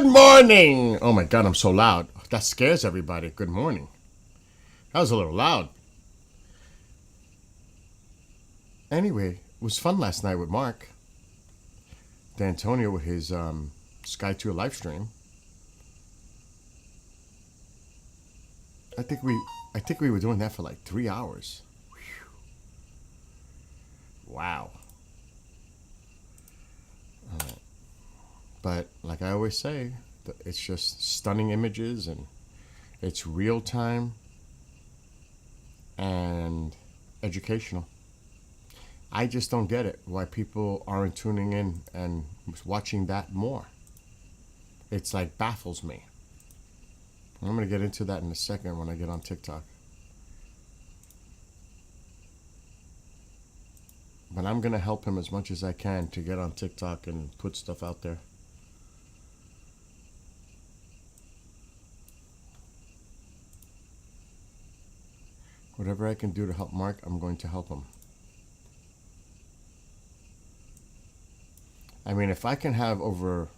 Good morning! Oh my god, I'm so loud. That scares everybody. Good morning. That was a little loud. Anyway, it was fun last night with Mark. D'Antonio with his Sky 2 live stream. I think we were doing that for like 3 hours. Wow. But like I always say, it's just stunning images and it's real time and educational. I just don't get it why people aren't tuning in and watching that more. It's like baffles me. I'm going to get into that in a second when I get on TikTok. But I'm going to help him as much as I can to get on TikTok and put stuff out there. Whatever I can do to help Mark, I'm going to help him. I mean, if I can have over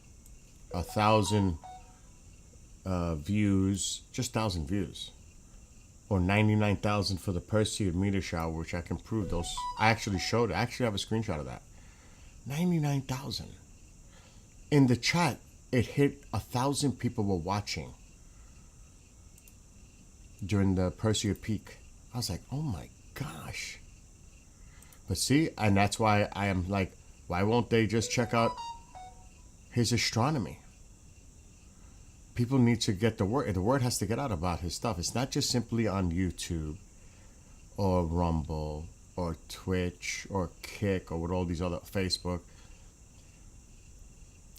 1,000 views, just 1,000 views, or 99,000 for the Perseid meteor shower, which I can prove those. I actually showed it. I actually have a screenshot of that. 99,000. In the chat, it hit 1,000 people were watching during the Perseid peak. I was like, oh my gosh. But see, and that's why I am like, why won't they just check out his astronomy? People need to get the word. The word has to get out about his stuff. It's not just simply on YouTube or Rumble or Twitch or Kick or with all these other Facebook.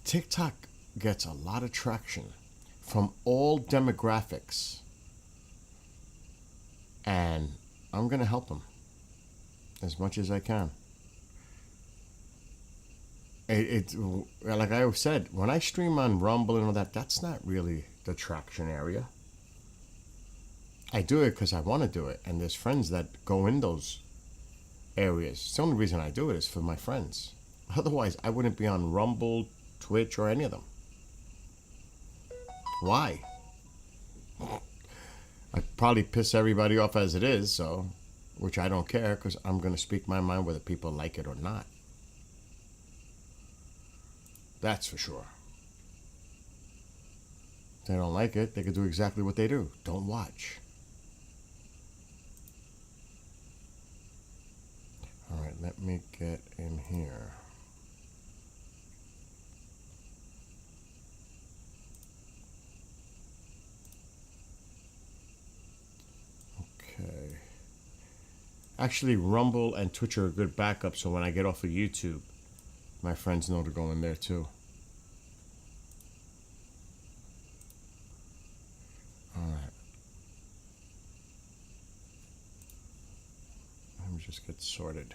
TikTok gets a lot of traction from all demographics. And I'm going to help him as much as I can. It like I said, when I stream on Rumble and all that, that's not really the traction area. I do it because I want to do it, and there's friends that go in those areas. It's the only reason I do it is for my friends. Otherwise, I wouldn't be on Rumble, Twitch, or any of them. Why? I'd probably piss everybody off as it is, so, which I don't care because I'm going to speak my mind whether people like it or not. That's for sure. If they don't like it, they can do exactly what they do. Don't watch. All right, let me get in here. Okay. Actually, Rumble and Twitch are a good backup, so when I get off of YouTube, my friends know to go in there too. All right. Let me just get sorted.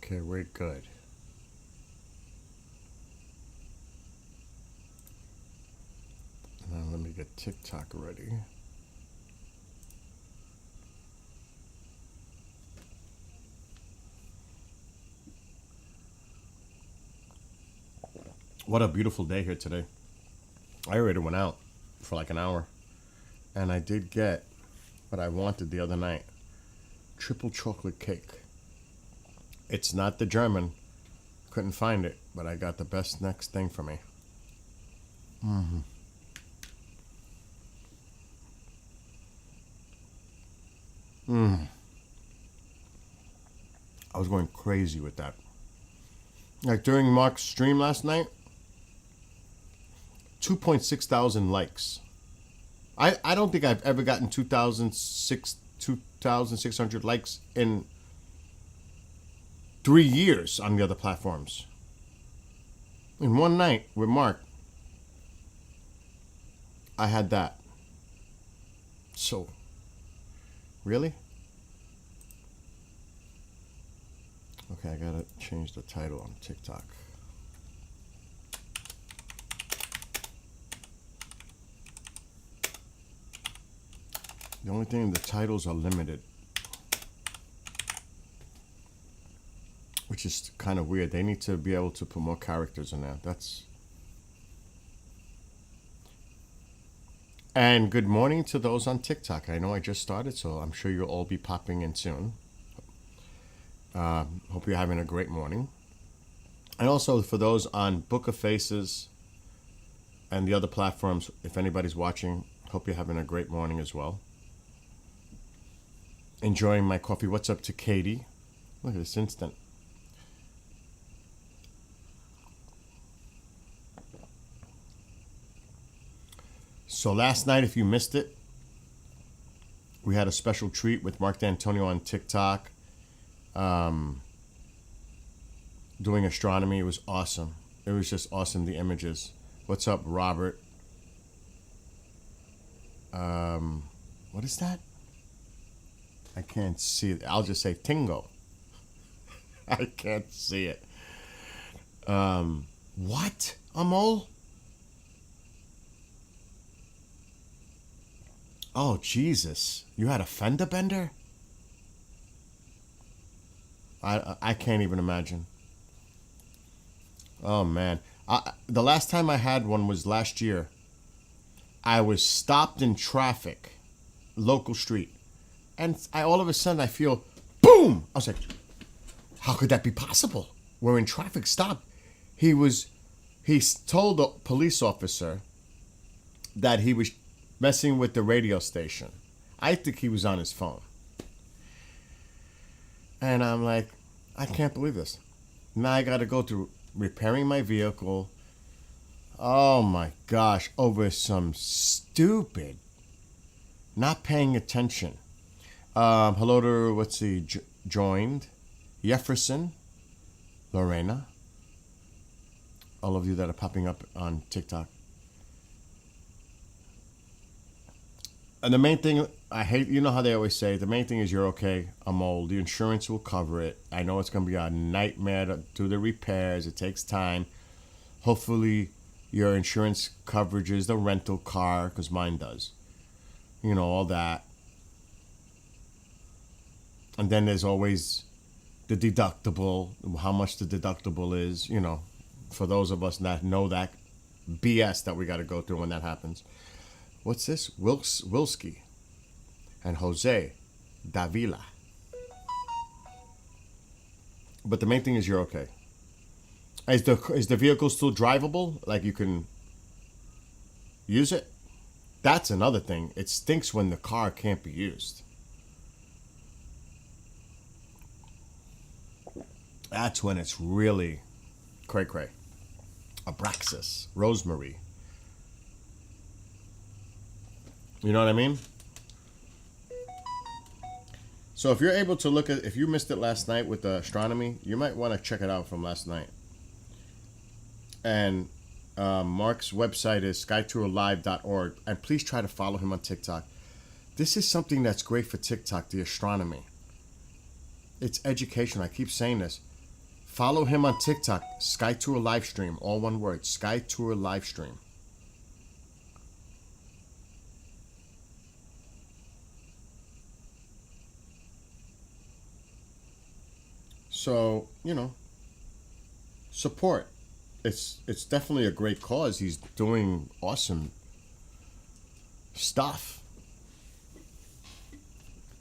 Okay, we're good. Now let me get TikTok ready. What a beautiful day here today. I already went out for like an hour. And I did get what I wanted the other night. Triple chocolate cake. It's not the German. Couldn't find it, but I got the best next thing for me. Mm-hmm. I was going crazy with that. Like during Mark's stream last night, 2.6 thousand likes. I don't think I've ever gotten 2,600 likes in 3 years on the other platforms. In one night with Mark, I had that. So, really? Okay, I gotta change the title on TikTok. The only thing, the titles are limited, which is kind of weird. They need to be able to put more characters in there. That's. And good morning to those on TikTok. I know I just started, so I'm sure you'll all be popping in soon. Hope you're having a great morning. And also for those on Book of Faces and the other platforms, if anybody's watching, hope you're having a great morning as well. Enjoying my coffee. What's up to Katie? Look at this instant. So last night, if you missed it, we had a special treat with Mark D'Antonio on TikTok, doing astronomy. It was awesome. It was just awesome, the images. What's up, Robert? What is that? I can't see it. I'll just say Tingo. I can't see it. What? Amol? Oh, Jesus. You had a fender bender? I can't even imagine. Oh, man. The last time I had one was last year. I was stopped in traffic, local street. And all of a sudden, I feel, boom! I was like, how could that be possible? We're in traffic, stop. He told the police officer that he was messing with the radio station. I think he was on his phone. And I'm like, I can't believe this. Now I got to go through repairing my vehicle. Oh my gosh, over some stupid, not paying attention. Hello to, joined. Jefferson, Lorena. All of you that are popping up on TikTok. And the main thing, I hate, you know how they always say, the main thing is you're okay. I'm old. The insurance will cover it. I know it's going to be a nightmare to do the repairs. It takes time. Hopefully your insurance coverages the rental car, because mine does. You know, all that. And then there's always the deductible, how much the deductible is, you know, for those of us that know that BS that we got to go through when that happens. What's this? Wilski and Jose Davila. But the main thing is you're okay. Is the vehicle still drivable? Like you can use it? That's another thing. It stinks when the car can't be used. That's when it's really cray-cray. Abraxas, rosemary. You know what I mean? So if you're able to look at, if you missed it last night with the astronomy, you might want to check it out from last night. And Mark's website is skytourlive.org. And please try to follow him on TikTok. This is something that's great for TikTok, the astronomy. It's education. I keep saying this. Follow him on TikTok, Sky Tour Livestream, all one word, Sky Tour Livestream. So, you know, support. It's definitely a great cause. He's doing awesome stuff.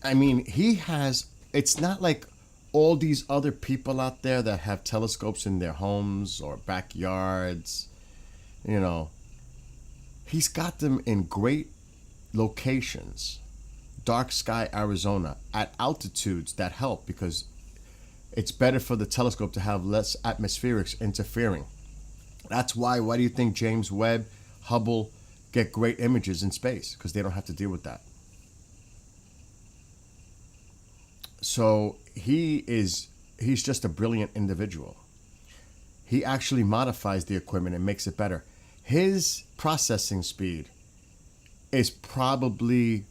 I mean, it's not like all these other people out there that have telescopes in their homes or backyards. You know, he's got them in great locations. Dark sky Arizona, at altitudes that help because it's better for the telescope to have less atmospherics interfering. That's why do you think James Webb, Hubble get great images in space? Because they don't have to deal with that. So he's just a brilliant individual. He actually modifies the equipment and makes it better. His processing speed is probably,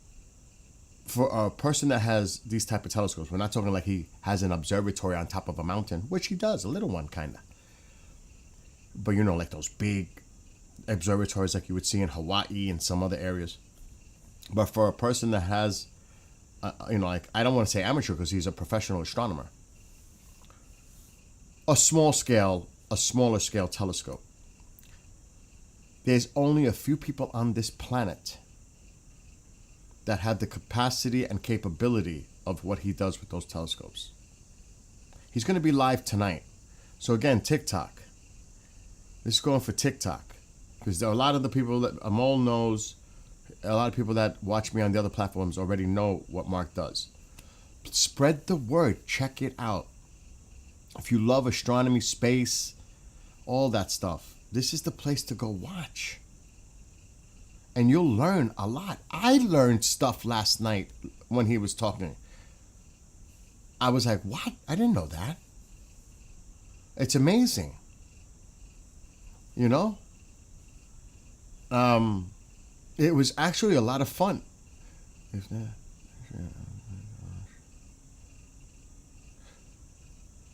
for a person that has these type of telescopes, we're not talking like he has an observatory on top of a mountain, which he does, a little one kind of. But you know, like those big observatories like you would see in Hawaii and some other areas. But for a person that has, like, I don't want to say amateur because he's a professional astronomer, a smaller scale telescope, there's only a few people on this planet that have the capacity and capability of what he does with those telescopes. He's going to be live tonight. So again, TikTok. This is going for TikTok. Because there are a lot of the people that Amol knows, a lot of people that watch me on the other platforms already know what Mark does. Spread the word. Check it out. If you love astronomy, space, all that stuff, this is the place to go watch. And you'll learn a lot. I learned stuff last night when he was talking. I was like, what? I didn't know that. It's amazing. You know? It was actually a lot of fun.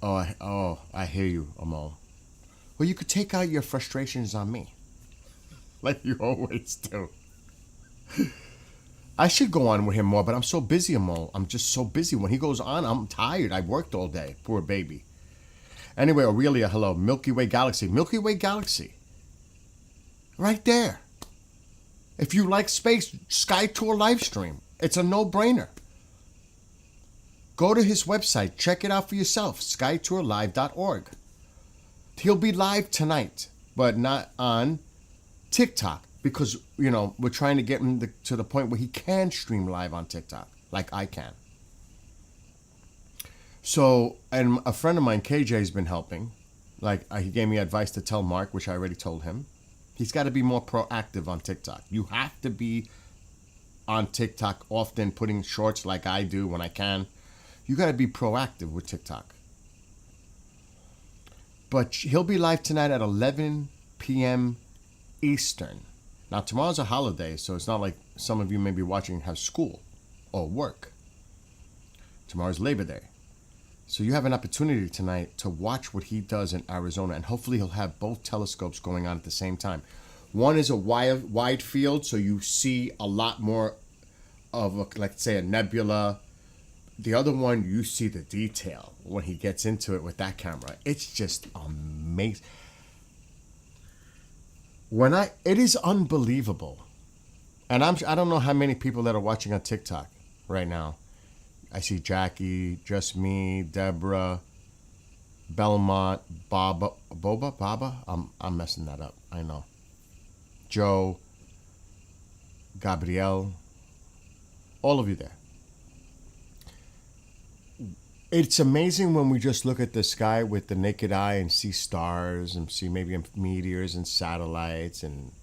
I hear you, Amol. Well, you could take out your frustrations on me. Like you always do. I should go on with him more, but I'm so busy, Amol. I'm just so busy. When he goes on, I'm tired. I worked all day. Poor baby. Anyway, Aurelia, hello. Milky Way Galaxy. Milky Way Galaxy. Right there. If you like space, Sky Tour live stream. It's a no-brainer. Go to his website. Check it out for yourself. skytourlive.org. He'll be live tonight, but not on TikTok. Because, we're trying to get him to the point where he can stream live on TikTok, like I can. So, and a friend of mine, KJ, has been helping. Like, he gave me advice to tell Mark, which I already told him. He's got to be more proactive on TikTok. You have to be on TikTok often, putting shorts like I do when I can. You got to be proactive with TikTok. But he'll be live tonight at 11 p.m. Eastern. Now, tomorrow's a holiday, so it's not like some of you may be watching have school or work. Tomorrow's Labor Day. So you have an opportunity tonight to watch what he does in Arizona, and hopefully he'll have both telescopes going on at the same time. One is a wide field, so you see a lot more of, like, say, a nebula. The other one, you see the detail when he gets into it with that camera. It's just amazing. It is unbelievable. And I don't know how many people that are watching on TikTok right now. I see Jackie, Just Me, Deborah, Belmont, Baba. I'm messing that up. I know. Joe, Gabrielle, all of you there. It's amazing when we just look at the sky with the naked eye and see stars and see maybe meteors and satellites and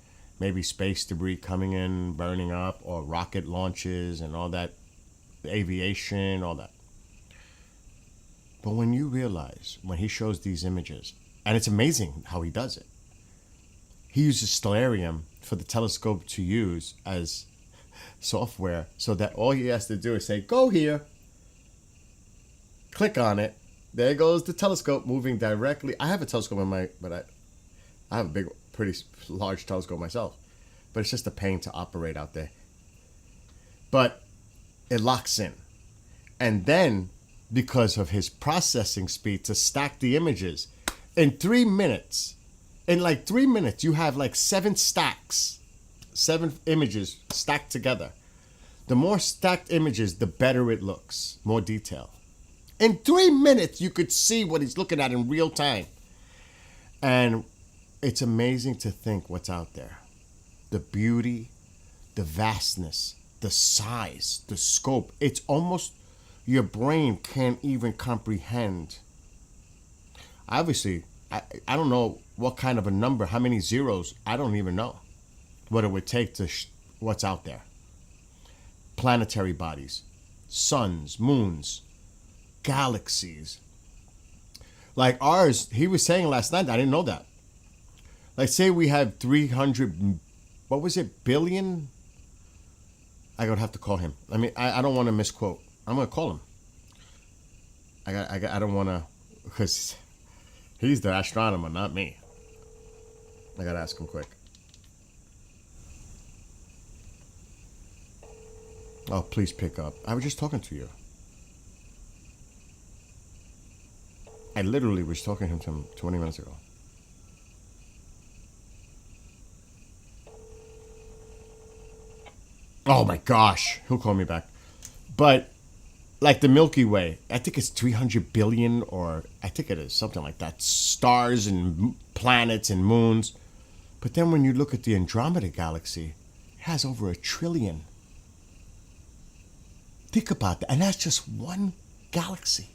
maybe space debris coming in, burning up, or rocket launches and all that, aviation, all that. But when you realize, when he shows these images, and it's amazing how he does it, he uses Stellarium for the telescope to use as software so that all he has to do is say, go here. Click on it. There goes the telescope moving directly. I have a telescope but I have a pretty large telescope myself. But it's just a pain to operate out there. But it locks in. And then, because of his processing speed to stack the images, in 3 minutes, you have like 7 stacks, 7 images stacked together. The more stacked images, the better it looks, more detail. In 3 minutes, you could see what he's looking at in real time. And it's amazing to think what's out there. The beauty, the vastness, the size, the scope. It's almost your brain can't even comprehend. Obviously, I don't know what kind of a number, how many zeros, I don't even know what it would take to what's out there. Planetary bodies, suns, moons, galaxies. Like ours, he was saying last night, I didn't know that. Like, say we have 300, what was it, billion? I would have to call him. I don't want to misquote. I'm going to call him. I don't want to, because he's the astronomer, not me. I got to ask him quick. Oh, please pick up. I was just talking to you. I literally was talking to him 20 minutes ago. Oh my gosh. He'll call me back. But like the Milky Way, I think it's 300 billion, or I think it is something like that. Stars and planets and moons. But then when you look at the Andromeda galaxy, it has over 1 trillion. Think about that. And that's just one galaxy.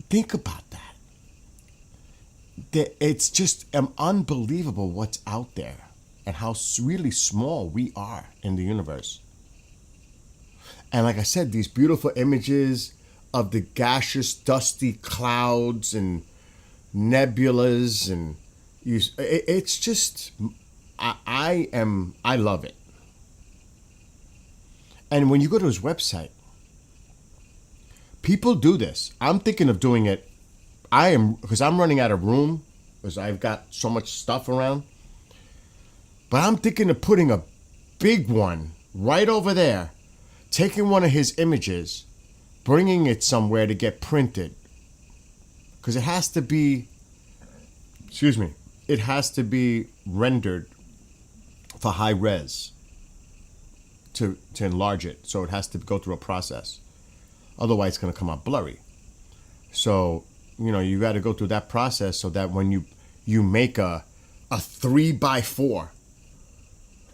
Think about that. It's just unbelievable what's out there and how really small we are in the universe. And like I said, these beautiful images of the gaseous, dusty clouds and nebulas, and it's just, I love it. And when you go to his website, people do this. I'm thinking of doing it. Because I'm running out of room, because I've got so much stuff around. But I'm thinking of putting a big one right over there, taking one of his images, bringing it somewhere to get printed. Because it has to be, it has to be rendered for high res to enlarge it. So it has to go through a process. Otherwise, it's going to come out blurry. So, you got to go through that process so that when you make a 3x4,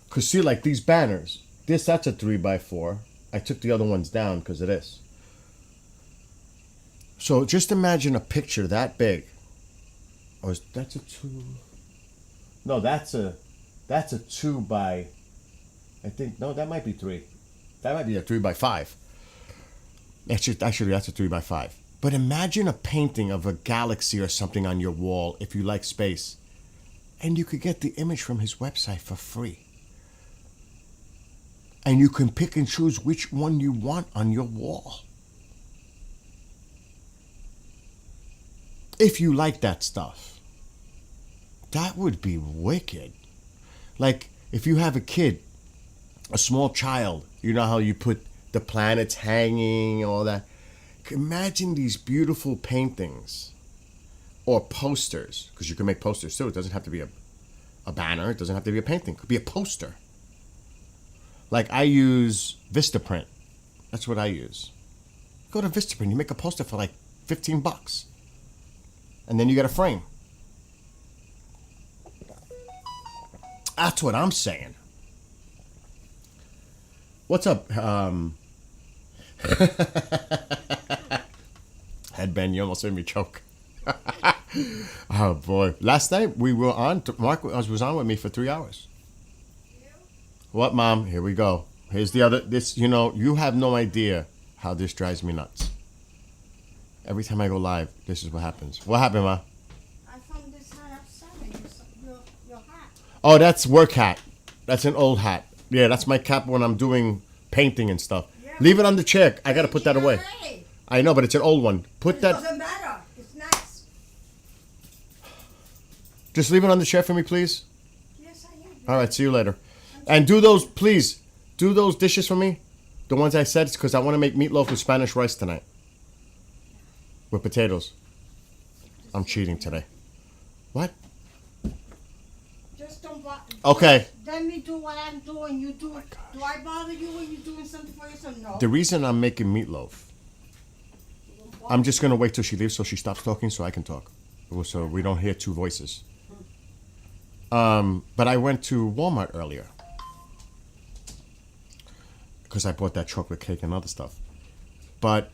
because see, like these banners, that's a 3x4. I took the other ones down because of this. So just imagine a picture that big. Oh, that's a 2. No, that's a 2 by, I think, no, that might be 3. That might be a 3x5. Actually, that's a 3x5. But imagine a painting of a galaxy or something on your wall if you like space. And you could get the image from his website for free. And you can pick and choose which one you want on your wall. If you like that stuff. That would be wicked. Like, if you have a kid, a small child, you know how you put the planets hanging and all that. Imagine these beautiful paintings or posters, because you can make posters too. It doesn't have to be a banner. It doesn't have to be a painting. It could be a poster. Like I use Vistaprint. That's what I use. Go to Vistaprint. You make a poster for like $15. And then you get a frame. That's what I'm saying. What's up? Headband, you almost made me choke. Oh boy. Last night we were on, Mark was on with me for 3 hours. What, Mom? Here we go. Here's the other, you have no idea how this drives me nuts. Every time I go live, this is what happens. What happened, Ma? I found this hat outside, your hat. Oh, that's work hat. That's an old hat. Yeah, that's my cap when I'm doing painting and stuff. Yeah. Leave it on the chair. I gotta put that away. I know, but it's an old one. It doesn't matter. It's nice. Just leave it on the chair for me, please. Yes, I am. All right, see you later. And do those dishes for me. The ones I said, because I want to make meatloaf with Spanish rice tonight. With potatoes. I'm cheating today. What? Just don't bother. Okay. Let me do what I'm doing. You do it. Do I bother you when you're doing something for yourself? No. The reason I'm making meatloaf, I'm just going to wait till she leaves so she stops talking so I can talk. So we don't hear two voices. But I went to Walmart earlier. Because I bought that chocolate cake and other stuff. But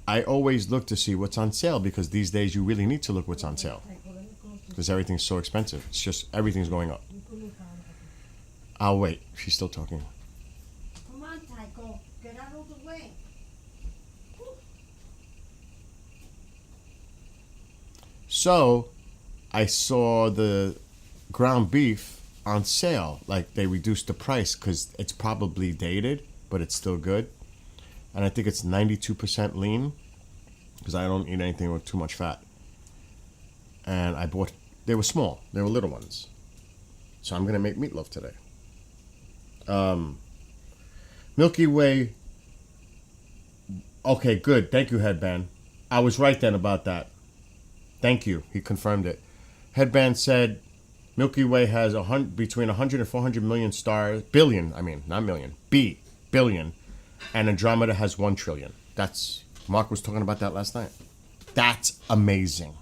I always look to see what's on sale, because these days you really need to look what's on sale. Because everything's so expensive. It's just, everything's going up. I'll wait. She's still talking. Come on, Tycho. Get out of the way. So, I saw the ground beef on sale. Like, they reduced the price because it's probably dated, but it's still good. And I think it's 92% lean, because I don't eat anything with too much fat. And I bought, they were small. They were little ones. So I'm going to make meatloaf today. Milky Way. Okay, good. Thank you, Headband. I was right then about that. Thank you. He confirmed it. Headband said Milky Way has between 100 and 400 million stars. Billion, I mean, not million. Billion. And Andromeda has 1 trillion. Mark was talking about that last night. That's amazing.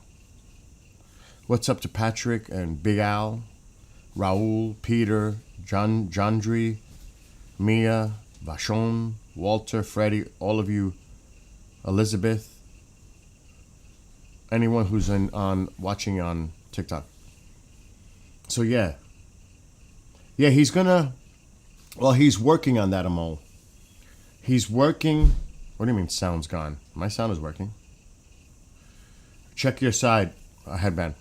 What's up to Patrick and Big Al, Raul, Peter, Jandri, Mia, Vashon, Walter, Freddie, all of you, Elizabeth, anyone who's watching on TikTok. So yeah, he's working on that, Amol. He's working. What do you mean sound's gone? My sound is working. Check your side, Headband.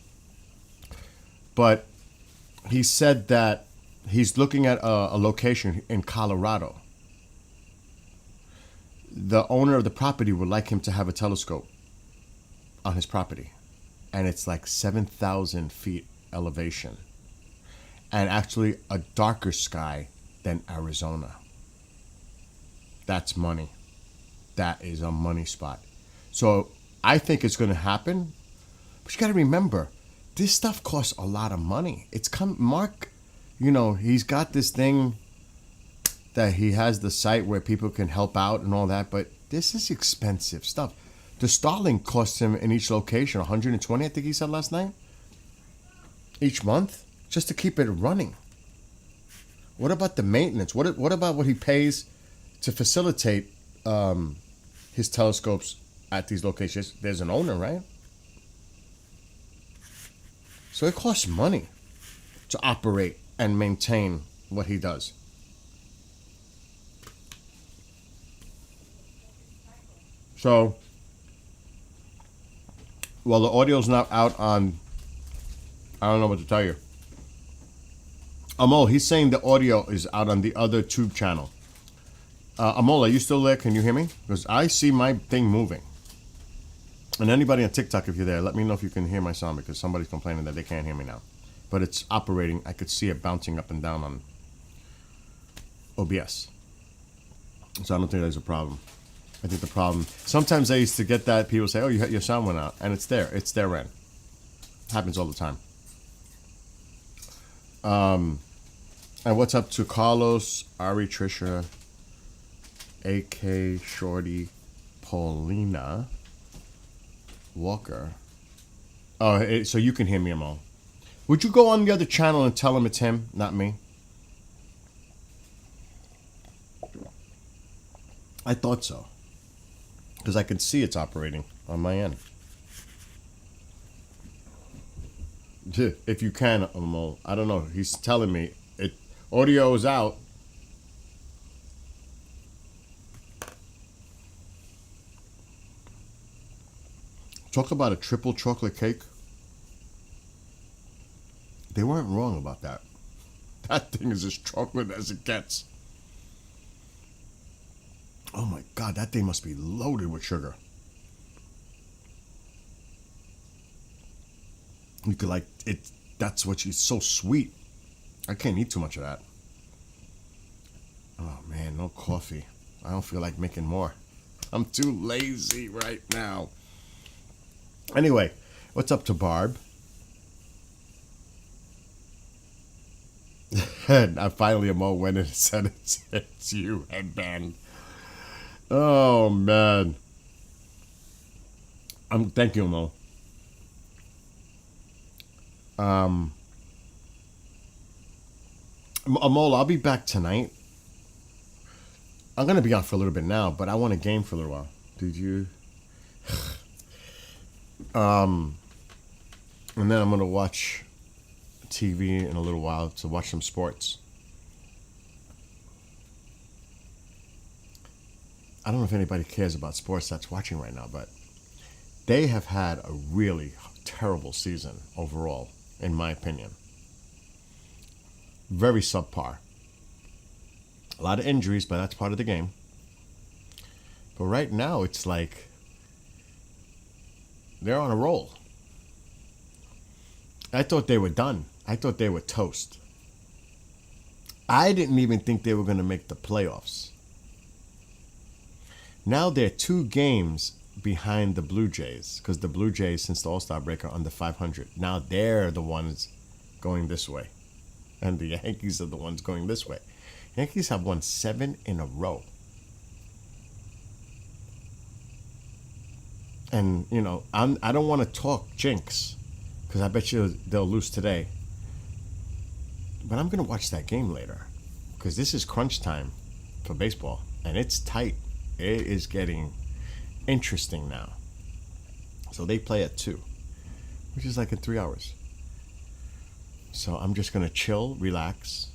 But he said that he's looking at a location in Colorado. The owner of the property would like him to have a telescope on his property. And it's like 7,000 feet elevation. And actually a darker sky than Arizona. That's money. That is a money spot. So I think it's going to happen. But you got to remember, this stuff costs a lot of money. Mark, he's got this thing that he has the site where people can help out and all that, but this is expensive stuff. The Starlink costs him in each location 120, I think he said last night, each month, just to keep it running. What about the maintenance? What about what he pays to facilitate his telescopes at these locations? There's an owner, right? So it costs money to operate and maintain what he does. So, well, the audio's not out on, I don't know what to tell you. Amol, he's saying the audio is out on the other tube channel. Amol, are you still there? Can you hear me? Because I see my thing moving. And anybody on TikTok, if you're there, let me know if you can hear my sound, because somebody's complaining that they can't hear me now. But it's operating. I could see it bouncing up and down on OBS. So I don't think there's a problem. I think the problem, sometimes I used to get that, people say, oh, your sound went out. And it's there. It's their end. It happens all the time. And what's up to Carlos, Ari, Trisha, AK, Shorty, Paulina, Walker. Oh, so you can hear me, Amal. Would you go on the other channel and tell him it's him, not me? I thought so. Because I can see it's operating on my end. If you can, Amal. I don't know. He's telling me audio is out. Talk about a triple chocolate cake. They weren't wrong about that. That thing is as chocolate as it gets. Oh my God, that thing must be loaded with sugar. You could that's what it's so sweet. I can't eat too much of that. Oh man, no coffee. I don't feel like making more. I'm too lazy right now. Anyway, what's up to Barb? And I finally Mo went and said it's you, Headband. Oh man. Thank you, Mo. Amol, I'll be back tonight. I'm gonna be on for a little bit now, but I want a game for a little while. Did you? And then I'm gonna watch TV in a little while to watch some sports. I don't know if anybody cares about sports that's watching right now, but they have had a really terrible season overall, in my opinion. Very subpar. A lot of injuries, but that's part of the game. But right now, it's like they're on a roll. I thought they were done. I thought they were toast. I didn't even think they were going to make the playoffs. Now they're 2 games behind the Blue Jays because the Blue Jays, since the All-Star break, are under 500. Now they're the ones going this way. And the Yankees are the ones going this way. Yankees have won 7 in a row. And, you know, I don't want to talk jinx because I bet you they'll lose today. But I'm going to watch that game later because this is crunch time for baseball. And it's tight. It is getting interesting now. So they play at 2, which is like in 3 hours. So I'm just going to chill, relax.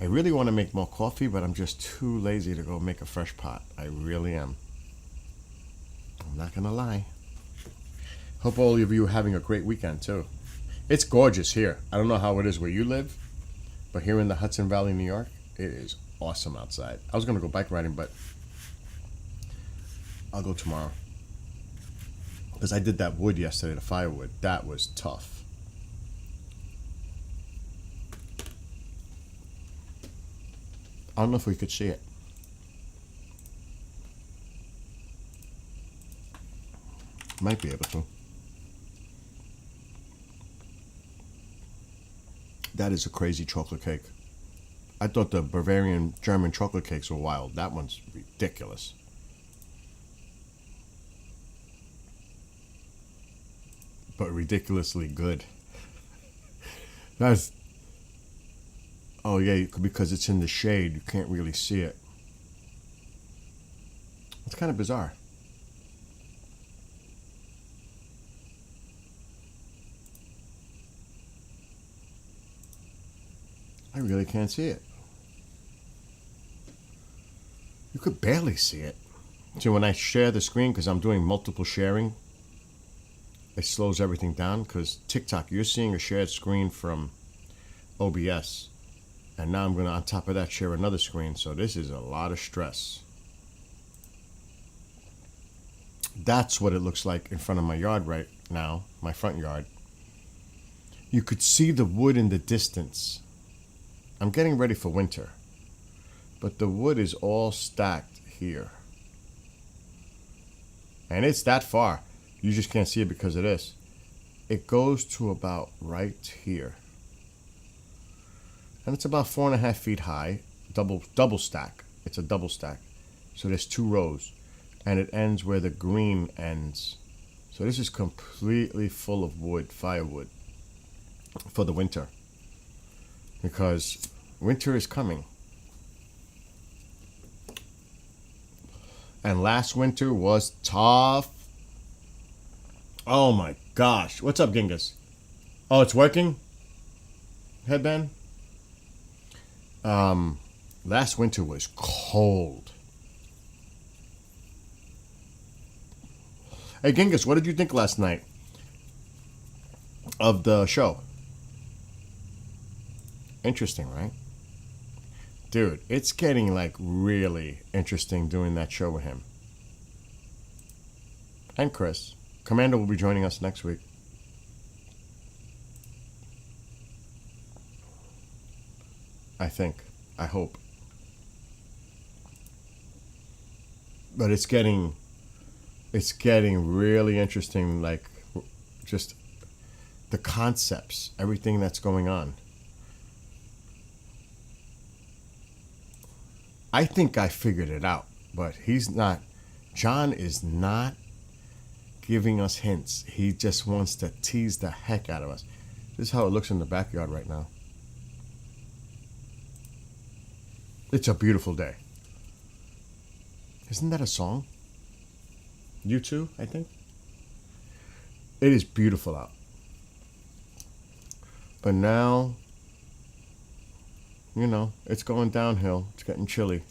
I really want to make more coffee, but I'm just too lazy to go make a fresh pot. I really am. I'm not going to lie. Hope all of you are having a great weekend, too. It's gorgeous here. I don't know how it is where you live, but here in the Hudson Valley, New York, it is awesome outside. I was going to go bike riding, but I'll go tomorrow. Because I did that wood yesterday, the firewood. That was tough. I don't know if we could see it. Might be able to. That is a crazy chocolate cake. I thought the Bavarian German chocolate cakes were wild. That one's ridiculous. But ridiculously good. That's... Oh yeah, because it's in the shade, you can't really see it. It's kind of bizarre. I really can't see it. You could barely see it. So when I share the screen, because I'm doing multiple sharing, it slows everything down. Because TikTok, you're seeing a shared screen from OBS. And now I'm going to, on top of that, share another screen. So this is a lot of stress. That's what it looks like in front of my yard right now, my front yard. You could see the wood in the distance. I'm getting ready for winter, but the wood is all stacked here. And it's that far. You just can't see it because of this. It goes to about right here. And it's about 4.5 feet high, double stack. It's a double stack. So there's 2 rows, and it ends where the green ends. So this is completely full of wood, firewood, for the winter. Because winter is coming. And last winter was tough. Oh my gosh. What's up, Genghis? Oh, it's working? Headband? Last winter was cold. Hey, Genghis, what did you think last night of the show? Interesting, right? Dude, it's getting like really interesting doing that show with him. And Chris. Commander will be joining us next week. I think. I hope. But it's getting really interesting, like just the concepts, everything that's going on. I think I figured it out, but he's not. John is not giving us hints. He just wants to tease the heck out of us. This is how it looks in the backyard right now. It's a beautiful day. Isn't that a song? U2, I think. It is beautiful out. But now, you know, it's going downhill. It's getting chilly.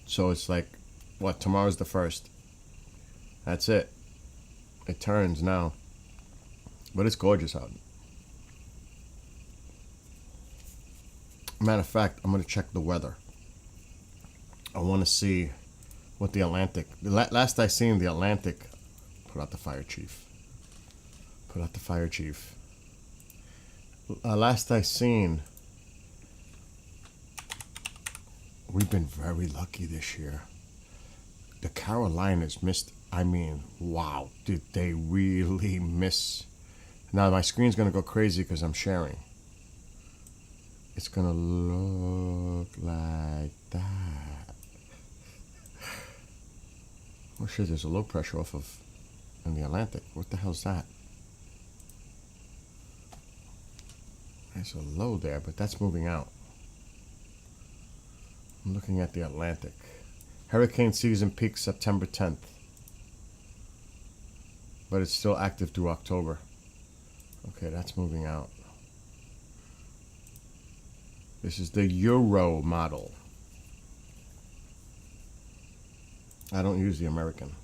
So it's like, what, tomorrow's the 1st. That's it. It turns now. But it's gorgeous out. Matter of fact, I'm going to check the weather. I want to see what the Atlantic... Last I seen, the Atlantic... Put out the fire chief. Put out the fire chief. last I seen, we've been very lucky this year. The Carolinas missed. I mean, wow, did they really miss? Now my screen's gonna go crazy because I'm sharing. It's gonna look like that. Oh shit, there's a low pressure off of in the Atlantic. What the hell's that? There's a low there, but that's moving out. I'm looking at the Atlantic. Hurricane season peaks September 10th. But it's still active through October. Okay, that's moving out. This is the Euro model. I don't use the American.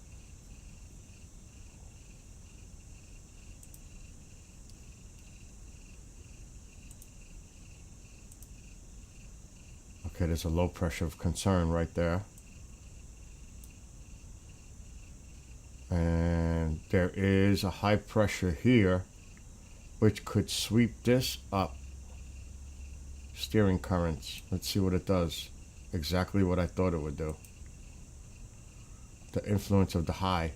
Okay, there's a low pressure of concern right there. And there is a high pressure here, which could sweep this up. Steering currents. Let's see what it does. Exactly what I thought it would do. The influence of the high.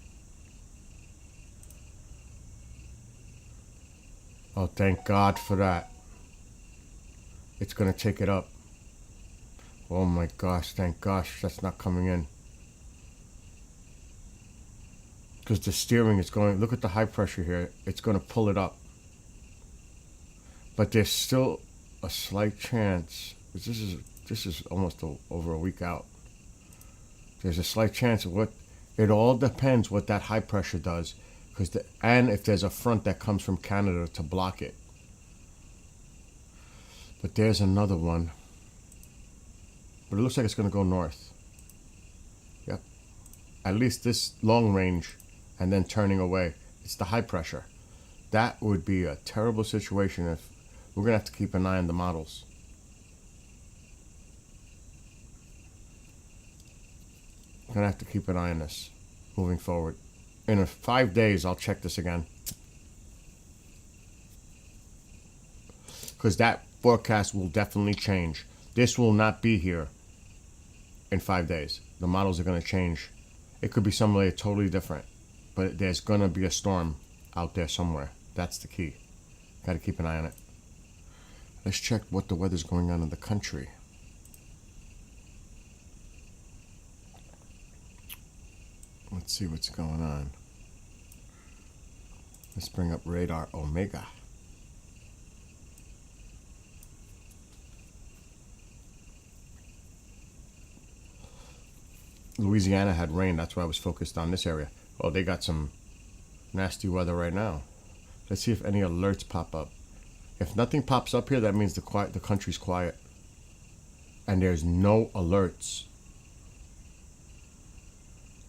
Oh, thank God for that. It's going to take it up. Oh my gosh, thank gosh that's not coming in. Because the steering is going, look at the high pressure here. It's going to pull it up. But there's still a slight chance. This is almost over a week out. There's a slight chance of what. It all depends what that high pressure does, and if there's a front that comes from Canada to block it. But there's another one. But it looks like it's going to go north. Yep. At least this long range, and then turning away. It's the high pressure. That would be a terrible situation if we're going to have to keep an eye on the models. Gonna have to keep an eye on this moving forward. In 5 days, I'll check this again. Because that forecast will definitely change. This will not be here in 5 days. The models are going to change. It could be somewhere totally different. But there's going to be a storm out there somewhere. That's the key. Got to keep an eye on it. Let's check what the weather's going on in the country. Let's see what's going on. Let's bring up radar Omega. Louisiana had rain. That's why I was focused on this area. Oh, they got some nasty weather right now. Let's see if any alerts pop up. If nothing pops up here, that means the country's quiet. And there's no alerts.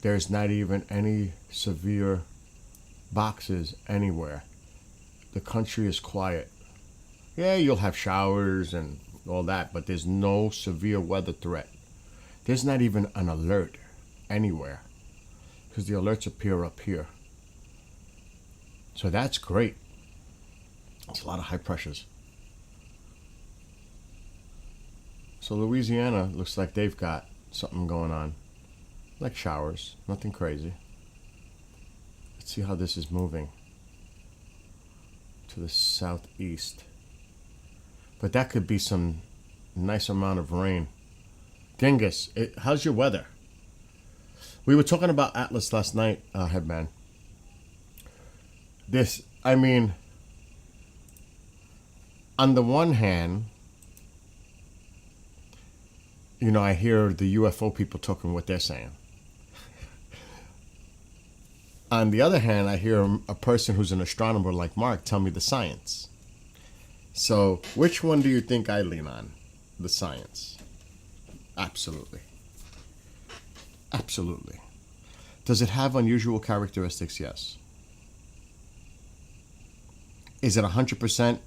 There's not even any severe boxes anywhere. The country is quiet. Yeah, you'll have showers and all that, but there's no severe weather threat. There's not even an alert anywhere because the alerts appear up here. So that's great. It's a lot of high pressures. So Louisiana looks like they've got something going on. Like showers, nothing crazy. Let's see how this is moving to the southeast. But that could be some nice amount of rain. Genghis, how's your weather? We were talking about Atlas last night, Headman. On the one hand, I hear the UFO people talking what they're saying. On the other hand, I hear a person who's an astronomer like Mark tell me the science. So, which one do you think I lean on? The science. Absolutely. Absolutely. Does it have unusual characteristics? Yes. Is it 100%?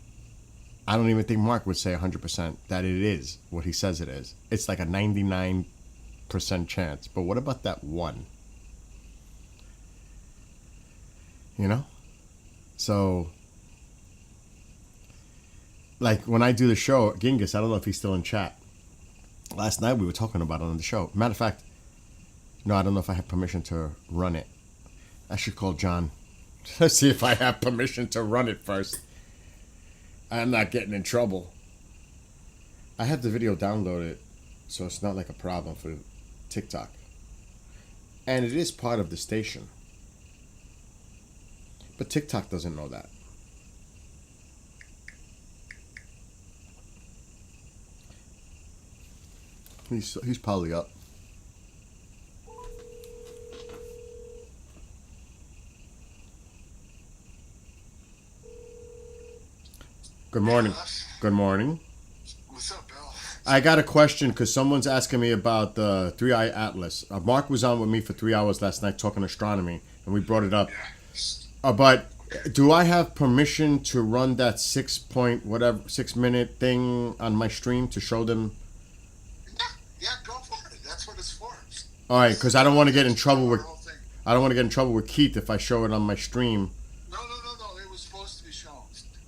I don't even think Mark would say 100% that it is what he says it is. It's like a 99% chance. But what about that one? So like when I do the show, Genghis, I don't know if he's still in chat. Last night we were talking about it on the show. Matter of fact, no, I don't know if I have permission to run it. I should call John. Let's see if I have permission to run it first. I'm not getting in trouble. I have the video downloaded, so it's not like a problem for TikTok. And it is part of the station. But TikTok doesn't know that. He's probably up. Good morning. Good morning. What's up, Bill? I got a question because someone's asking me about the 3i Atlas. Mark was on with me for 3 hours last night talking astronomy, and we brought it up. But do I have permission to run that 6-minute thing on my stream to show them? Yeah, go for it. That's what it's for. All right, because I don't want to get in trouble with The whole thing. I don't want to get in trouble with Keith if I show it on my stream. No. It was supposed to be shown.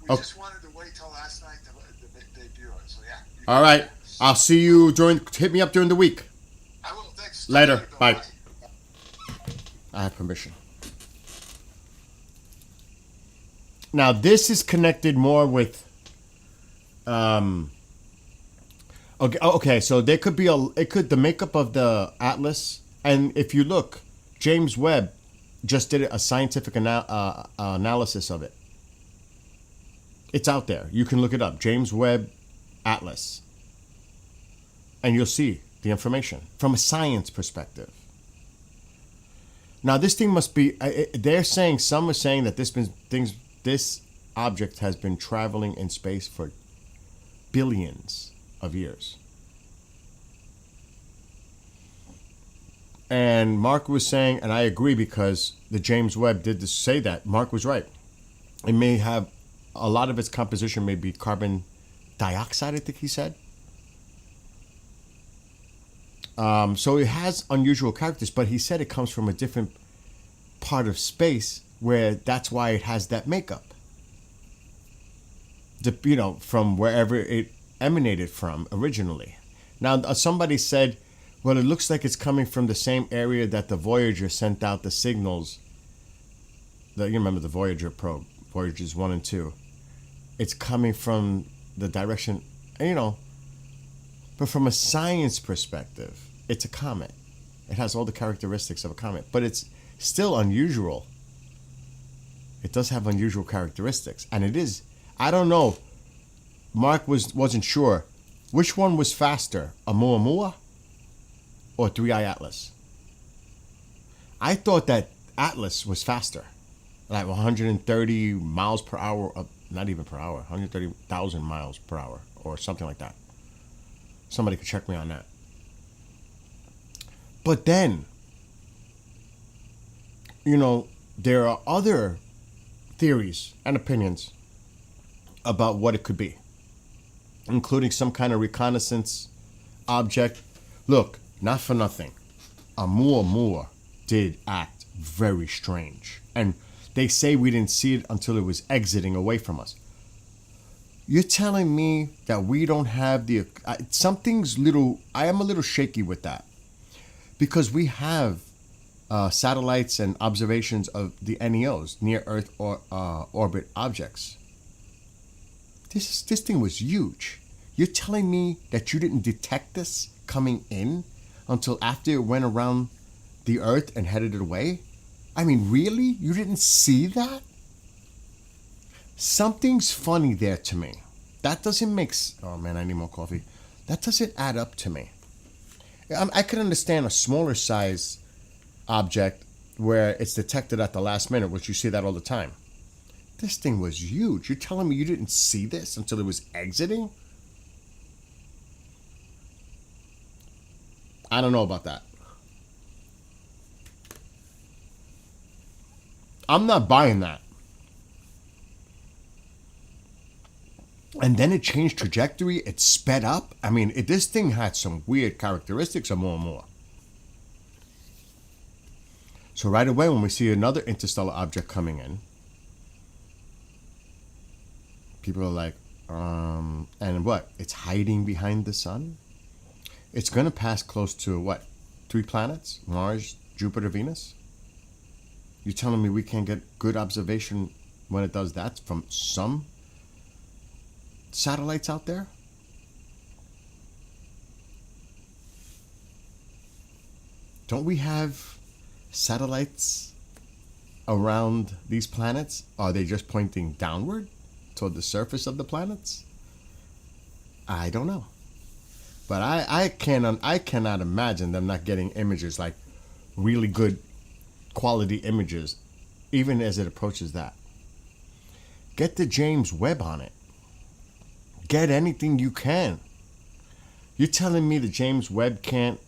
We Okay. just wanted to wait till last night to debut it. So yeah. All right, I'll see you hit me up during the week. I will. Thanks. Later. Bill. Bye. I have permission. Now this is connected more with. Okay. So there could be the makeup of the Atlas, and if you look, James Webb just did a scientific analysis of it. It's out there. You can look it up. James Webb Atlas, and you'll see the information from a science perspective. Now this thing must be. They're saying some are saying that this object has been traveling in space for billions of years. And Mark was saying, and I agree because the James Webb did say that. Mark was right. It may have, a lot of its composition may be carbon dioxide, I think he said. So it has unusual characters, but he said it comes from a different part of space where that's why it has that makeup. From wherever it emanated from originally. Now, somebody said, well, it looks like it's coming from the same area that the Voyager sent out the signals. You remember the Voyager probe, Voyagers 1 and 2. It's coming from the direction, but from a science perspective, it's a comet. It has all the characteristics of a comet, but it's still unusual. It does have unusual characteristics, and it is. I don't know. Mark wasn't sure. Which one was faster, Oumuamua or 3i Atlas? I thought that Atlas was faster, like 130 miles per hour, not even per hour, 130,000 miles per hour or something like that. Somebody could check me on that. But then, there are other theories and opinions about what it could be, including some kind of reconnaissance object. Look, not for nothing, Oumuamua did act very strange. And they say we didn't see it until it was exiting away from us. You're telling me that we don't have the... I am a little shaky with that. Because we have satellites and observations of the NEOs, near Earth orbit objects. This thing was huge. You're telling me that you didn't detect this coming in until after it went around the Earth and headed it away? I mean, really? You didn't see that? Something's funny there to me. That doesn't make... Oh, man, I need more coffee. That doesn't add up to me. I could understand a smaller size object where it's detected at the last minute, which you see that all the time. This thing was huge. You're telling me you didn't see this until it was exiting? I don't know about that. I'm not buying that. And then it changed trajectory. It sped up. I mean, this thing had some weird characteristics of Oumuamua. So right away, when we see another interstellar object coming in, people are like, And what? It's hiding behind the sun. It's going to pass close to what? 3 planets? Mars, Jupiter, Venus? You're telling me we can't get good observation when it does that from some satellites out there? Don't we have satellites around these planets? Are they just pointing downward toward the surface of the planets? I don't know. But I cannot imagine them not getting images, like really good quality images, even as it approaches that. Get the James Webb on it. Get anything you can. You're telling me the James Webb can't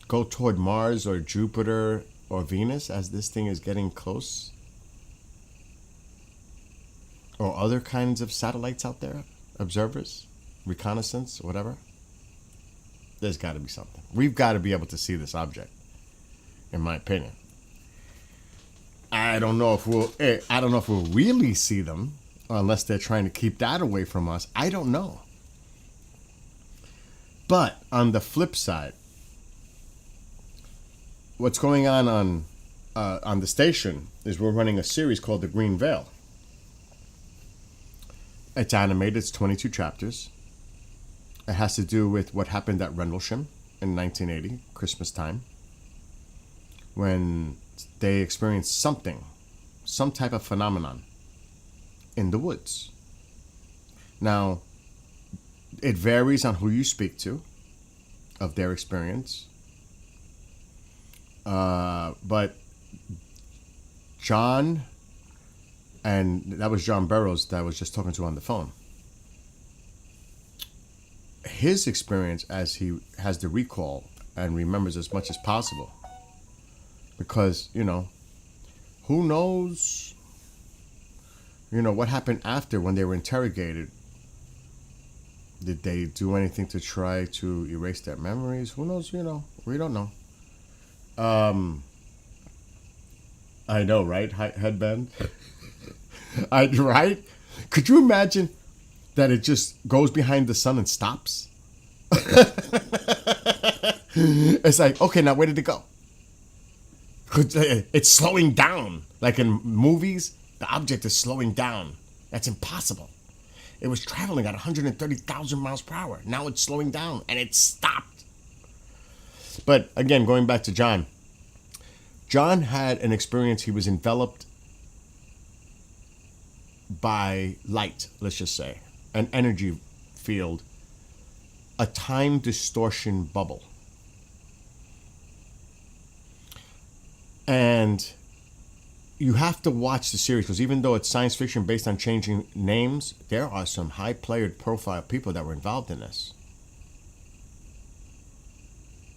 go toward Mars or Jupiter or Venus as this thing is getting close? Or other kinds of satellites out there? Observers? Reconnaissance? Whatever? There's got to be something. We've got to be able to see this object, in my opinion. I don't know if we'll really see them, unless they're trying to keep that away from us. I don't know. But on the flip side, what's going on the station is we're running a series called The Green Veil. It's animated. It's 22 chapters. It has to do with what happened at Rendlesham in 1980, Christmas time, when they experienced some type of phenomenon in the woods. Now, it varies on who you speak to of their experience. But John, and that was John Burroughs that I was just talking to on the phone. His experience, as he has the recall and remembers as much as possible, because, who knows, what happened after when they were interrogated. Did they do anything to try to erase their memories? Who knows, we don't know. I know, right? Headband. Right? Could you imagine that it just goes behind the sun and stops? It's like, okay, now where did it go? It's slowing down. Like in movies, the object is slowing down. That's impossible. It was traveling at 130,000 miles per hour. Now it's slowing down, and it stopped. But again, going back to John. John had an experience. He was enveloped by light, let's just say, an energy field, a time distortion bubble. And you have to watch the series, because even though it's science fiction based on changing names, there are some high-playered profile people that were involved in this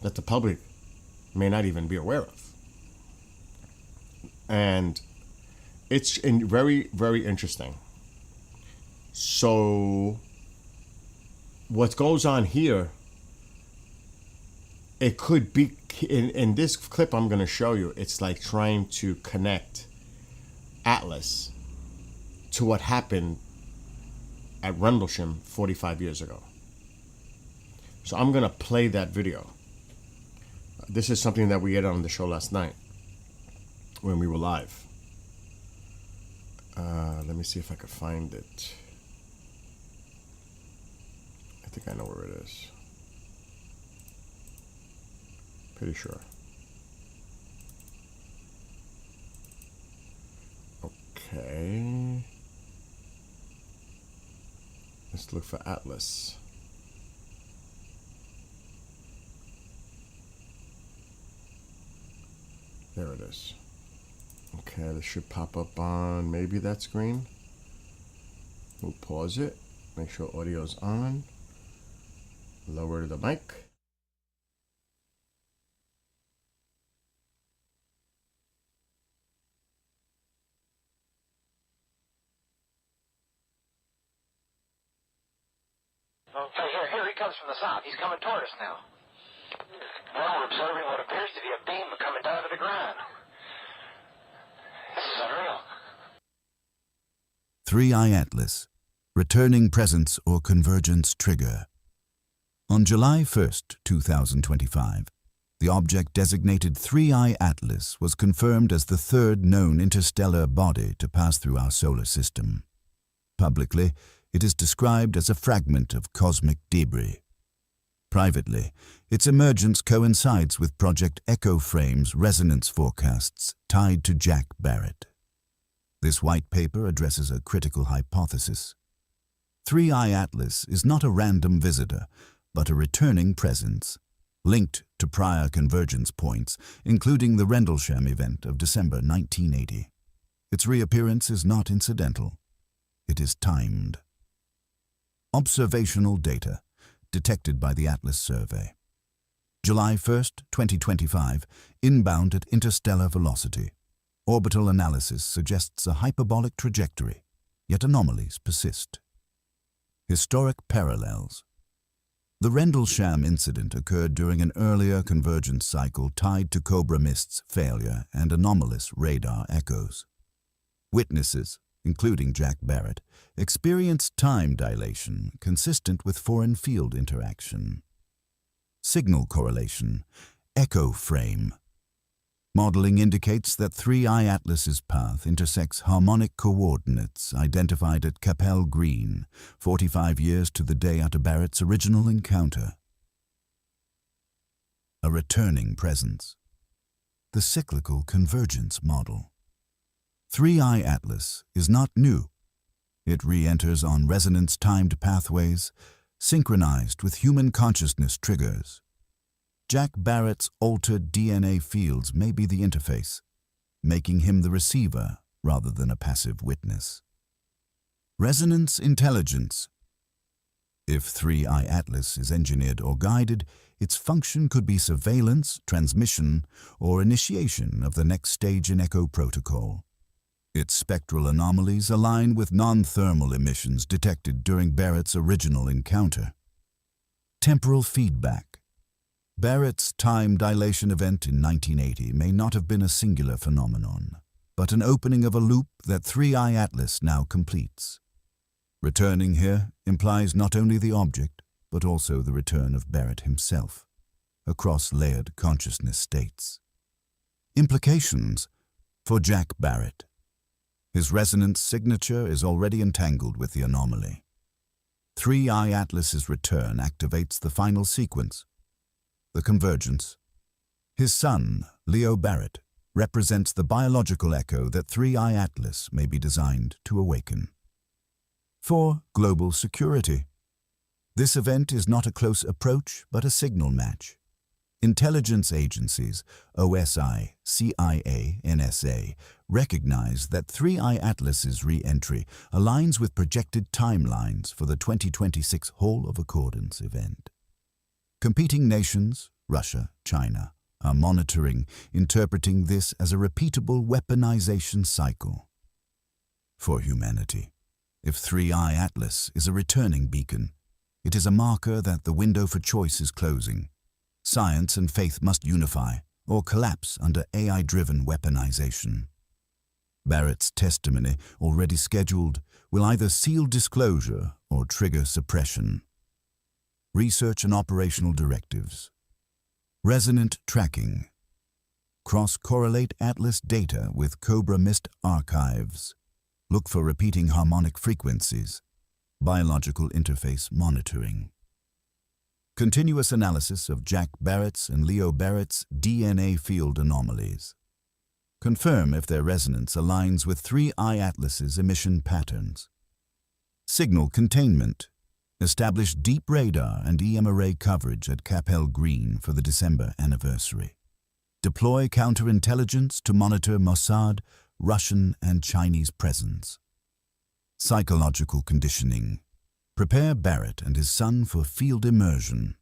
that the public may not even be aware of. And it's very, very interesting. So what goes on here, it could be, in this clip I'm going to show you, it's like trying to connect Atlas to what happened at Rendlesham 45 years ago. So I'm going to play that video. This is something that we had on the show last night when we were live. Let me see if I could find it. I think I know where it is. Pretty sure. Okay. Let's look for Atlas. There it is. Okay, this should pop up on maybe that screen. We'll pause it. Make sure audio's on. Lower the mic. Okay, here he comes from the south. He's coming toward us now. Well, we're observing what appears to be a beam coming down to the ground. This is unreal. 3I Atlas, returning presence or convergence trigger. On July 1st, 2025, the object designated 3I Atlas was confirmed as the third known interstellar body to pass through our solar system. Publicly, it is described as a fragment of cosmic debris. Privately, its emergence coincides with Project Echo Frame's resonance forecasts tied to Jack Barrett. This white paper addresses a critical hypothesis. 3I Atlas is not a random visitor, but a returning presence, linked to prior convergence points, including the Rendlesham event of December 1980. Its reappearance is not incidental. It is timed. Observational data detected by the Atlas survey. July 1st, 2025, inbound at interstellar velocity. Orbital analysis suggests a hyperbolic trajectory, yet anomalies persist. Historic parallels. The Rendlesham incident occurred during an earlier convergence cycle tied to Cobra Mist's failure and anomalous radar echoes. Witnesses, including Jack Barrett, experienced time dilation consistent with foreign field interaction. Signal correlation, echo frame. Modeling indicates that 3I Atlas's path intersects harmonic coordinates identified at Capel Green, 45 years to the day after Barrett's original encounter. A returning presence. The cyclical convergence model. 3I Atlas is not new. It re-enters on resonance-timed pathways, synchronized with human consciousness triggers. Jack Barrett's altered DNA fields may be the interface, making him the receiver rather than a passive witness. Resonance intelligence. If 3I Atlas is engineered or guided, its function could be surveillance, transmission, or initiation of the next stage in Echo Protocol. Its spectral anomalies align with non-thermal emissions detected during Barrett's original encounter. Temporal feedback. Barrett's time dilation event in 1980 may not have been a singular phenomenon, but an opening of a loop that 3I Atlas now completes. Returning here implies not only the object, but also the return of Barrett himself, across layered consciousness states. Implications for Jack Barrett. His resonance signature is already entangled with the anomaly. 3I Atlas's return activates the final sequence, the convergence. His son, Leo Barrett, represents the biological echo that 3I Atlas may be designed to awaken. 4. Global security. This event is not a close approach, but a signal match. Intelligence agencies, OSI, CIA, NSA, recognize that 3I Atlas's re-entry aligns with projected timelines for the 2026 Hall of Accordance event. Competing nations, Russia, China, are monitoring, interpreting this as a repeatable weaponization cycle. For humanity, if 3I Atlas is a returning beacon, it is a marker that the window for choice is closing. Science and faith must unify or collapse under AI-driven weaponization. Barrett's testimony, already scheduled, will either seal disclosure or trigger suppression. Research and operational directives. Resonant tracking. Cross-correlate Atlas data with Cobra Mist archives. Look for repeating harmonic frequencies. Biological interface monitoring. Continuous analysis of Jack Barrett's and Leo Barrett's DNA field anomalies. Confirm if their resonance aligns with 3I Atlas's emission patterns. Signal containment. Establish deep radar and EM array coverage at Capel Green for the December anniversary. Deploy counterintelligence to monitor Mossad, Russian and Chinese presence. Psychological conditioning. Prepare Barrett and his son for field immersion.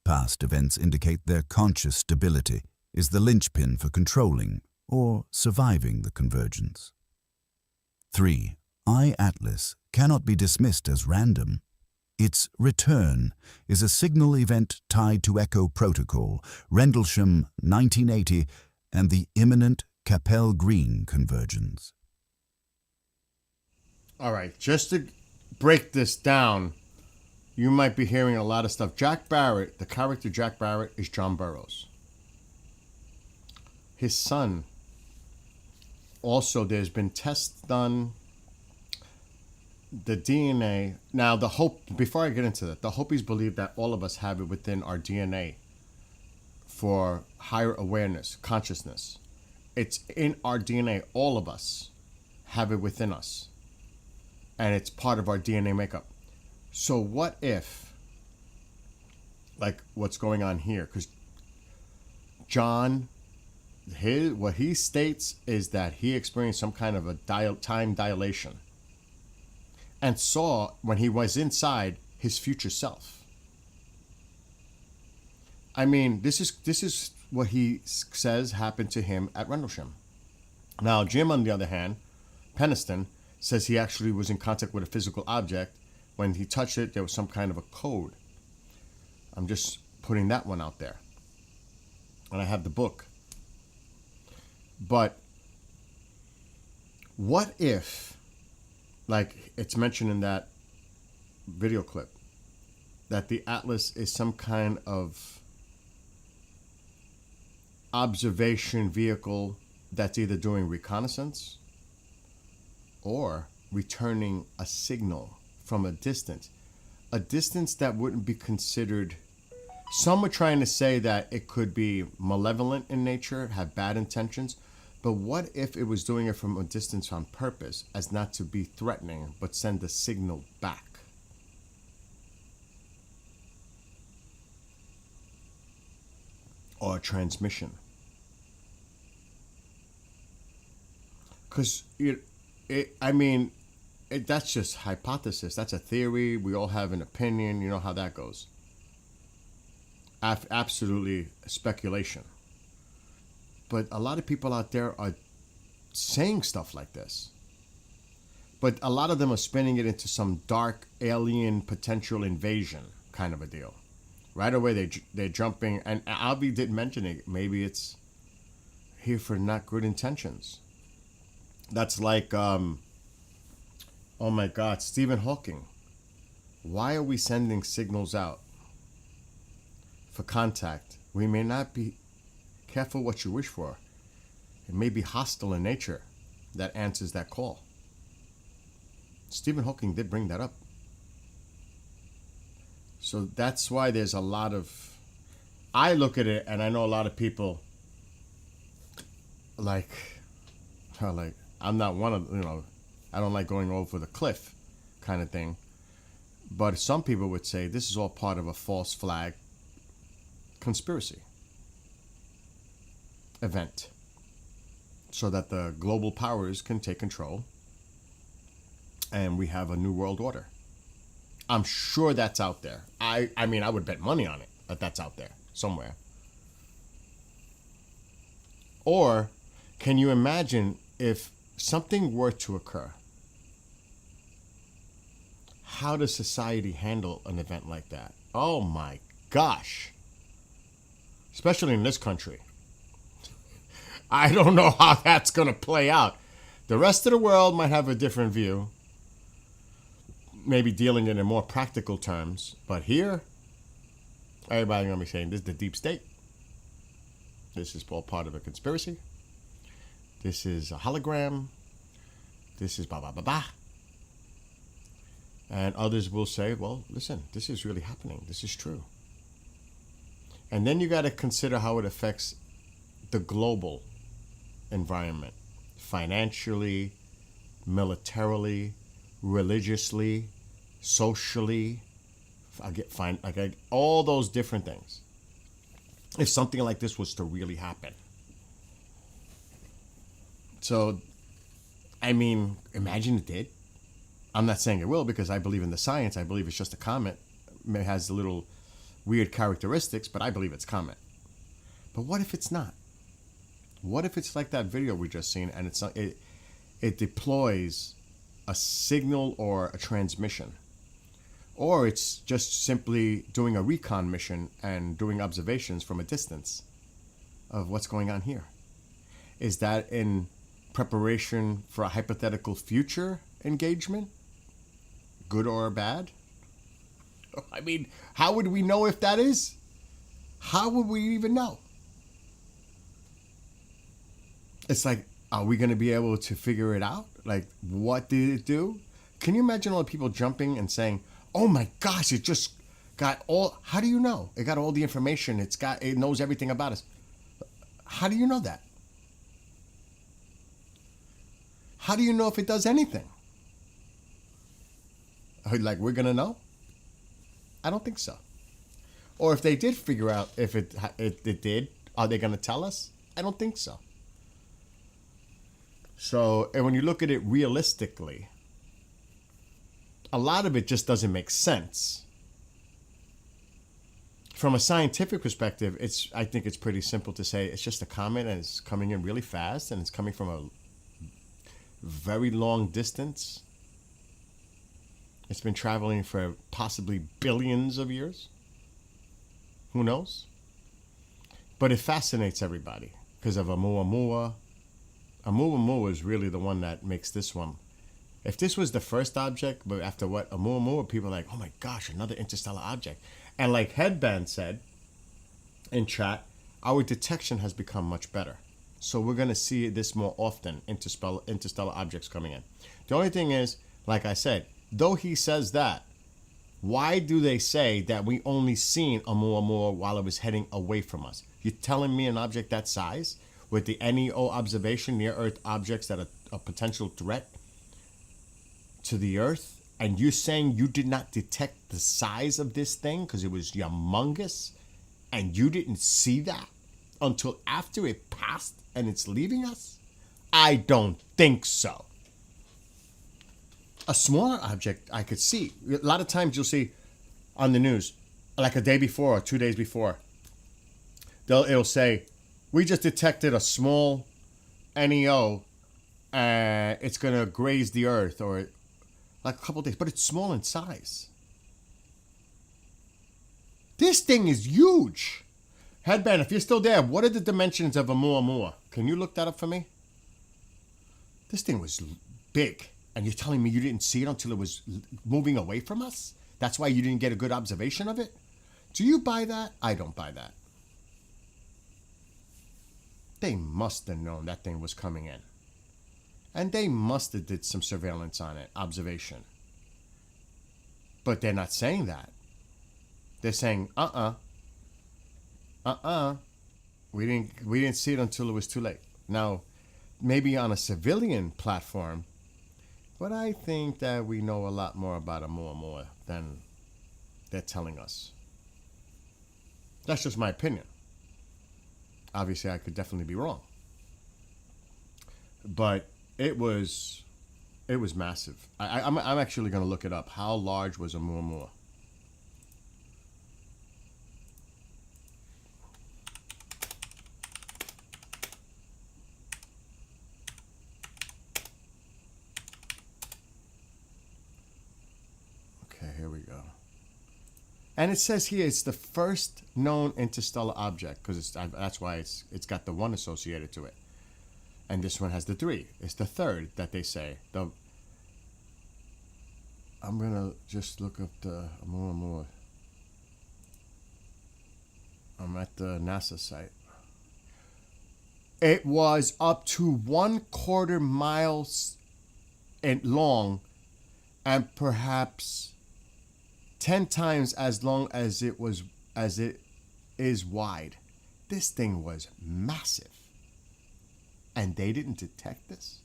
Past events indicate their conscious stability is the linchpin for controlling or surviving the convergence. 3I Atlas cannot be dismissed as random. Its return is a signal event tied to Echo Protocol, Rendlesham 1980, and the imminent Capel Green convergence. All right, just to break this down, you might be hearing a lot of stuff. Jack Barrett, the character Jack Barrett, is John Burroughs. His son, also, there's been tests done. The DNA. Now, the Hope, before I get into that, the Hopis believe that all of us have it within our DNA for higher awareness, consciousness. It's in our DNA. All of us have it within us. And it's part of our DNA makeup. So what if, like what's going on here, because John, what he states is that he experienced some kind of a time dilation and saw, when he was inside, his future self. I mean, this is what he says happened to him at Rendlesham. Now, Jim, on the other hand, Peniston, says he actually was in contact with a physical object. When he touched it, there was some kind of a code. I'm just putting that one out there. And I have the book. But what if, like it's mentioned in that video clip, that the Atlas is some kind of observation vehicle that's either doing reconnaissance or returning a signal from a distance that wouldn't be considered. Some are trying to say that it could be malevolent in nature, have bad intentions, but what if it was doing it from a distance on purpose, as not to be threatening, but send a signal back? Or a transmission. Because that's just hypothesis. That's a theory. We all have an opinion. You know how that goes. Absolutely speculation. But a lot of people out there are saying stuff like this. But a lot of them are spinning it into some dark alien potential invasion kind of a deal. Right away they're jumping. And Albie did mention it. Maybe it's here for not good intentions. That's like, oh my God, Stephen Hawking. Why are we sending signals out for contact? We may not be careful what you wish for. It may be hostile in nature that answers that call. Stephen Hawking did bring that up. So that's why there's a lot of... I look at it and I know a lot of people like I'm not one of, I don't like going over the cliff kind of thing. But some people would say this is all part of a false flag conspiracy event, so that the global powers can take control and we have a new world order. I'm sure that's out there. I mean, I would bet money on it that that's out there somewhere. Or can you imagine if something were to occur? How does society handle an event like that? Oh my gosh. Especially in this country. I don't know how that's going to play out. The rest of the world might have a different view. Maybe dealing it in more practical terms. But here, everybody's going to be saying this is the deep state. This is all part of a conspiracy. This is a hologram. This is blah, blah, blah, blah. And others will say, well, listen, this is really happening. This is true. And then you got to consider how it affects the global environment. Financially, militarily, religiously, socially. All those different things. If something like this was to really happen. So, I mean, imagine it did. I'm not saying it will, because I believe in the science. I believe it's just a comet. It has a little weird characteristics, but I believe it's comet. But what if it's not? What if it's like that video we just seen, and it deploys a signal or a transmission? Or it's just simply doing a recon mission and doing observations from a distance of what's going on here. Is that in preparation for a hypothetical future engagement, good or bad. I mean, how would we know if that is? How would we even know? It's like, are we going to be able to figure it out? Like, what did it do? Can you imagine all the people jumping and saying, oh my gosh, it just got all, how do you know? It got all the information. It knows everything about us. How do you know that? How do you know if it does anything? Like, we're going to know? I don't think so. Or if they did figure out if it did, are they going to tell us? I don't think so. So, and when you look at it realistically, a lot of it just doesn't make sense. From a scientific perspective, I think it's pretty simple to say it's just a comet and it's coming in really fast and it's coming from a very long distance. It's been traveling for possibly billions of years. Who knows? But it fascinates everybody because of Oumuamua. Oumuamua is really the one that makes this one. If this was the first object, but after what Oumuamua, people are like, oh my gosh, another interstellar object. And like Headband said in chat, our detection has become much better. So we're going to see this more often, interstellar objects coming in. The only thing is, like I said, though he says that, why do they say that we only seen Oumuamua while it was heading away from us? You're telling me an object that size, with the NEO observation, near-Earth objects that are a potential threat to the Earth, and you're saying you did not detect the size of this thing because it was humongous, and you didn't see that until after it passed and it's leaving us? I don't think so. A smaller object I could see. A lot of times you'll see on the news, like a day before or 2 days before, it'll say, we just detected a small NEO, it's going to graze the Earth, or like a couple of days, but it's small in size. This thing is huge. Headband, if you're still there, what are the dimensions of Oumuamua? Can you look that up for me? This thing was big, and you're telling me you didn't see it until it was moving away from us? That's why you didn't get a good observation of it? Do you buy that? I don't buy that. They must have known that thing was coming in. And they must have did some surveillance on it, observation. But they're not saying that. They're saying, we didn't see it until it was too late. Now, maybe on a civilian platform, but I think that we know a lot more about Oumuamua than they're telling us. That's just my opinion. Obviously, I could definitely be wrong. But it was massive. I'm actually going to look it up. How large was Oumuamua? Okay, here we go. And it says here it's the first known interstellar object because that's why it's got the 1 associated to it. And this one has the 3. It's the third that they say. I'm going to just look up the Oumuamua. I'm at the NASA site. It was up to 1/4 miles long and perhaps 10 times as long as it is wide. This thing was massive. And they didn't detect this?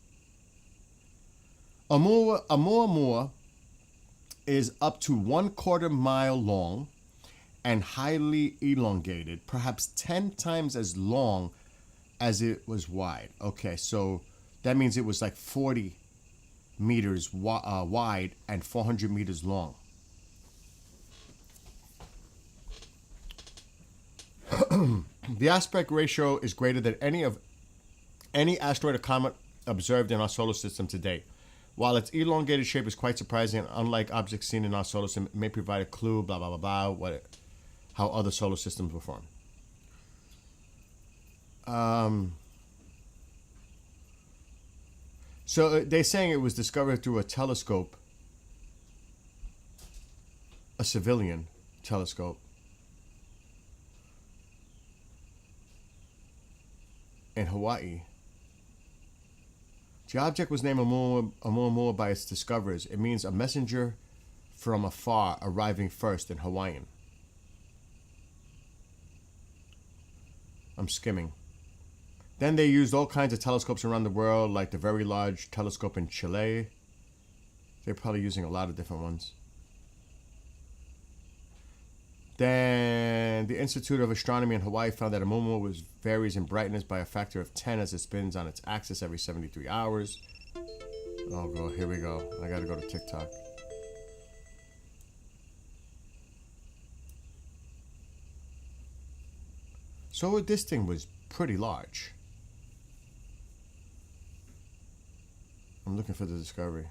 Oumuamua is up to 1/4 mile long and highly elongated, perhaps 10 times as long as it was wide. Okay, so that means it was like 40 meters wide and 400 meters long. The aspect ratio is greater than any asteroid or comet observed in our solar system to date. While its elongated shape is quite surprising, unlike objects seen in our solar system, it may provide a clue, blah, blah, blah, blah, how other solar systems were formed. So they're saying it was discovered through a telescope, a civilian telescope, in Hawaii. The object was named Oumuamua by its discoverers. It means a messenger from afar arriving first in Hawaiian. I'm skimming. Then they used all kinds of telescopes around the world, like the Very Large Telescope in Chile. They're probably using a lot of different ones. Then the Institute of Astronomy in Hawaii found that Oumuamua varies in brightness by a factor of 10 as it spins on its axis every 73 hours. Oh, God, here we go. I gotta go to TikTok. So this thing was pretty large. I'm looking for the discovery.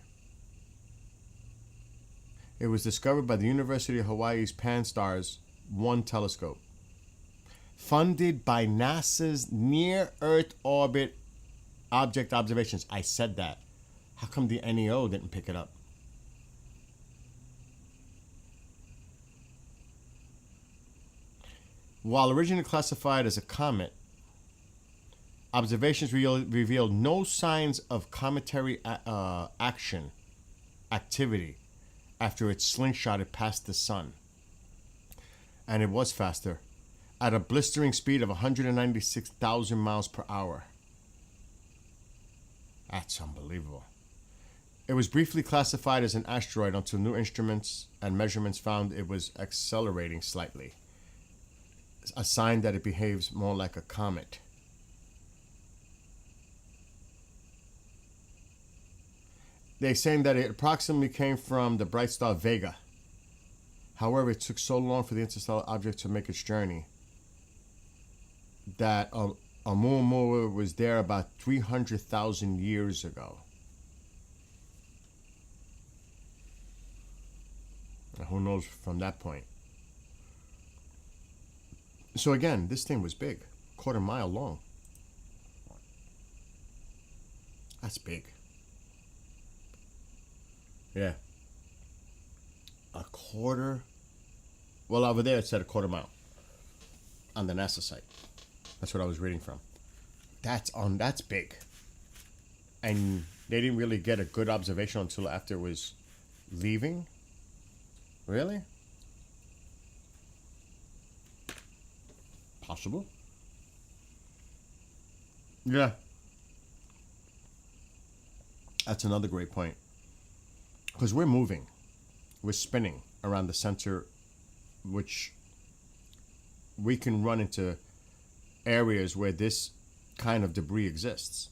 It was discovered by the University of Hawaii's Pan-STARRS 1 telescope, funded by NASA's Near-Earth Orbit Object Observations. I said that. How come the NEO didn't pick it up? While originally classified as a comet, observations revealed no signs of cometary activity after it slingshotted past the sun. And it was faster, at a blistering speed of 196,000 miles per hour. That's unbelievable. It was briefly classified as an asteroid until new instruments and measurements found it was accelerating slightly, a sign that it behaves more like a comet. They're saying that it approximately came from the bright star Vega. However, it took so long for the interstellar object to make its journey that Oumuamua was there about 300,000 years ago. Now, who knows from that point? So again, this thing was big, 1/4 mile long. That's big. Yeah. 1/4. Well, over there it said 1/4 mile on the NASA site. That's what I was reading from. That's big. And they didn't really get a good observation until after it was leaving. Really? Possible? Yeah. That's another great point. Because we're moving. We're spinning around the center, which we can run into areas where this kind of debris exists.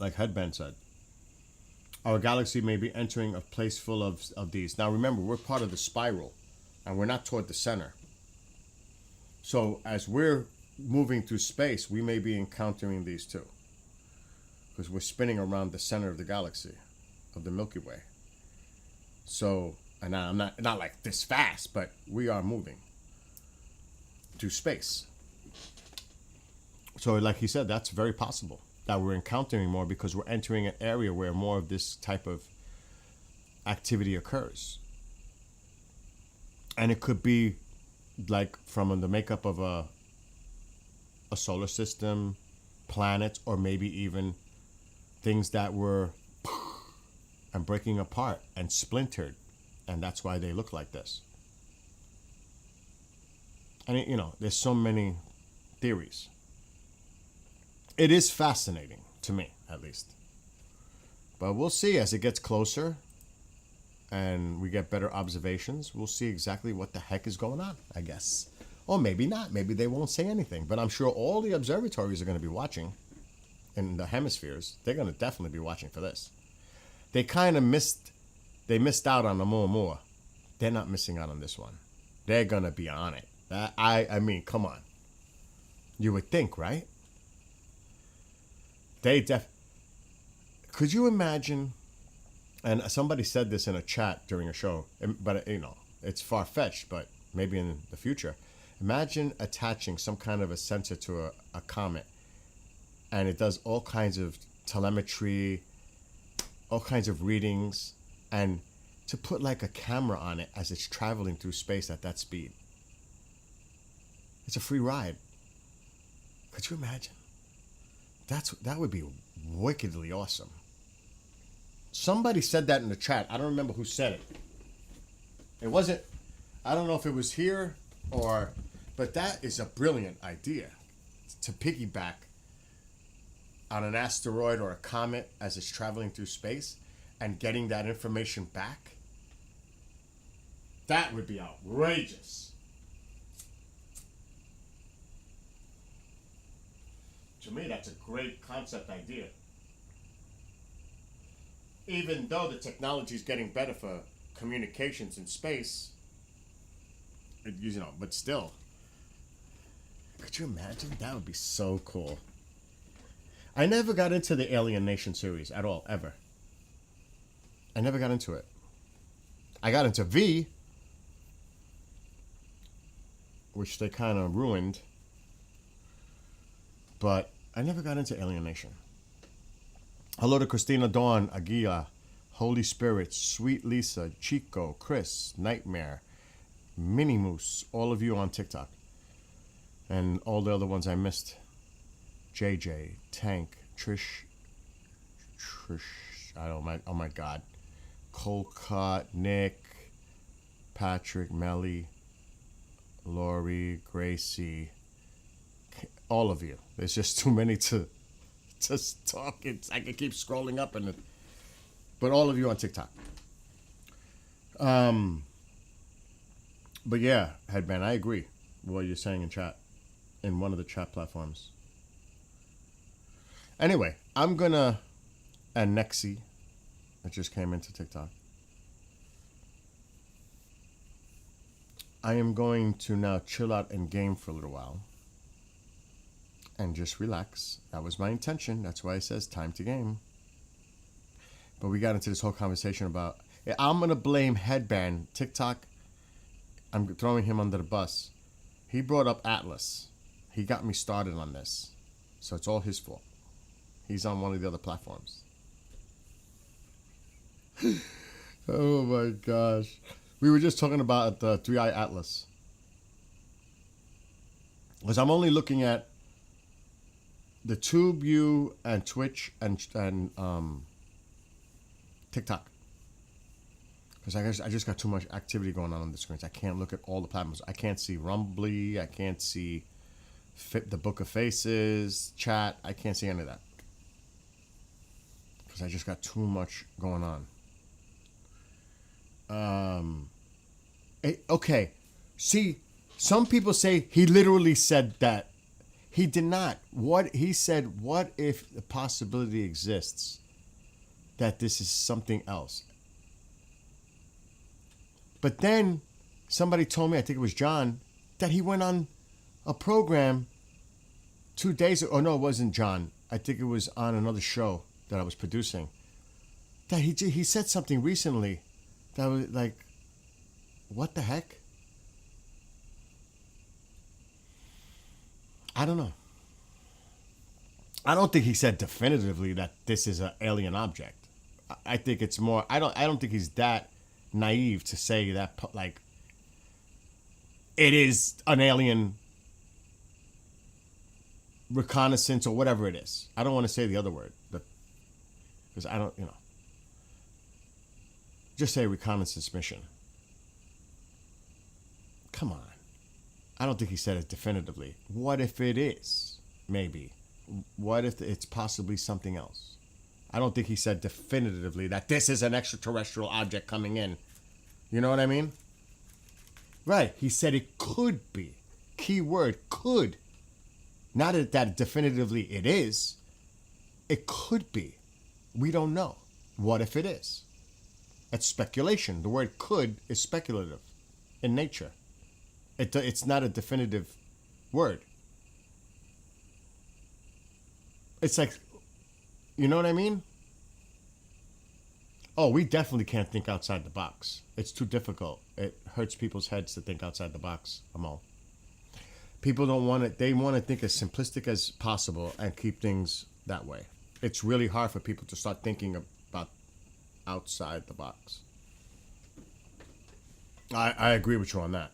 Like Headband said. Our galaxy may be entering a place full of these. Now remember, we're part of the spiral, and we're not toward the center. So as we're moving through space, we may be encountering these too. Because we're spinning around the center of the galaxy, of the Milky Way. So, and I'm not like this fast, but we are moving through space. So like he said, that's very possible that we're encountering more because we're entering an area where more of this type of activity occurs. And it could be like from the makeup of a solar system, planets, or maybe even things that were and breaking apart and splintered, and that's why they look like this. And you know, there's so many theories. It is fascinating to me, at least. But we'll see as it gets closer and we get better observations. We'll see exactly what the heck is going on, I guess. Or maybe not. Maybe they won't say anything. But I'm sure all the observatories are going to be watching in the hemispheres. They're going to definitely be watching for this. They kind of missed out on the Oumuamua. They're not missing out on this one. They're going to be on it. I mean, come on. You would think, right? Could you imagine, and somebody said this in a chat during a show, but you know, it's far-fetched, but maybe in the future. Imagine attaching some kind of a sensor to a comet, and it does all kinds of telemetry all kinds of readings, and to put like a camera on it as it's traveling through space at that speed. It's a free ride. Could you imagine? That would be wickedly awesome. Somebody said that in the chat. I don't remember who said it. It wasn't, I don't know if it was here or, but that is a brilliant idea to piggyback on an asteroid or a comet as it's traveling through space and getting that information back. That would be outrageous. To me, that's a great concept idea. Even though the technology is getting better for communications in space, but still, could you imagine? That would be so cool. I never got into the Alien Nation series at all, ever. I never got into it. I got into V, which they kind of ruined, but I never got into Alien Nation. Hello to Christina Dawn, Aguila, Holy Spirit, Sweet Lisa, Chico, Chris, Nightmare, Mini Moose, all of you on TikTok. And all the other ones I missed. JJ, Tank, Trish, oh my God. Colcott, Nick, Patrick, Melly, Lori, Gracie, all of you. There's just too many to just talk. I can keep scrolling up but all of you on TikTok. But yeah, Headband, I agree with what you're saying in chat, in one of the chat platforms. Anyway, I'm gonna, and Nexi, that just came into TikTok. I am going to now chill out and game for a little while. And just relax. That was my intention. That's why it says time to game. But we got into this whole conversation about, I'm going to blame Headband, TikTok. I'm throwing him under the bus. He brought up Atlas. He got me started on this. So it's all his fault. He's on one of the other platforms. Oh my gosh. We were just talking about the 3i Atlas. Because I'm only looking at the TubeU and Twitch and TikTok. Because I just got too much activity going on the screens. I can't look at all the platforms. I can't see Rumbly. I can't see the Book of Faces, chat. I can't see any of that. Because I just got too much going on. Okay. See, some people say he literally said that. He did not. He said, what if the possibility exists that this is something else? But then somebody told me, I think it was John, that he went on a program 2 days ago. Oh, no, it wasn't John. I think it was on another show that I was producing. That he said something recently that was like, what the heck? I don't know. I don't think he said definitively that this is an alien object. I think it's more, I don't think he's that naive to say that, like, it is an alien reconnaissance or whatever it is. I don't want to say the other word, because I don't, just say reconnaissance mission. Come on. I don't think he said it definitively. What if it is? Maybe. What if it's possibly something else? I don't think he said definitively that this is an extraterrestrial object coming in. You know what I mean? Right. He said it could be. Key word, could. Not that definitively it is. It could be. We don't know. What if it is? It's speculation. The word could is speculative in nature. It's not a definitive word. It's like, you know what I mean? Oh, we definitely can't think outside the box. It's too difficult. It hurts people's heads to think outside the box, Amal. People don't want it. They want to think as simplistic as possible and keep things that way. It's really hard for people to start thinking about outside the box. I agree with you on that.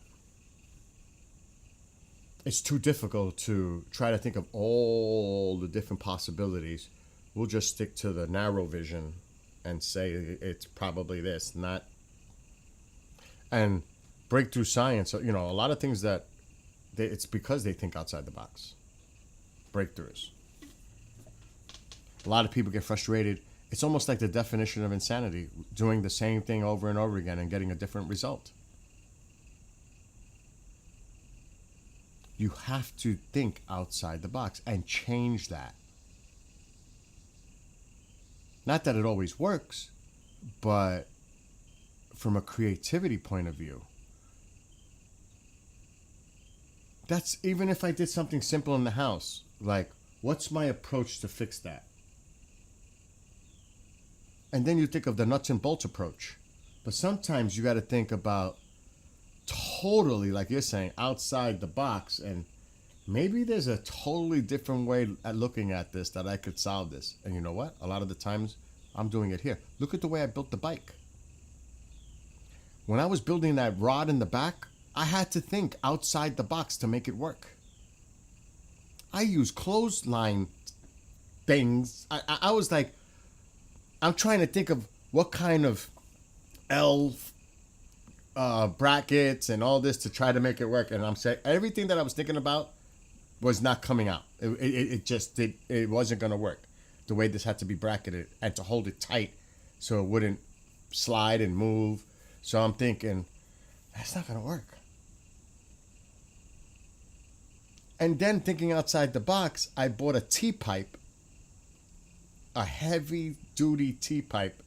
It's too difficult to try to think of all the different possibilities. We'll just stick to the narrow vision and say it's probably this, not. And breakthrough science, a lot of things that it's because they think outside the box. Breakthroughs. A lot of people get frustrated. It's almost like the definition of insanity, doing the same thing over and over again and getting a different result. You have to think outside the box and change that. Not that it always works, but from a creativity point of view, that's even if I did something simple in the house, like, what's my approach to fix that? And then you think of the nuts and bolts approach. But sometimes you got to think about totally, like you're saying, outside the box. And maybe there's a totally different way at looking at this that I could solve this. And you know what? A lot of the times I'm doing it here. Look at the way I built the bike. When I was building that rod in the back, I had to think outside the box to make it work. I used clothesline things. I was like, I'm trying to think of what kind of L brackets and all this to try to make it work. And I'm saying everything that I was thinking about was not coming out. It wasn't going to work. The way this had to be bracketed and to hold it tight so it wouldn't slide and move. So I'm thinking, that's not going to work. And then thinking outside the box, I bought a T-pipe, a heavy-duty T-pipe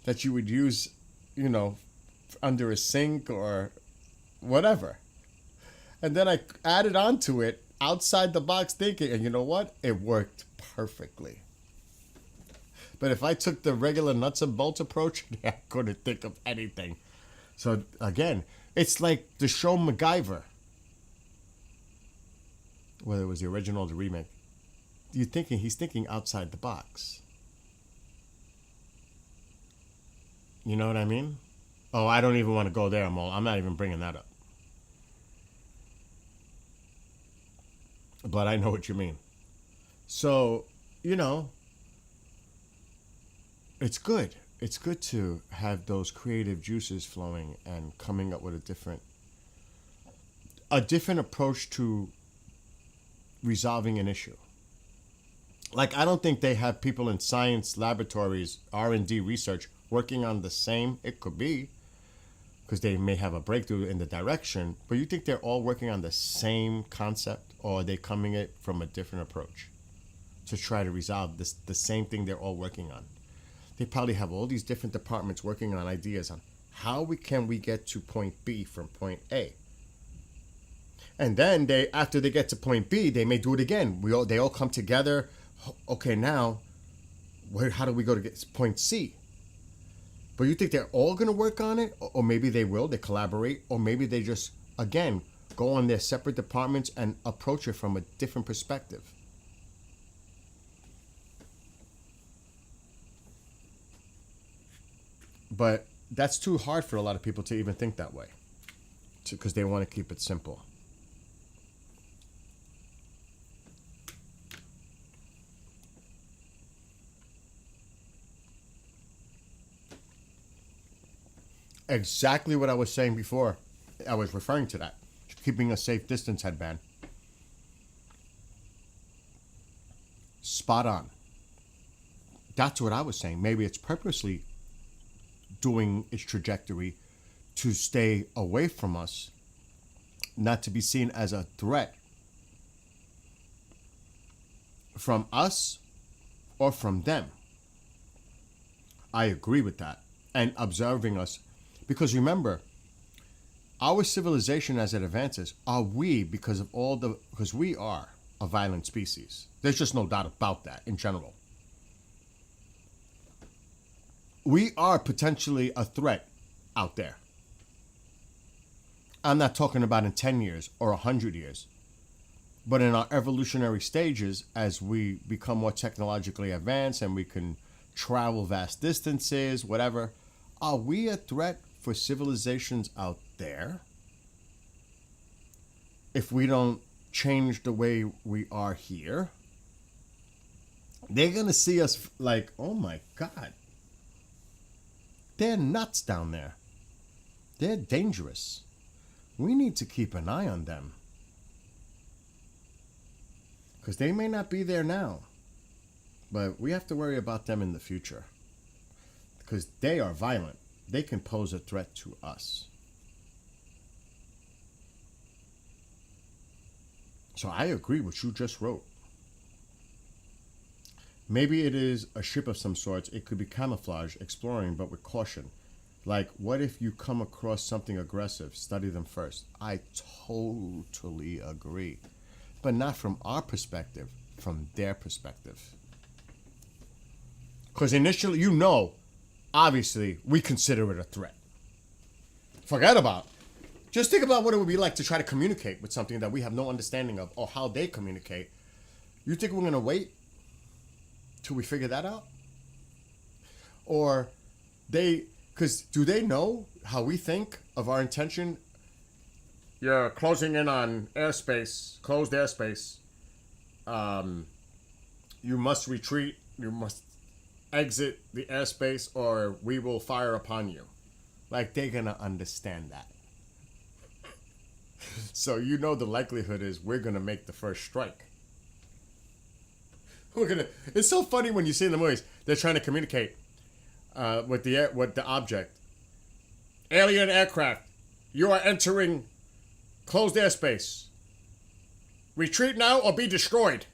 that you would use, under a sink or whatever. And then I added onto it outside the box thinking, and you know what? It worked perfectly. But if I took the regular nuts and bolts approach, I couldn't think of anything. So again, it's like the show MacGyver. Whether it was the original or the remake. He's thinking outside the box. You know what I mean? Oh, I don't even want to go there, Amol. I'm not even bringing that up. But I know what you mean. So, it's good. It's good to have those creative juices flowing and coming up with a different approach to resolving an issue. Like, I don't think they have people in science laboratories, R&D research, working on the same. It could be, because they may have a breakthrough in the direction, but you think they're all working on the same concept, or are they coming at it from a different approach to try to resolve the same thing they're all working on? They probably have all these different departments working on ideas on how can we get to point B from point A. And then after they get to point B, they may do it again. They all come together. Okay, now, how do we go to get point C? But you think they're all going to work on it? Or maybe they will, they collaborate. Or maybe they just, again, go on their separate departments and approach it from a different perspective. But that's too hard for a lot of people to even think that way. Because they want to keep it simple. Exactly what I was saying before. I was referring to that. Keeping a safe distance headband. Spot on. That's what I was saying. Maybe it's purposely doing its trajectory to stay away from us, not to be seen as a threat from us or from them. I agree with that. And observing us. Because remember, our civilization as it advances, because we are a violent species. There's just no doubt about that in general. We are potentially a threat out there. I'm not talking about in 10 years or 100 years. But in our evolutionary stages, as we become more technologically advanced and we can travel vast distances, whatever. Are we a threat for civilizations out there if we don't change the way we are here? They're going to see us like, oh my God. They're nuts down there. They're dangerous. We need to keep an eye on them. Because they may not be there now. But we have to worry about them in the future. Because they are violent. They can pose a threat to us. So I agree with what you just wrote. Maybe it is a ship of some sorts. It could be camouflage, exploring, but with caution. Like, what if you come across something aggressive? Study them first. I totally agree. But not from our perspective, from their perspective. Because initially, obviously, we consider it a threat. Forget about it. Just think about what it would be like to try to communicate with something that we have no understanding of or how they communicate. You think we're going to wait till we figure that out? Or because do they know how we think of our intention? You're closing in on airspace, closed airspace. You must retreat. You must exit the airspace or we will fire upon you. Like, they're going to understand that. So the likelihood is we're going to make the first strike. It's so funny when you see in the movies, they're trying to communicate with the object. Alien aircraft, you are entering closed airspace. Retreat now or be destroyed.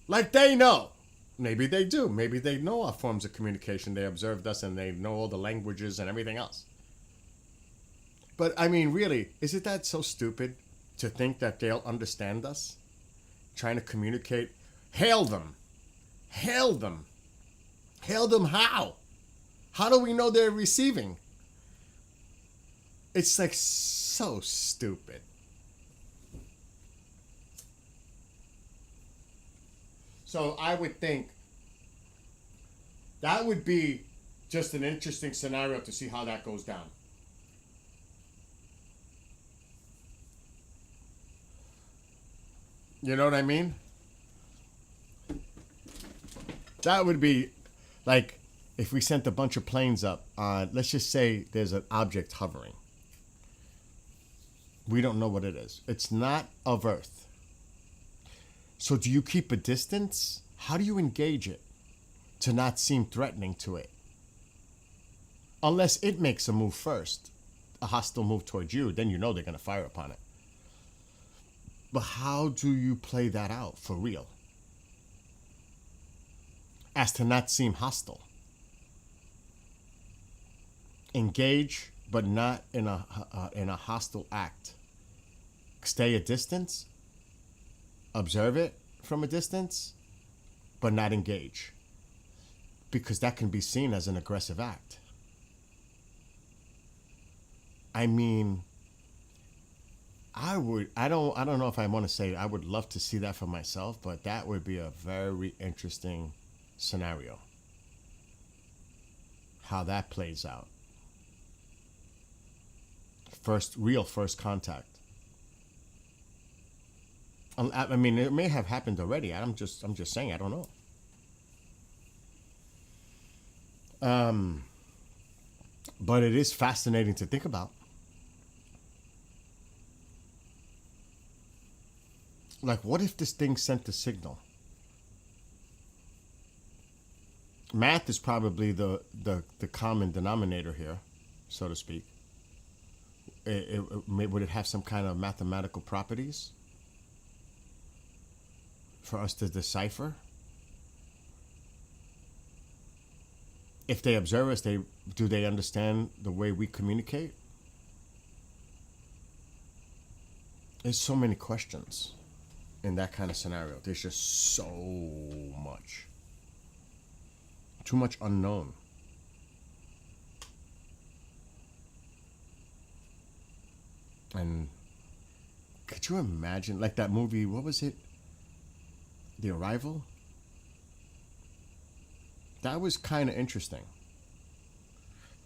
Like, they know. Maybe they do. Maybe they know our forms of communication. They observed us and they know all the languages and everything else. But, I mean, really, isn't that so stupid to think that they'll understand us? Trying to communicate. Hail them. Hail them. Hail them how? How do we know they're receiving? It's like so stupid. So I would think that would be just an interesting scenario to see how that goes down. You know what I mean? That would be like if we sent a bunch of planes up. Let's just say there's an object hovering. We don't know what it is. It's not of Earth. So do you keep a distance? How do you engage it to not seem threatening to it? Unless it makes a move first, a hostile move towards you, then you know they're going to fire upon it. But how do you play that out for real? As to not seem hostile. Engage, but not in a hostile act. Stay a distance. Observe it from a distance, but not engage. Because that can be seen as an aggressive act. I mean, I don't know if I want to say I would love to see that for myself, but that would be a very interesting scenario. How that plays out. Real first contact. I mean, it may have happened already. I'm just saying, I don't know. But it is fascinating to think about. Like, what if this thing sent a signal? Math is probably the common denominator here, so to speak. Would it have some kind of mathematical properties for us to decipher? If they observe us, do they understand the way we communicate? There's so many questions in that kind of scenario. There's just so much. Too much unknown. And could you imagine, like that movie, what was it? The Arrival? That was kind of interesting.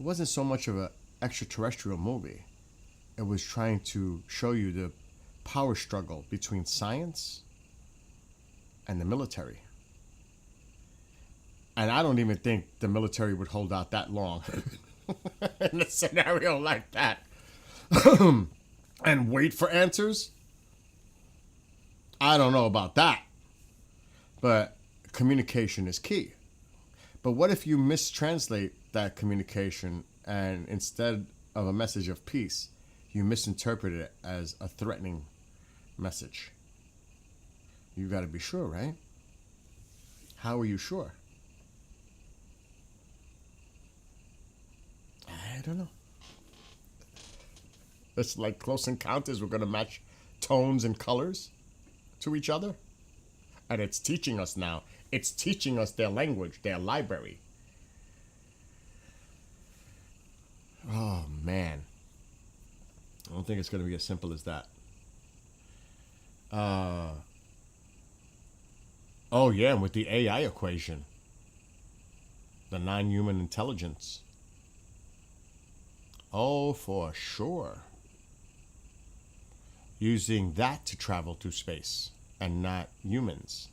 It wasn't so much of an extraterrestrial movie. It was trying to show you the power struggle between science and the military. And I don't even think the military would hold out that long in a scenario like that. And wait for answers? I don't know about that. But communication is key. But what if you mistranslate that communication and instead of a message of peace, you misinterpret it as a threatening message? You got to be sure, right? How are you sure? I don't know. It's like Close Encounters. We're going to match tones and colors to each other. And it's teaching us now. It's teaching us their language, their library. Oh, man. I don't think it's going to be as simple as that. Oh, yeah, with the AI equation. The non-human intelligence. Oh, for sure. Using that to travel through space and not humans.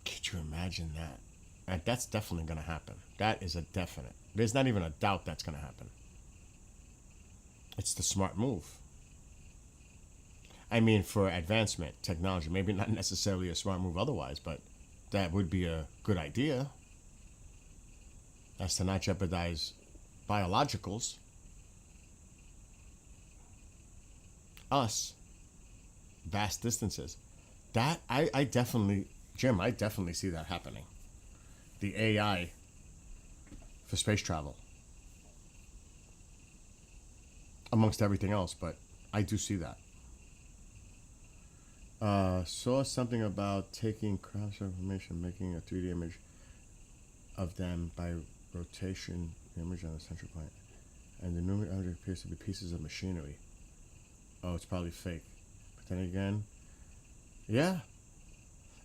Could you imagine that? And that's definitely going to happen. That is a definite. There's not even a doubt that's going to happen. It's the smart move. I mean, for advancement, technology, maybe not necessarily a smart move otherwise, but that would be a good idea. As to not jeopardize biologicals. Us. Vast distances. That, I definitely, Jim, I definitely see that happening. The AI for space travel. Amongst everything else, but I do see that. Saw something about taking crowd information, making a 3D image of them by rotation image on the central point. And the new object appears to be pieces of machinery. Oh, it's probably fake. But then again, yeah.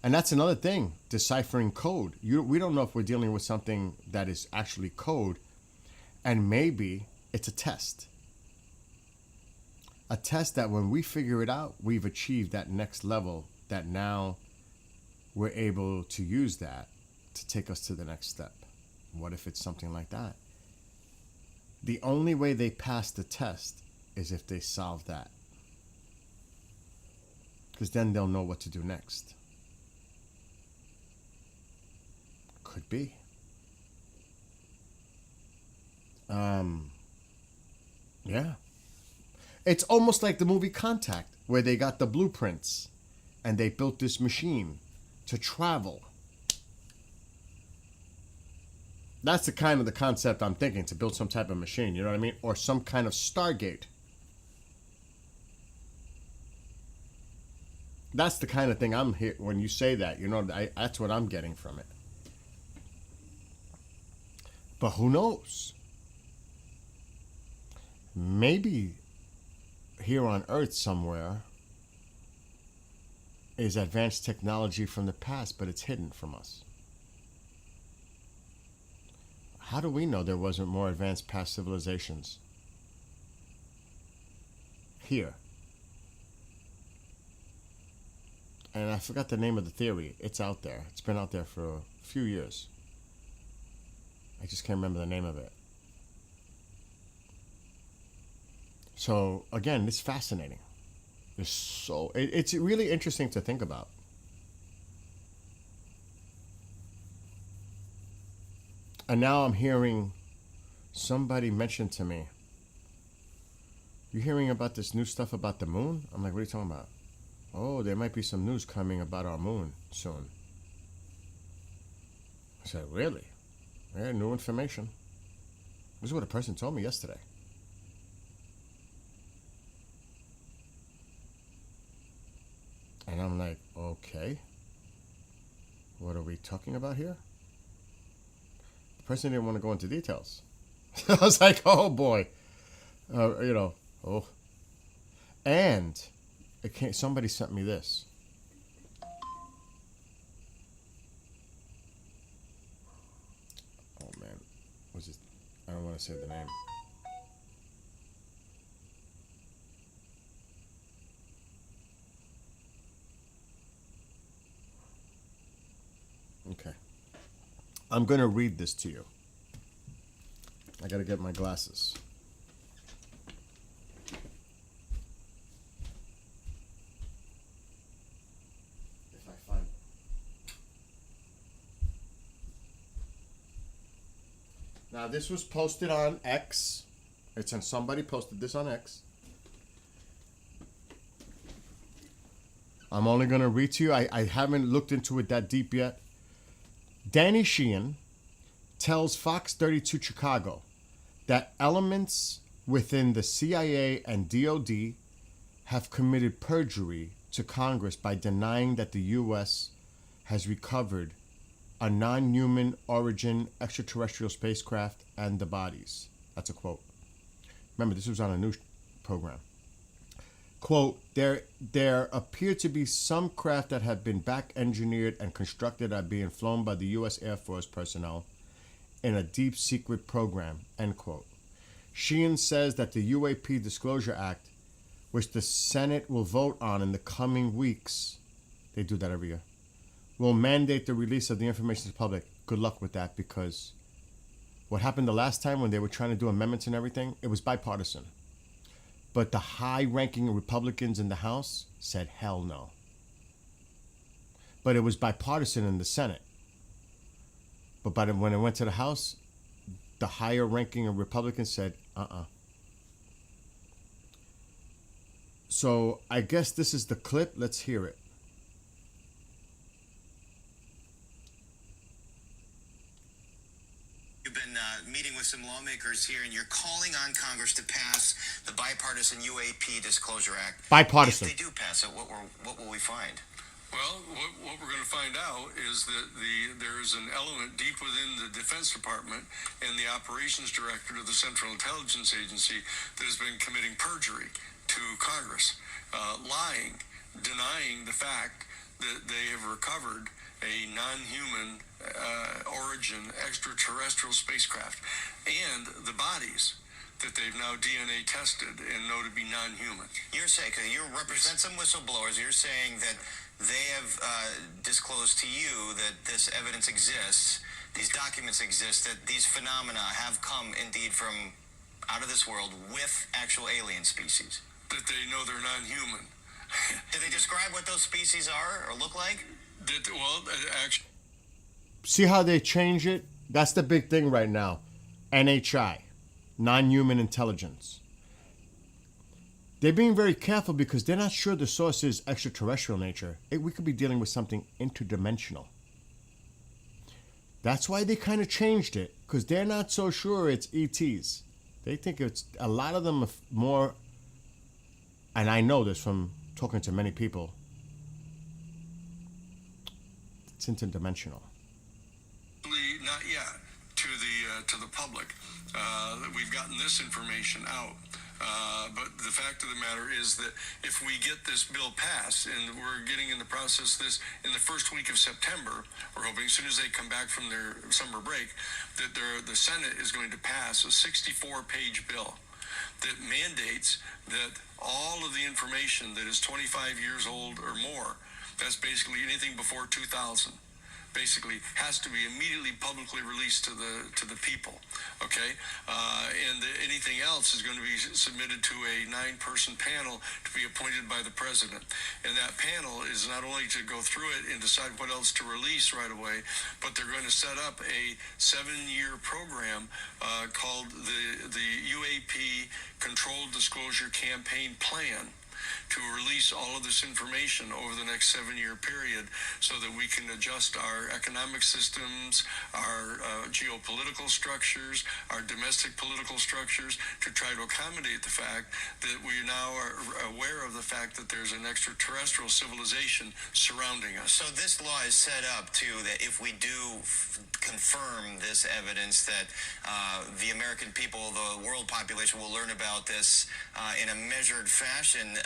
And that's another thing, deciphering code. We don't know if we're dealing with something that is actually code, and maybe it's a test. A test that when we figure it out, we've achieved that next level, that now we're able to use that to take us to the next step. What if it's something like that? The only way they pass the test is if they solve that. Because then they'll know what to do next. Could be. Yeah. It's almost like the movie Contact, where they got the blueprints and they built this machine to travel. That's the kind of the concept I'm thinking, to build some type of machine, you know what I mean? Or some kind of Stargate. That's the kind of thing I'm here when you say that, you know, that's what I'm getting from it. But who knows? Maybe here on Earth somewhere is advanced technology from the past, but it's hidden from us. How do we know there wasn't more advanced past civilizations here? And I forgot the name of the theory. It's out there. It's been out there for a few years. I just can't remember the name of it. So, again, it's fascinating. It's really interesting to think about. And now I'm hearing somebody mention to me, you hearing about this new stuff about the moon? I'm like, what are you talking about? Oh, there might be some news coming about our moon soon. I said, really? Yeah, new information. This is what a person told me yesterday. And I'm like, okay. What are we talking about here? The person didn't want to go into details. I was like, oh boy. Oh. And somebody sent me this. want to say the name. Okay. I'm going to read this to you. I got to get my glasses. If I find it. Now, this was posted on X. It's on somebody posted this on X. I'm only going to read to you. I haven't looked into it that deep yet. Danny Sheehan tells Fox 32 Chicago that elements within the CIA and DOD have committed perjury to Congress by denying that the U.S. has recovered a non-human origin extraterrestrial spacecraft and the bodies. That's a quote. Remember, this was on a news program. Quote, there appear to be some craft that have been back engineered and constructed are being flown by the U.S. Air Force personnel in a deep secret program, end quote. Sheehan says that the UAP Disclosure Act, which the Senate will vote on in the coming weeks, they do that every year, will mandate the release of the information to the public. Good luck with that, because what happened the last time when they were trying to do amendments and everything, it was bipartisan. But the high-ranking Republicans in the House said, hell no. But it was bipartisan in the Senate. But when it went to the House, the higher-ranking Republicans said, So I guess this is the clip. Let's hear it. You've been meeting with some lawmakers here, and you're calling on Congress to pass the bipartisan UAP Disclosure Act. Bipartisan. If they do pass it, what will we find? Well, what we're going to find out is that there is an element deep within the Defense Department and the Operations Director of the Central Intelligence Agency that has been committing perjury to Congress, lying, denying the fact that they have recovered a non-human origin extraterrestrial spacecraft and the bodies that they've now DNA tested and know to be non-human. You're saying, you represent some whistleblowers, you're saying that they have disclosed to you that this evidence exists, these documents exist, that these phenomena have come indeed from out of this world with actual alien species. That they know they're non-human. Do they describe what those species are or look like? Actually, See how they change it? That's the big thing right now. NHI, non-human intelligence. They're being very careful because they're not sure the source is extraterrestrial nature. We could be dealing with something interdimensional. That's why they kind of changed it, because they're not so sure it's ETs. They think it's, a lot of them are more, and I know this from talking to many people, it's interdimensional. not yet to the public. We've gotten this information out. But the fact of the matter is that if we get this bill passed, and we're getting in the process this in the first week of September, we're hoping as soon as they come back from their summer break, that the Senate is going to pass a 64-page bill that mandates that all of the information that is 25 years old or more, that's basically anything before 2000, basically has to be immediately publicly released to the people, okay? And anything else is going to be submitted to a 9-person panel to be appointed by the president. And that panel is not only to go through it and decide what else to release right away, but they're going to set up a 7-year program called the UAP Controlled Disclosure Campaign Plan, to release all of this information over the next 7-year period so that we can adjust our economic systems, our geopolitical structures, our domestic political structures to try to accommodate the fact that we now are aware of the the fact that there's an extraterrestrial civilization surrounding us. So this law is set up to that if we do confirm this evidence, that the American people, the world population, will learn about this in a measured fashion.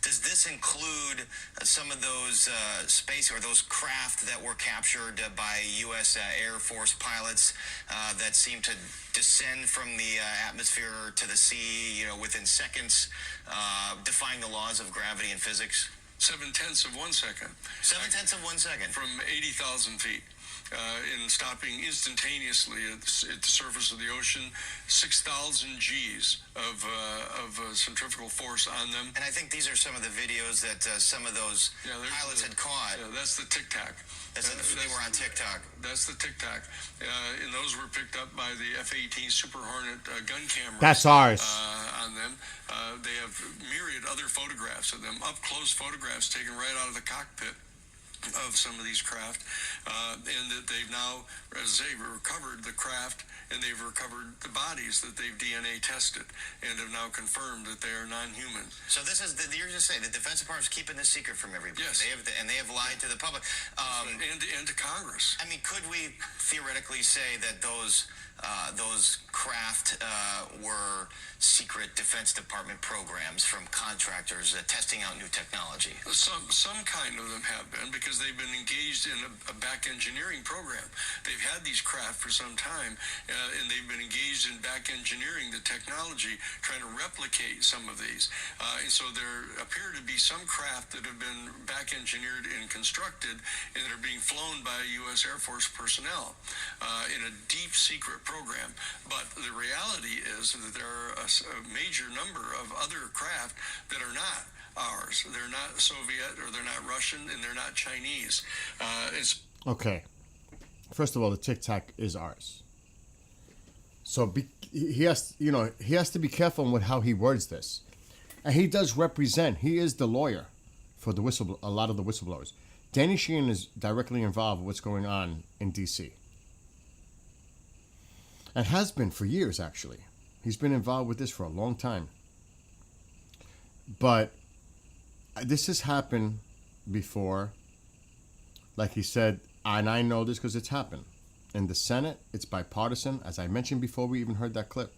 Does this include some of those space or those craft that were captured by U.S. Air Force pilots that seem to descend from the atmosphere to the sea, within seconds, defying the laws of gravity and physics? 0.7 of 1 second. 0.7 of 1 second. From 80,000 feet. In stopping instantaneously at the surface of the ocean, 6,000 Gs of centrifugal force on them. And I think these are some of the videos that some of those pilots had caught. Yeah, that's the Tic Tac. They were on TikTok. That's the Tic Tac. And those were picked up by the F-18 Super Hornet gun cameras. That's ours. On them. They have myriad other photographs of them, up-close photographs taken right out of the cockpit of some of these craft, and that they've now, as they've recovered the craft, and they've recovered the bodies that they've DNA tested, and have now confirmed that they are non-human. So this is, you're just saying, the Defense Department's keeping this secret from everybody. Yes. They have lied to the public. And to Congress. I mean, could we theoretically say that those craft were secret Defense Department programs from contractors testing out new technology? Some kind of them have been, because they've been engaged in a back engineering program. They've had these craft for some time, and they've been engaged in back engineering the technology, trying to replicate some of these. And so there appear to be some craft that have been back engineered and constructed, and that are being flown by U.S. Air Force personnel in a deep secret program. But the reality is that there are a major number of other craft that are not ours. They're not Soviet, or they're not Russian, and they're not Chinese. Okay. First of all, the Tic Tac is ours. So he has to be careful with how he words this. And he does represent, he is the lawyer for a lot of the whistleblowers. Danny Sheehan is directly involved with what's going on in D.C. And has been for years, actually. He's been involved with this for a long time. But this has happened before. Like he said, and I know this because it's happened. In the Senate, it's bipartisan. As I mentioned before, we even heard that clip.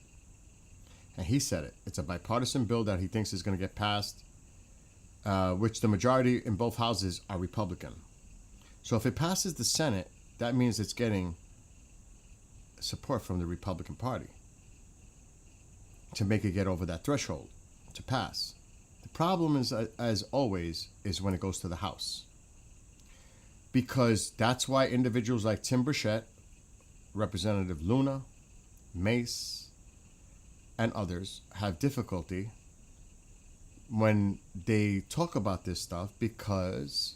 And he said it. It's a bipartisan bill that he thinks is going to get passed, which the majority in both houses are Republican. So if it passes the Senate, that means it's getting support from the Republican Party to make it get over that threshold to pass. The problem is, as always, is when it goes to the House. Because that's why individuals like Tim Burchett, Representative Luna, Mace, and others have difficulty when they talk about this stuff, because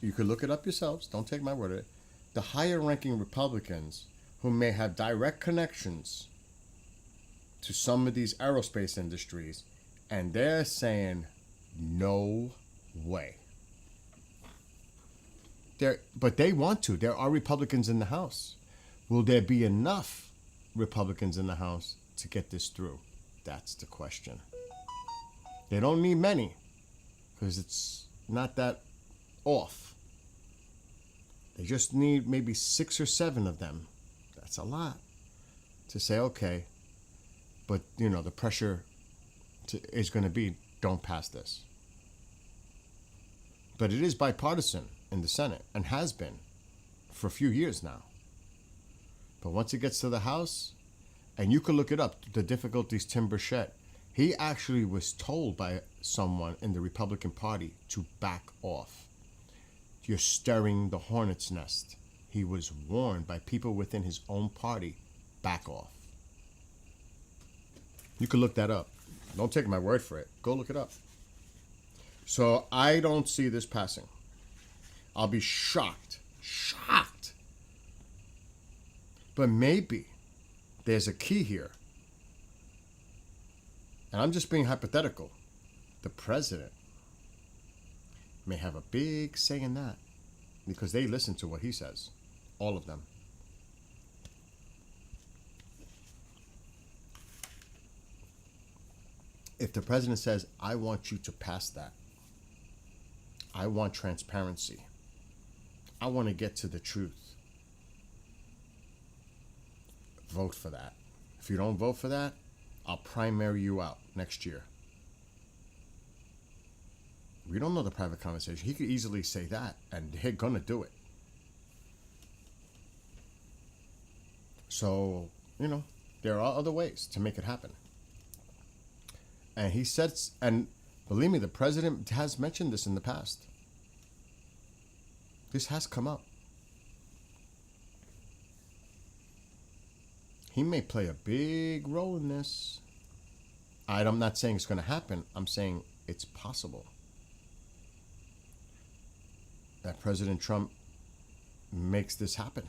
you could look it up yourselves, don't take my word for it. The higher ranking Republicans who may have direct connections to some of these aerospace industries, and they're saying, no way. But they want to. There are Republicans in the House. Will there be enough Republicans in the House to get this through? That's the question. They don't need many, because it's not that off. They just need maybe 6 or 7 of them. That's a lot to say, okay, but the pressure is going to be, don't pass this. But it is bipartisan in the Senate, and has been for a few years now. But once it gets to the House, and you can look it up, the difficulties Tim Burchett, he actually was told by someone in the Republican Party to back off. You're stirring the hornet's nest. He was warned by people within his own party, back off. You can look that up. Don't take my word for it. Go look it up. So I don't see this passing. I'll be shocked. But maybe there's a key here. And I'm just being hypothetical. The president may have a big say in that, because they listen to what he says. All of them. If the president says, I want you to pass that, I want transparency, I want to get to the truth, vote for that. If you don't vote for that, I'll primary you out next year. We don't know the private conversation. He could easily say that, and they're going to do it. So, there are other ways to make it happen. And he says, and believe me, the president has mentioned this in the past. This has come up. He may play a big role in this. I'm not saying it's going to happen. I'm saying it's possible that President Trump makes this happen.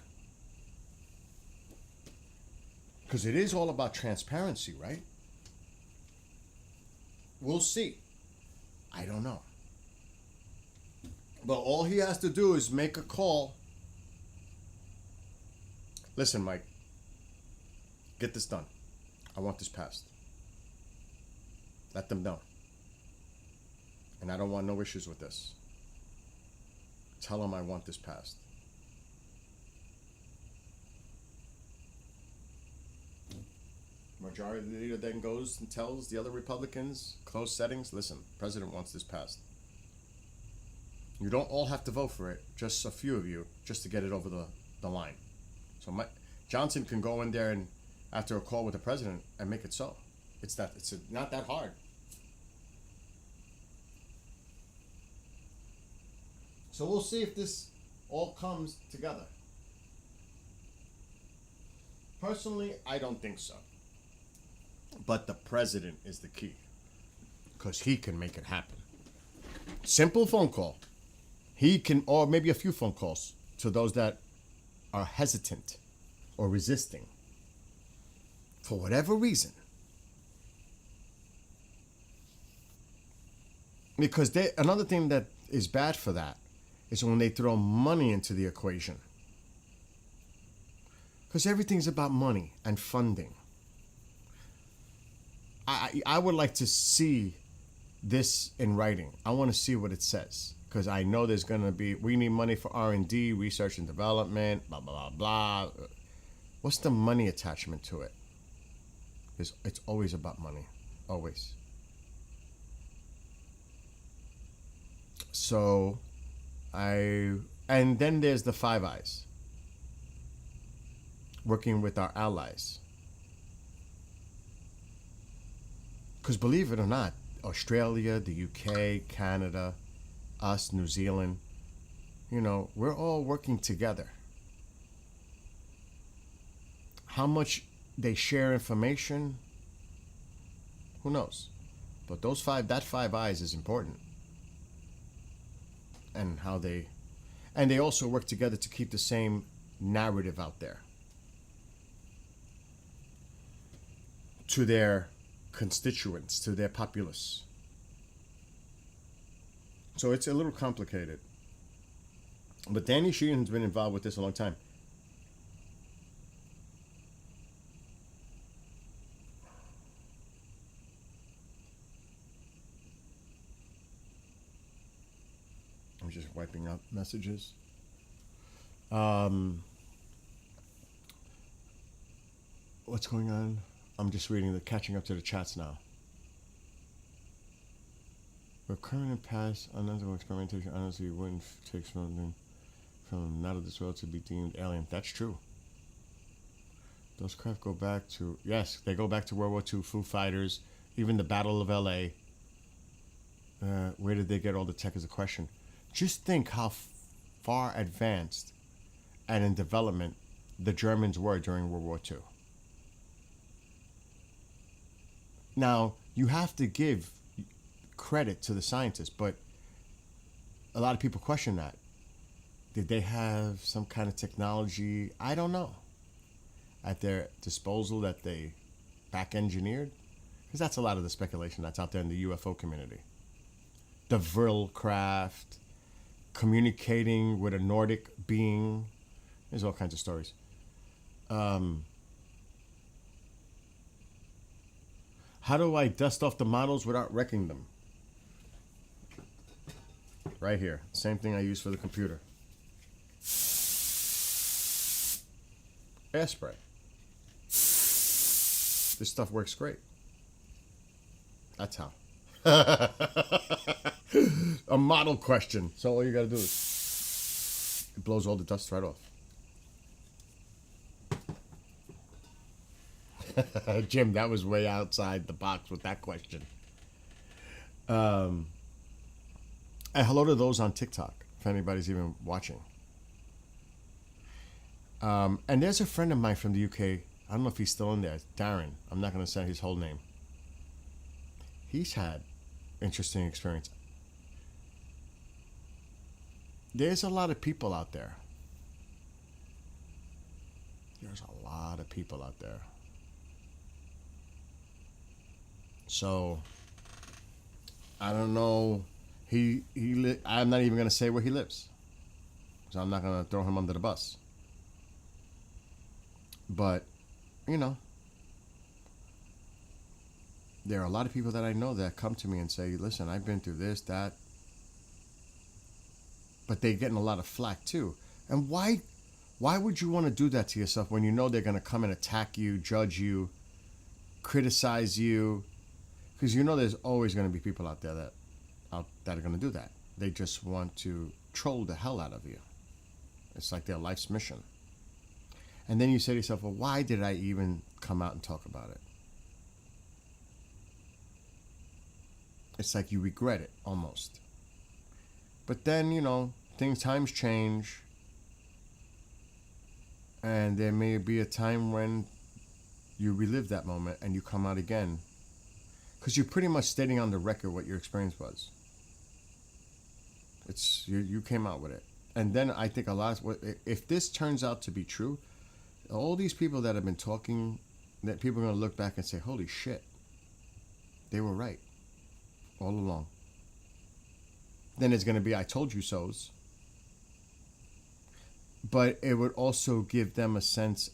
Because it is all about transparency, right? We'll see. I don't know. But all he has to do is make a call. Listen, Mike, get this done. I want this passed. Let them know. And I don't want no issues with this. Tell them I want this passed. Majority leader then goes and tells the other Republicans, closed settings, listen, president wants this passed. You don't all have to vote for it, just a few of you, just to get it over the line. So Johnson can go in there and after a call with the president and make it so. It's not that hard. So we'll see if this all comes together. Personally, I don't think so. But the president is the key. Because he can make it happen. Simple phone call. He can, or maybe a few phone calls to those that are hesitant or resisting. For whatever reason. Because another thing that is bad for that is when they throw money into the equation. Because everything's about money and funding. I would like to see this in writing. I want to see what it says. Because I know there's going to be, we need money for R&D, research and development, blah, blah, blah, blah. What's the money attachment to it? It's always about money. Always. So, and then there's the Five Eyes. Working with our allies. Because believe it or not, Australia, the UK, Canada, us, New Zealand, we're all working together. How much they share information, who knows? But that Five Eyes is important. And they also work together to keep the same narrative out there to their constituents, to their populace. So it's a little complicated. But Danny Sheehan's been involved with this a long time. I'm just wiping out messages. What's going on? I'm just catching up to the chats now. Recurrent and past unethical experimentation honestly wouldn't take something from not of this world to be deemed alien. That's true. Those craft go back to, yes, they go back to World War II, Foo Fighters, even the Battle of LA. Where did they get all the tech is a question. Just think how far advanced and in development the Germans were during World War II. Now, you have to give credit to the scientists, but a lot of people question that. Did they have some kind of technology, I don't know, at their disposal that they back-engineered? Because that's a lot of the speculation that's out there in the UFO community. The Vril craft, communicating with a Nordic being. There's all kinds of stories. How do I dust off the models without wrecking them? Right here. Same thing I use for the computer. Air spray. This stuff works great. That's how. A model question. So all you gotta do is it blows all the dust right off. Jim, that was way outside the box with that question. And hello to those on TikTok, if anybody's even watching. And there's a friend of mine from the UK. I don't know if he's still in there. Darren. I'm not going to say his whole name. He's had interesting experience. There's a lot of people out there. There's a lot of people out there. So, I don't know. I'm not even going to say where he lives. So I'm not going to throw him under the bus. But, you know, there are a lot of people that I know that come to me and say, listen, I've been through this, that. But they're getting a lot of flack too. And why would you want to do that to yourself when you know they're going to come and attack you, judge you, criticize you? Because you know there's always going to be people out there that are going to do that. They just want to troll the hell out of you. It's like their life's mission. And then you say to yourself, well, why did I even come out and talk about it? It's like you regret it almost. But then, you know, times change. And there may be a time when you relive that moment and you come out again. Because you're pretty much stating on the record what your experience was. You came out with it. And then I think if this turns out to be true, all these people that have been talking, that people are going to look back and say, holy shit, they were right all along. Then it's going to be, I told you so's. But it would also give them a sense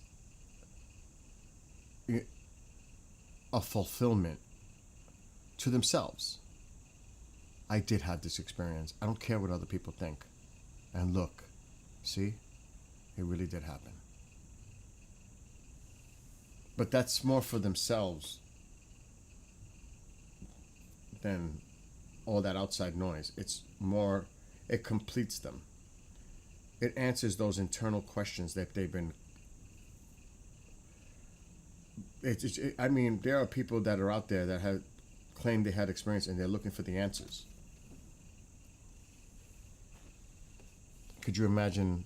of fulfillment to themselves. I did have this experience. I don't care what other people think. And look, see, it really did happen. But that's more for themselves than all that outside noise. It's more, it completes them. It answers those internal questions that they've been. I mean, there are people that are out there that have claimed they had experience and they're looking for the answers. Could you imagine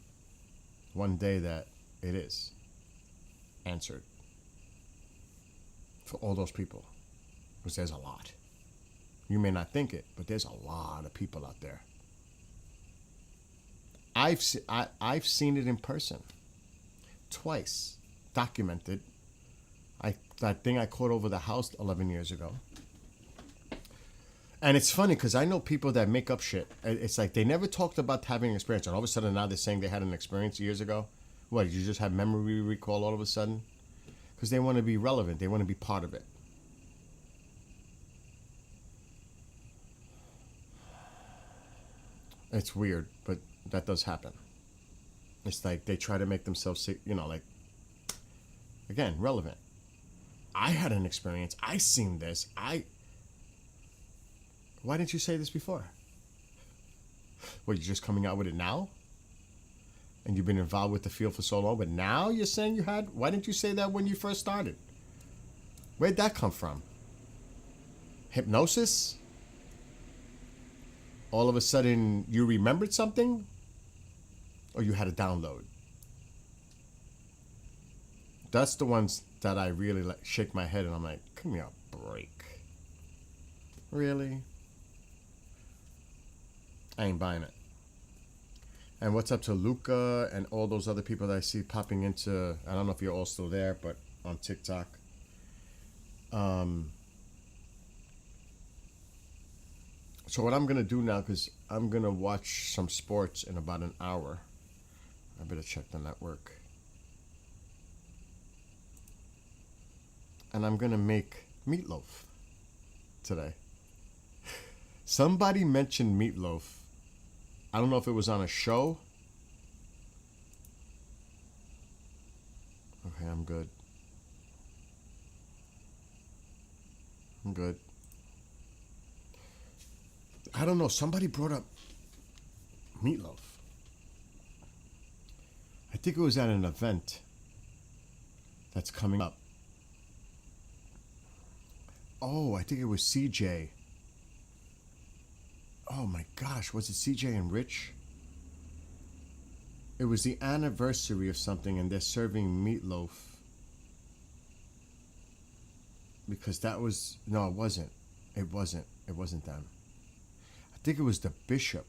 one day that it is answered for all those people? Because there's a lot. You may not think it, but there's a lot of people out there. I've seen it in person twice, documented. That thing I caught over the house 11 years ago. And it's funny because I know people that make up shit. It's like they never talked about having an experience, and all of a sudden now they're saying they had an experience years ago. What, did you just have memory recall all of a sudden? Because they want to be relevant. They want to be part of it. It's weird, but that does happen. It's like they try to make themselves, like, again, relevant. I had an experience. I seen this. Why didn't you say this before? What, you're just coming out with it now? And you've been involved with the field for so long, but now you're saying you had? Why didn't you say that when you first started? Where'd that come from? Hypnosis? All of a sudden you remembered something? Or you had a download? That's the ones that I really shake my head and I'm like, give me a break. Really? I ain't buying it. And what's up to Luca and all those other people that I see popping into, I don't know if you're all still there, but on TikTok. So what I'm going to do now, because I'm going to watch some sports in about an hour. I better check the network. And I'm going to make meatloaf. today. Somebody mentioned meatloaf. I don't know if it was on a show. Okay, I'm good. I'm good. I don't know. Somebody brought up meatloaf. I think it was at an event that's coming up. Oh, I think it was CJ. Oh my gosh, was it CJ and Rich? It was the anniversary of something and they're serving meatloaf. Because that was, no, it wasn't. It wasn't them. I think it was the bishop.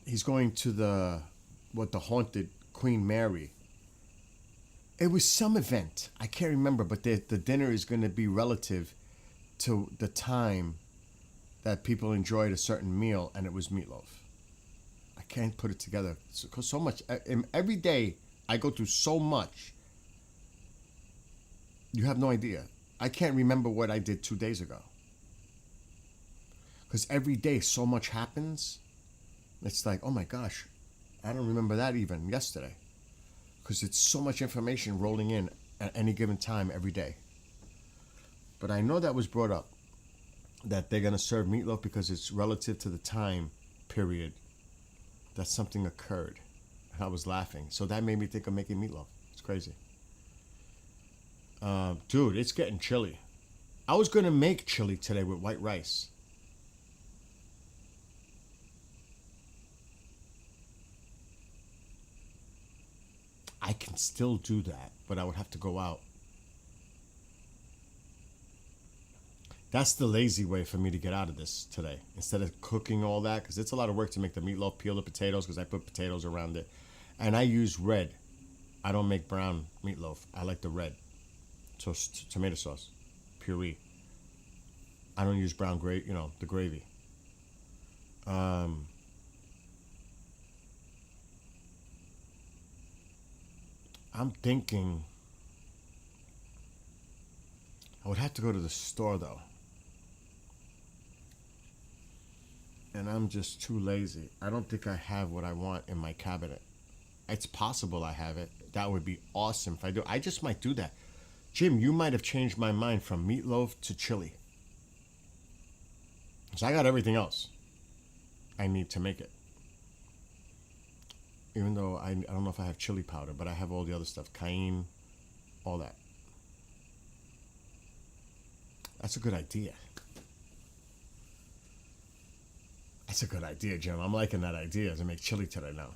He's going to the haunted Queen Mary. It was some event. I can't remember, but the dinner is going to be relative to the time that people enjoyed a certain meal, and it was meatloaf. I can't put it together. So much. Every day, I go through so much. You have no idea. I can't remember what I did 2 days ago. Because every day, so much happens. It's like, oh my gosh, I don't remember that even yesterday. Because it's so much information rolling in at any given time every day. But I know that was brought up, that they're going to serve meatloaf because it's relative to the time period that something occurred. And I was laughing. So that made me think of making meatloaf. It's crazy. Dude, it's getting chilly. I was going to make chili today with white rice. I can still do that, but I would have to go out. That's the lazy way for me to get out of this today. Instead of cooking all that, because it's a lot of work to make the meatloaf, peel the potatoes, because I put potatoes around it. And I use red. I don't make brown meatloaf. I like the red. So tomato sauce, puree. I don't use brown gravy, the gravy. I'm thinking I would have to go to the store though. And I'm just too lazy. I don't think I have what I want in my cabinet. It's possible I have it. That would be awesome if I do. I just might do that. Jim, you might have changed my mind from meatloaf to chili. So I got everything else I need to make it. Even though I don't know if I have chili powder, but I have all the other stuff. Cayenne, all that. That's a good idea. That's a good idea, Jim. I'm liking that idea to make chili today now.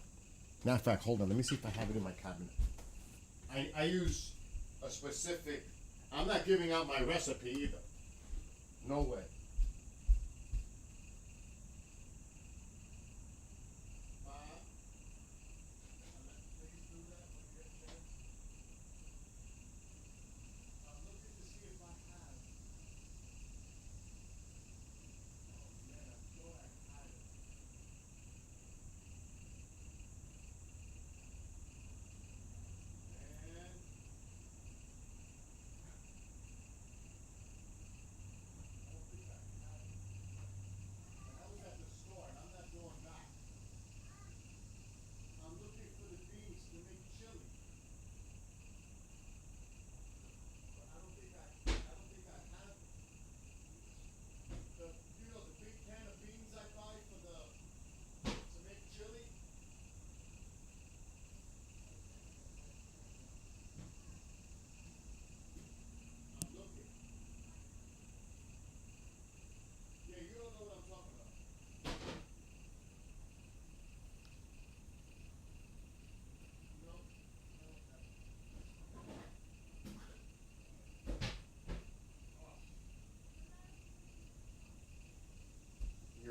Matter of fact, hold on. Let me see if I have it in my cabinet. I use a specific... I'm not giving out my recipe either. No way.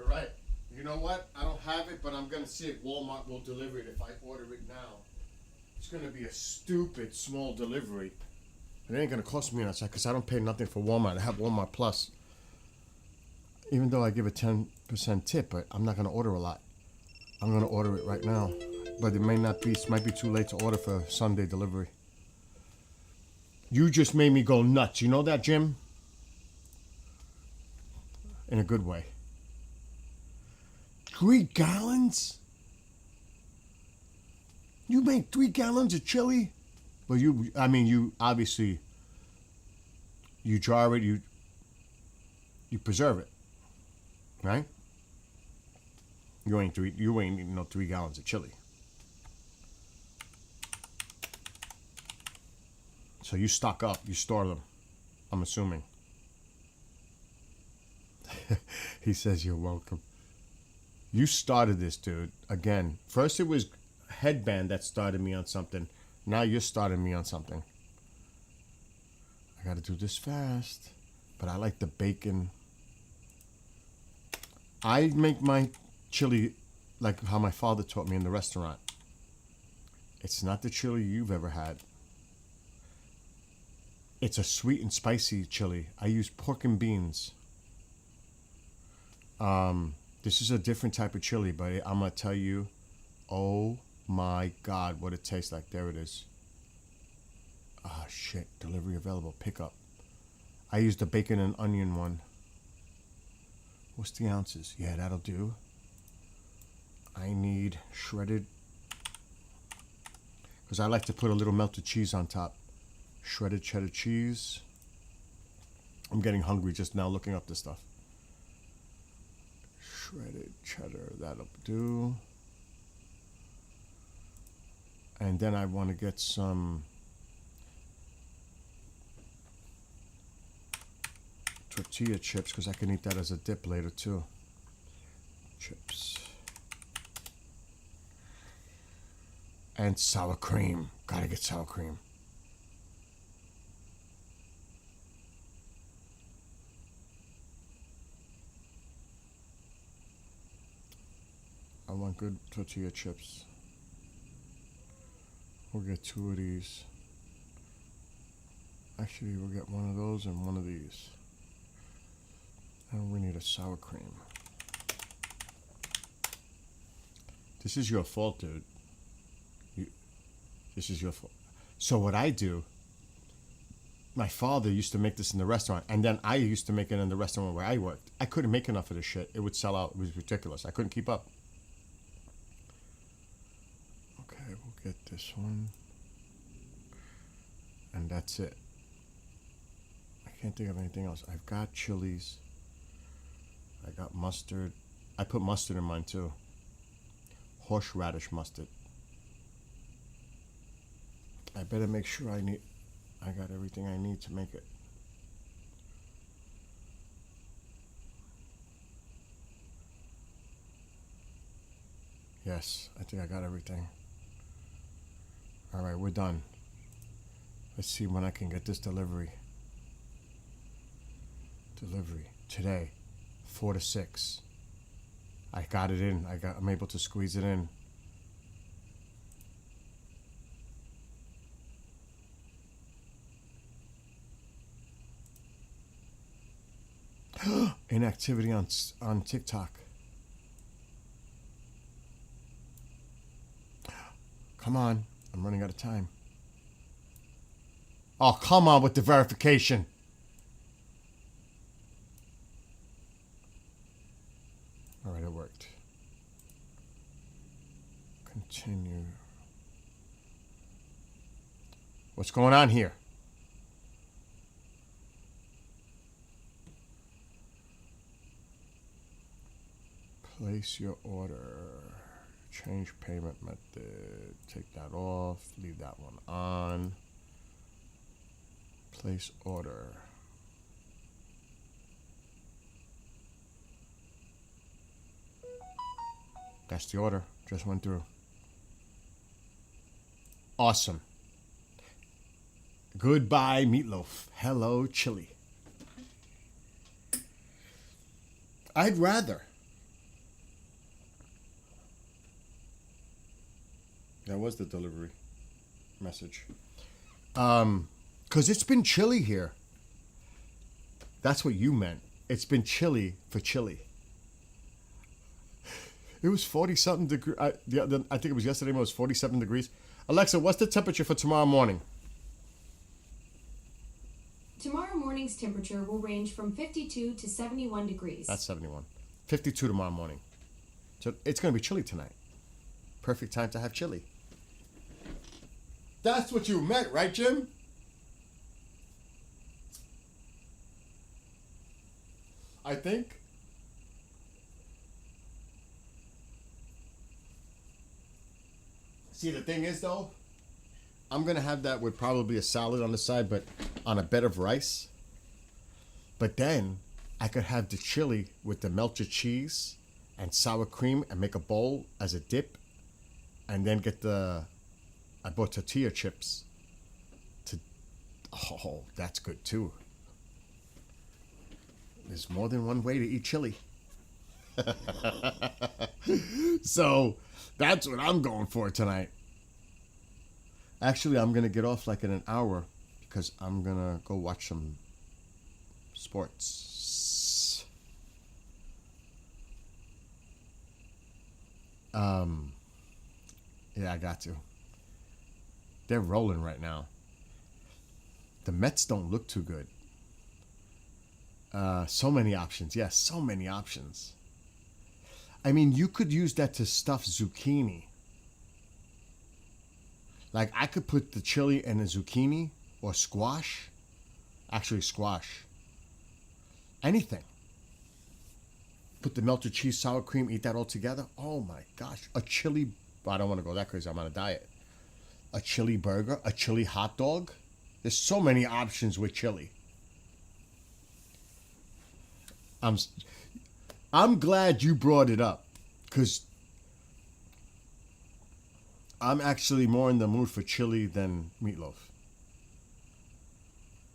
Right. You know what? I don't have it, but I'm going to see if Walmart will deliver it if I order it now. It's going to be a stupid small delivery. It ain't going to cost me outside because I don't pay nothing for Walmart. I have Walmart Plus. Even though I give a 10% tip, but I'm not going to order a lot. I'm going to order it right now. But it might be too late to order for Sunday delivery. You just made me go nuts. You know that, Jim? In a good way. 3 gallons? You make 3 gallons of chili? Well, you obviously, you jar it, you preserve it, right? You ain't eating no 3 gallons of chili. So you stock up, you store them, I'm assuming. He says you're welcome. You started this, dude. Again, first it was Headband that started me on something. Now you're starting me on something. I gotta do this fast. But I like the bacon. I make my chili like how my father taught me in the restaurant. It's not the chili you've ever had. It's a sweet and spicy chili. I use pork and beans. This is a different type of chili, but I'm gonna tell you, oh my God, what it tastes like. There it is. Ah, shit. Delivery available. Pickup. I used the bacon and onion one. What's the ounces? Yeah, that'll do. I need shredded, because I like to put a little melted cheese on top. Shredded cheddar cheese. I'm getting hungry just now looking up this stuff. Shredded cheddar, that'll do. And then I want to get some tortilla chips, because I can eat that as a dip later too. Chips. And sour cream. Gotta get sour cream. I want good tortilla chips. We'll get 2 of these. Actually, we'll get one of those and one of these. And we need a sour cream. This is your fault, dude. This is your fault. So what I do, my father used to make this in the restaurant, and then I used to make it in the restaurant where I worked. I couldn't make enough of this shit. It would sell out. It was ridiculous. I couldn't keep up. Okay, we'll get this one. And that's it. I can't think of anything else. I've got chilies. I got mustard. I put mustard in mine too. Horseradish mustard. I better make sure I got everything I need to make it. Yes, I think I got everything. All right, we're done. Let's see when I can get this delivery. Delivery today, 4 to 6. I got it in. I'm able to squeeze it in. Inactivity on TikTok. Come on, I'm running out of time. Oh, come on with the verification. All right, it worked. Continue. What's going on here? Place your order. Change payment method. Take that off. Leave that one on. Place order. That's the order. Just went through. Awesome. Goodbye, meatloaf. Hello, chili. I'd rather. That was the delivery message. Because it's been chilly here. That's what you meant. It's been chilly for chili. It was 40-something degrees. I think it was yesterday when it was 47 degrees. Alexa, what's the temperature for tomorrow morning? morning's temperature will range from 52 to 71 degrees. That's 71. 52 tomorrow morning. So it's going to be chilly tonight. Perfect time to have chili. That's what you meant, right, Jim? I think. See, the thing is, though, I'm going to have that with probably a salad on the side, but on a bed of rice. But then I could have the chili with the melted cheese and sour cream and make a bowl as a dip. And then get I bought tortilla chips. Oh, that's good too. There's more than one way to eat chili. So that's what I'm going for tonight. Actually, I'm going to get off like in an hour because I'm going to go watch some sports. Yeah, I got to. They're rolling right now. The Mets don't look too good. So many options. Yes, so many options. I mean, you could use that to stuff zucchini. Like, I could put the chili in a zucchini or squash. Actually, squash. Anything. Put the melted cheese, sour cream, eat that all together. Oh my gosh. A chili. I don't want to go that crazy. I'm on a diet. A chili burger, a chili hot dog. There's so many options with chili. I'm glad you brought it up because I'm actually more in the mood for chili than meatloaf.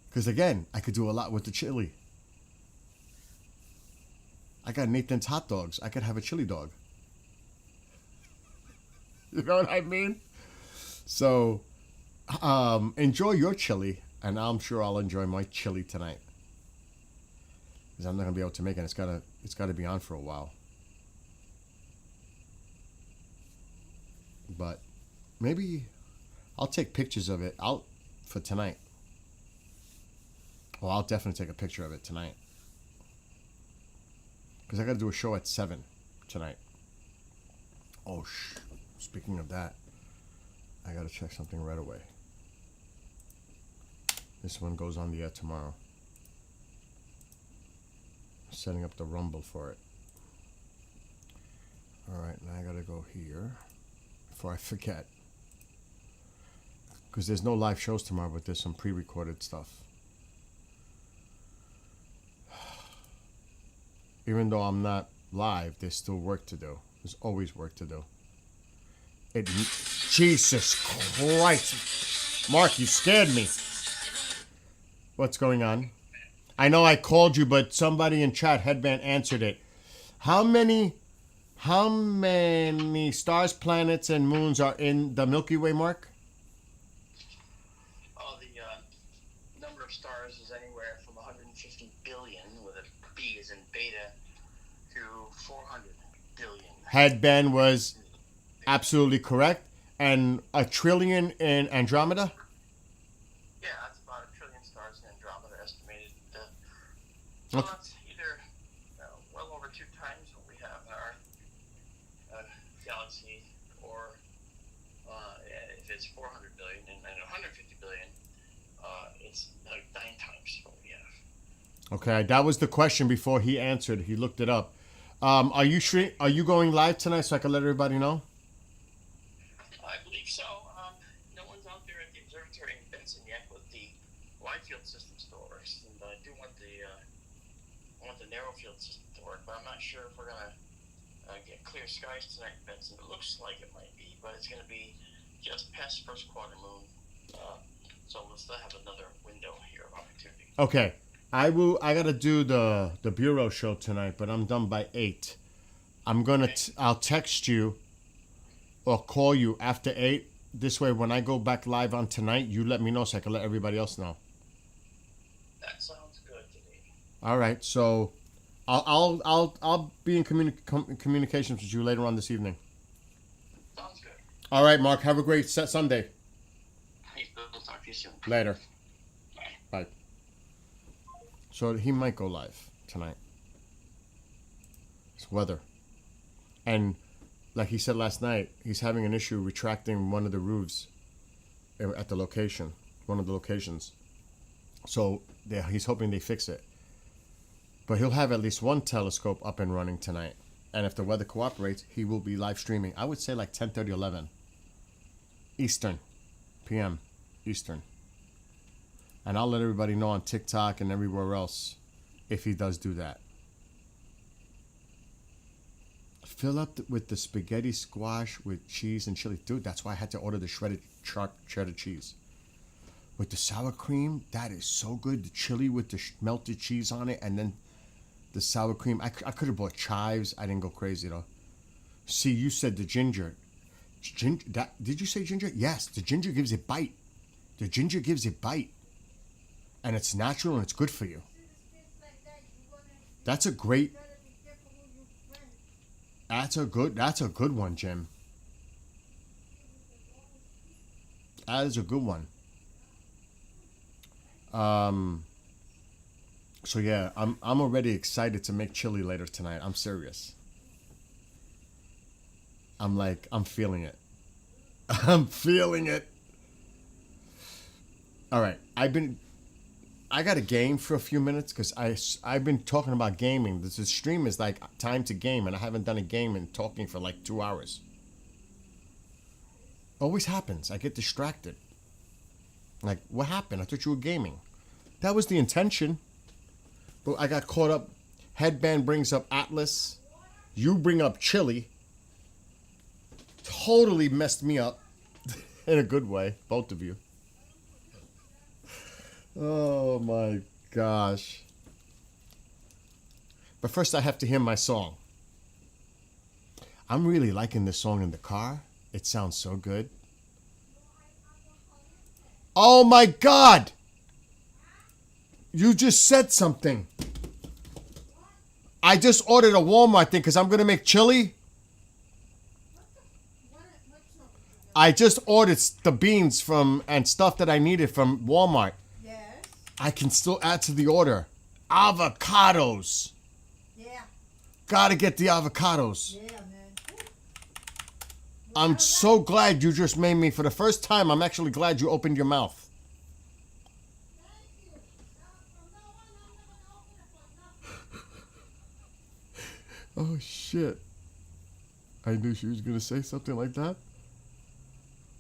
Because again, I could do a lot with the chili. I got Nathan's hot dogs. I could have a chili dog. You know what I mean? So, enjoy your chili, and I'm sure I'll enjoy my chili tonight. Because I'm not gonna be able to make it. It's gotta be on for a while. But maybe I'll take pictures of it out for tonight. Well, I'll definitely take a picture of it tonight. Because I gotta do a show at 7 tonight. Oh, speaking of that, I gotta check something right away. This one goes on the air tomorrow. Setting up the Rumble for it. Alright, now I gotta go here before I forget. Because there's no live shows tomorrow, but there's some pre-recorded stuff. Even though I'm not live, there's still work to do. There's always work to do. Jesus Christ. Mark, you scared me. What's going on? I know I called you, but somebody in chat, Headband, answered it. How many stars, planets, and moons are in the Milky Way, Mark? Oh, the number of stars is anywhere from 150 billion, with a B as in beta, to 400 billion. Headband was absolutely correct. And a trillion in Andromeda? Yeah, that's about 1 trillion stars in Andromeda estimated. So that's either well over 2 times what we have in our galaxy, or if it's 400 billion and 150 billion, it's like 9 times what we have. Okay, that was the question before he answered. He looked it up. Are you going live tonight so I can let everybody know? I believe so. No one's out there at the observatory in Benson yet with the wide field system still works, and I do want the narrow field system to work, but I'm not sure if we're gonna get clear skies tonight in Benson. It looks like it might be, but it's gonna be just past first quarter moon, so we'll still have another window here of opportunity. Okay, I gotta do the bureau show tonight, but I'm done by 8. I'll text you or call you after 8. This way, when I go back live on tonight, you let me know so I can let everybody else know. That sounds good to me. All right, so I'll be in communications with you later on this evening. Sounds good. All right, Mark. Have a great Sunday. Hey, we'll talk to you soon. Later. Bye. Bye. So he might go live tonight. It's weather. And like he said last night, he's having an issue retracting one of the roofs at the location, one of the locations. So he's hoping they fix it. But he'll have at least one telescope up and running tonight. And if the weather cooperates, he will be live streaming. I would say like 10:30, 11 Eastern, p.m. Eastern. And I'll let everybody know on TikTok and everywhere else if he does do that. Fill up with the spaghetti squash with cheese and chili. Dude, that's why I had to order the shredded cheddar cheese. With the sour cream, that is so good. The chili with the melted cheese on it, and then the sour cream. I could have bought chives. I didn't go crazy, though. See, you said the ginger. Did you say ginger? Yes, the ginger gives it bite. The ginger gives it bite. And it's natural and it's good for you. That's a great... That's a good one, Jim. That is a good one. So yeah, I'm already excited to make chili later tonight. I'm serious. I'm feeling it. I'm feeling it. All right, I got a game for a few minutes because I've been talking about gaming. This stream is like time to game, and I haven't done a game and talking for like 2 hours. Always happens. I get distracted. Like, what happened? I thought you were gaming. That was the intention. But I got caught up. Headband brings up Atlas. You bring up Chili. Totally messed me up. In a good way. Both of you. Oh my gosh. But first I have to hear my song. I'm really liking this song in the car. It sounds so good. Oh my God! You just said something. I just ordered a Walmart thing because I'm going to make chili. I just ordered the beans from and stuff that I needed from Walmart. Yes. I can still add to the order. Avocados. Yeah. Gotta get the avocados. Yeah, man. I'm so glad you just made me, for the first time, I'm actually glad you opened your mouth. Oh, shit. I knew she was going to say something like that.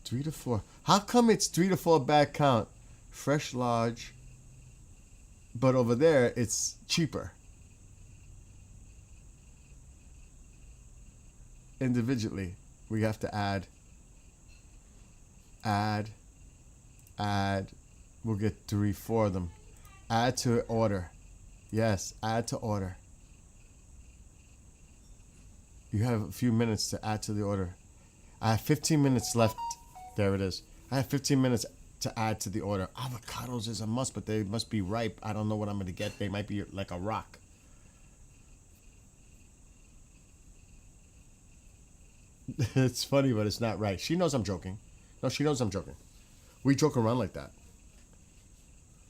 3 to 4. How come it's 3 to 4 bag count? Fresh large. But over there, it's cheaper. Individually, we have to add. We'll get 3, 4 of them. Add to order. Yes, add to order. You have a few minutes to add to the order. I have 15 minutes left. There it is. I have 15 minutes to add to the order. Avocados is a must, but they must be ripe. I don't know what I'm going to get. They might be like a rock. It's funny, but it's not right. She knows I'm joking. No, she knows I'm joking. We joke around like that.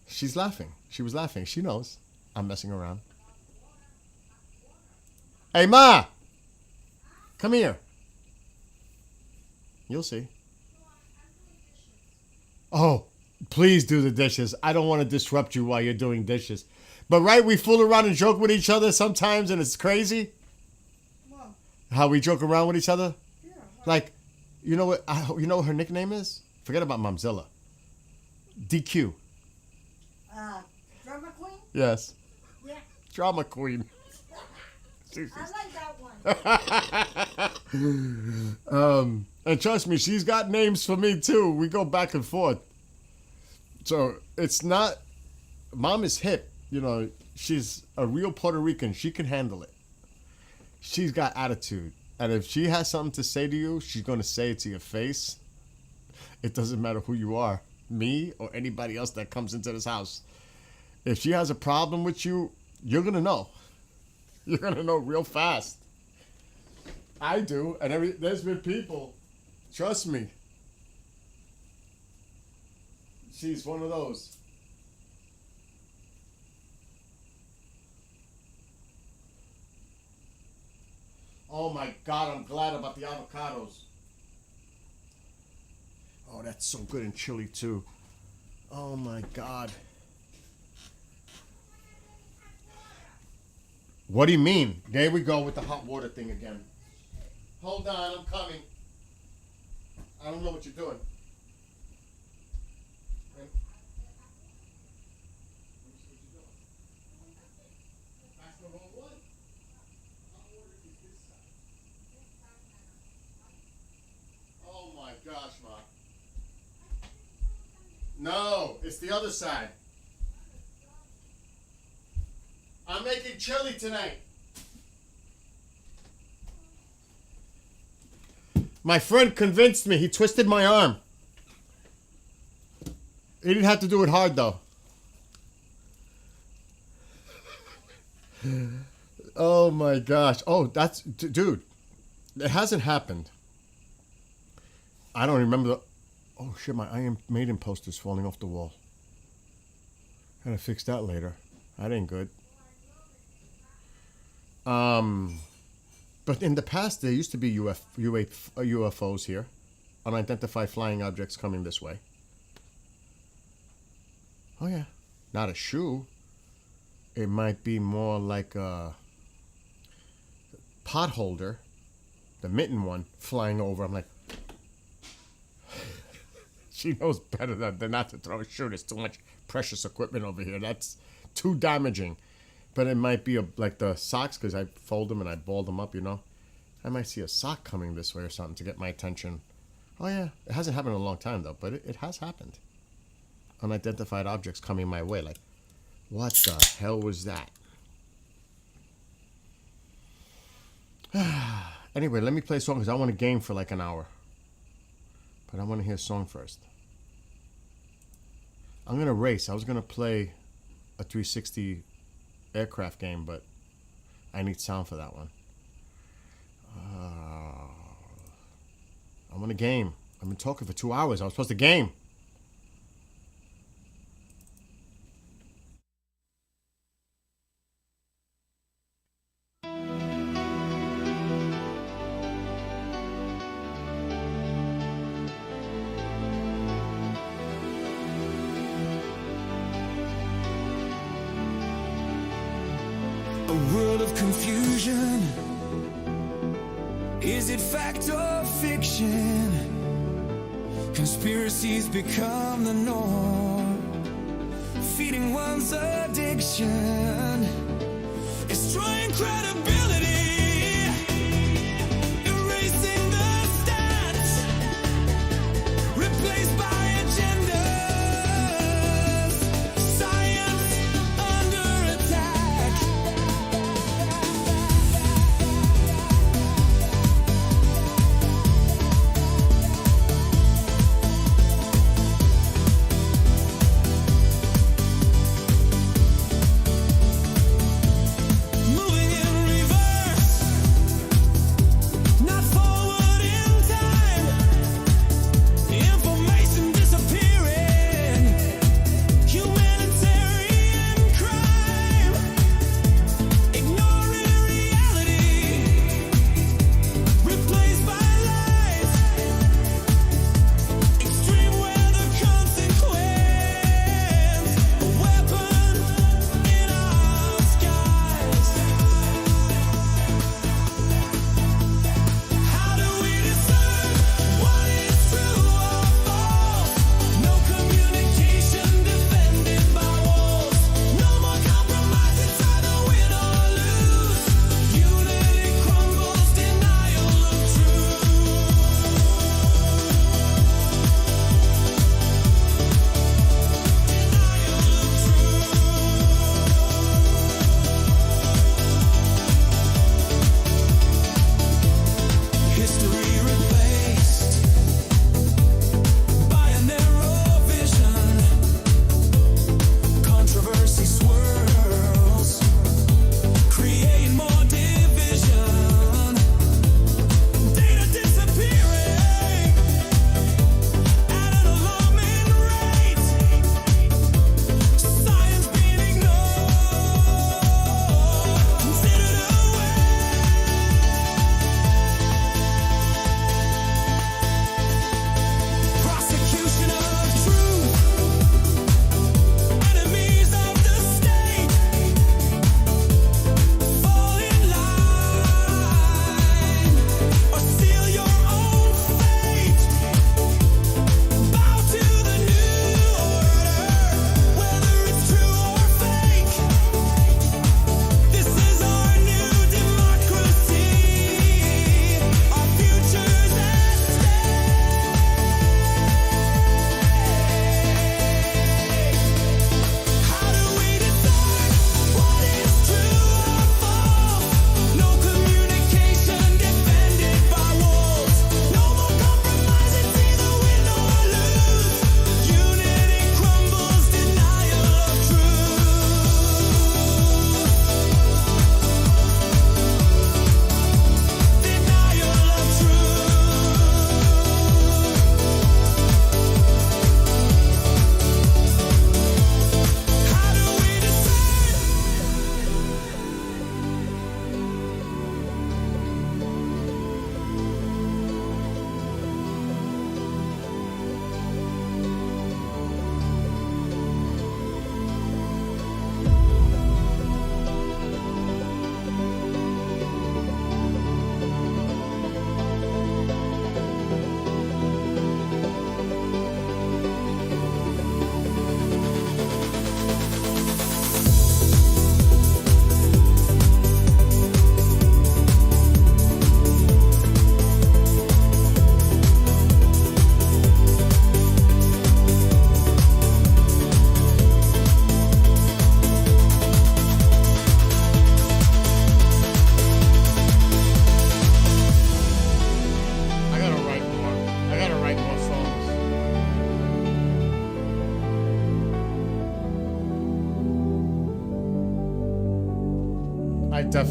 She's laughing. She was laughing. She knows I'm messing around. Hey, Ma! Come here. You'll see. Oh, please do the dishes. I don't want to disrupt you while you're doing dishes. But right, we fool around and joke with each other sometimes, and it's crazy. What? How we joke around with each other. Yeah. Like, you know what? You know what her nickname is? Forget about Momzilla. DQ. Drama queen? Yes. Yeah. Drama queen. I like that one. And trust me, she's got names for me too. We go back and forth. So it's not, Mom is hip. You know, she's a real Puerto Rican. She can handle it. She's got attitude. And if she has something to say to you, she's going to say it to your face. It doesn't matter who you are, me or anybody else that comes into this house. If she has a problem with you, you're going to know. You're going to know real fast. I do. And there's been people, trust me. She's one of those. Oh my God, I'm glad about the avocados. Oh, that's so good in chili too. Oh my God. What do you mean? There we go with the hot water thing again. Hold on, I'm coming. I don't know what you're doing. That's the wrong one. Hot water is this side. Oh my gosh, Ma. No, it's the other side. I'm making chili tonight. My friend convinced me. He twisted my arm. He didn't have to do it hard, though. Oh, my gosh. Oh, that's... Dude, it hasn't happened. I don't remember the... Oh, shit, my Iron Maiden poster's falling off the wall. Gotta fix that later. That ain't good. But in the past, there used to be UFOs here. Unidentified flying objects coming this way. Oh, yeah. Not a shoe. It might be more like a pot holder. The mitten one flying over. I'm like... She knows better than not to throw a shoe. There's too much precious equipment over here. That's too damaging. But it might be like the socks, because I fold them and I ball them up, you know. I might see a sock coming this way or something to get my attention. Oh, yeah. It hasn't happened in a long time, though, but it has happened. Unidentified objects coming my way. Like, what the hell was that? Anyway, let me play a song, because I want to game for like an hour. But I want to hear a song first. I'm going to race. I was going to play a 360 aircraft game, but I need sound for that one. I want to game. I've been talking for 2 hours. I was supposed to game. A world of confusion. Is it fact or fiction? Conspiracies become the norm, feeding one's addiction, destroying credibility, erasing the stats, replaced by agendas, science under attack. Moving in reverse.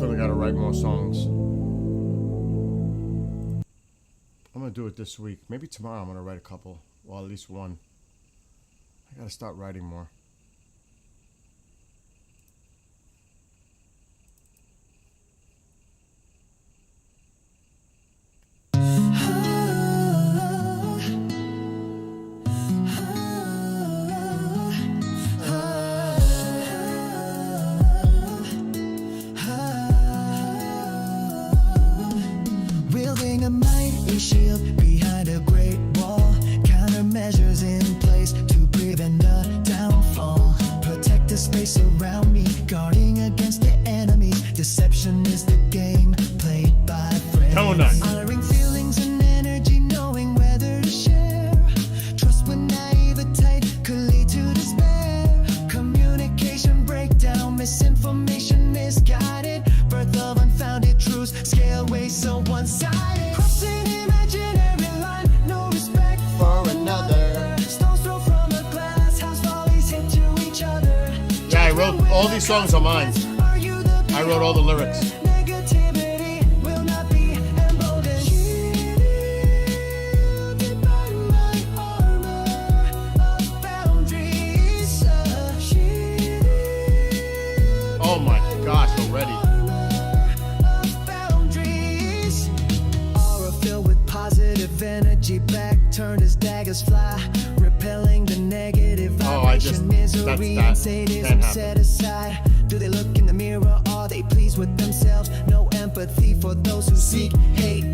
definitely got to write more songs. I'm going to do it this week. Maybe tomorrow I'm going to write a couple. Well, at least one. I got to start writing more. Wielding a mighty shield behind a great wall, countermeasures in place to prevent the downfall. Protect the space around me, guarding against the enemies. Deception is the game played by friends. Donut. Honoring feelings and energy, knowing whether to share. Trust when naivete could lead to despair. Communication breakdown, misinformation misguided. Birth of unfounded truths, scale way so one-sided. Crossing imaginary line, no respect for another. Stones thrown from a glass house, volleys hit to each other. Yeah, I wrote all these songs are mine. I wrote all the lyrics. Negativity will not be emboldened. Shielded by my armor of boundaries. Oh my gosh, already. Aura filled with positive energy, back turned as daggers fly, repelling the negative vibration, misery and sadism set aside. Do they look in the mirror? Are they pleased with themselves? No empathy for those who seek hate.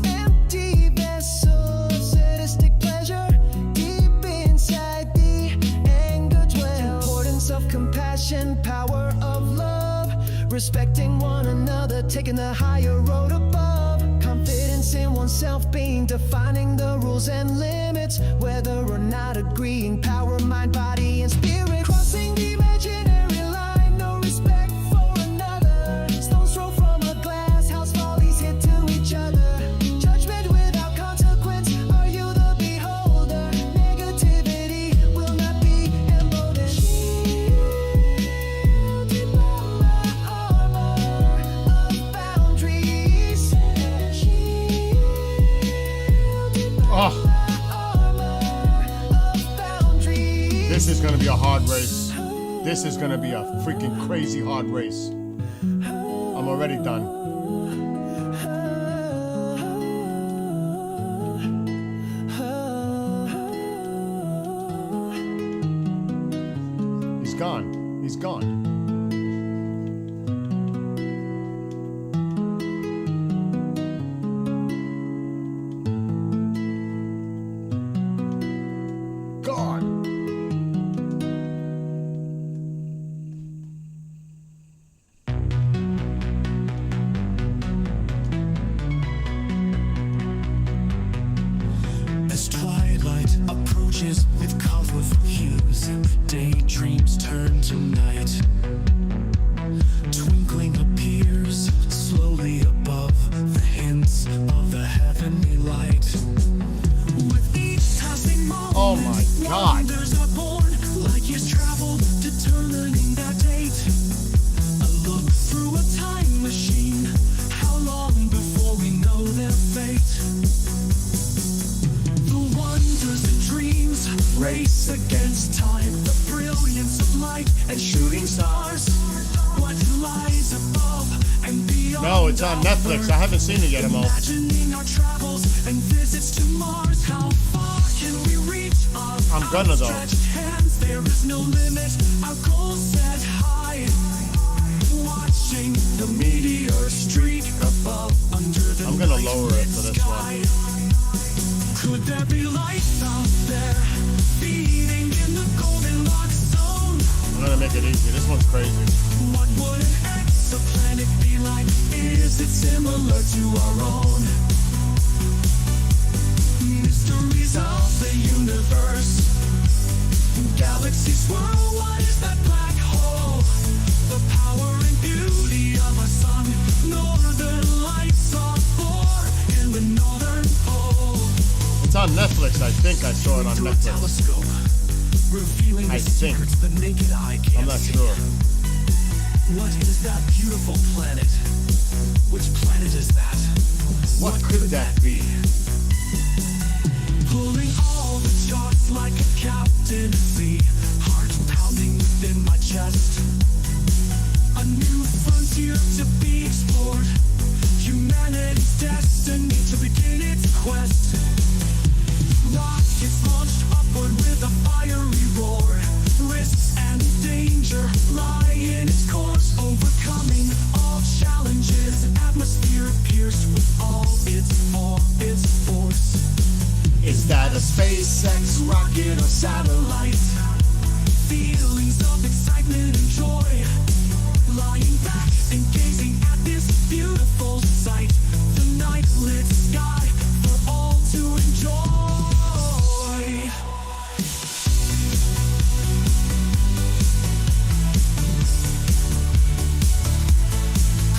Empty vessels, sadistic pleasure, deep inside the anger dwells. Importance of compassion, power of love, respecting one another, taking the higher road above. Confidence in oneself being, defining the rules and limits, whether or not agreeing, power, mind, body, and spirit. Crossing the imaginary line, no respect for another. Stones thrown from a glass house, volleys hit to each other. Judgment without consequence, are you the beholder? Negativity will not be emboldened. Shielded by my armor of boundaries. Oh, this is gonna be a hard race. This is gonna be a freaking crazy hard race. I'm already done. He's gone. He's gone. Gone. As twilight approaches with colorful hues, daydreams turn to night. Twinkling appears slowly above the hints of the heavenly light. With each passing moment, Oh my God. wonders are born, like years travel, determining that date. A look through a time machine, how long before we know their fate? The wonders and dreams race against time, the brilliance of light and shooting stars. What lies above and beyond? No, it's on Netflix. I haven't seen it yet, Mo. Imagining our travels and visits to Mars. How far can we reach? I'm gonna, though. Outstretched hands, there is no limit. Our goals set high. Watching the meteor streak above under the I'm gonna night lower it for this sky. Could there be life out there, feeding in the Goldilocks zone? I'm gonna make it easy. This one's crazy. What would an exoplanet be like? Is it similar to our own? Mysteries of the universe, galaxies swirl. What is that black hole? The power and beauty of a sun. Northern lights are born in the northern pole. It's on Netflix. I think I saw it on Through a Netflix. telescope, revealing I the think. secrets the naked eye can't I'm not see. sure. What is that beautiful planet? Which planet is that? What could that be? Pulling all the charts like a captain at sea. Heart pounding within my chest. A new frontier to be explored. Humanity's destiny to begin its quest. Rockets launched upward with a fiery roar. Risks and danger lie in its course. Overcoming all challenges. Atmosphere pierced with all its force. Is that a SpaceX rocket or satellite? Feelings of excitement and joy. Lying back and gazing at this beautiful sight. The night lit sky for all to enjoy.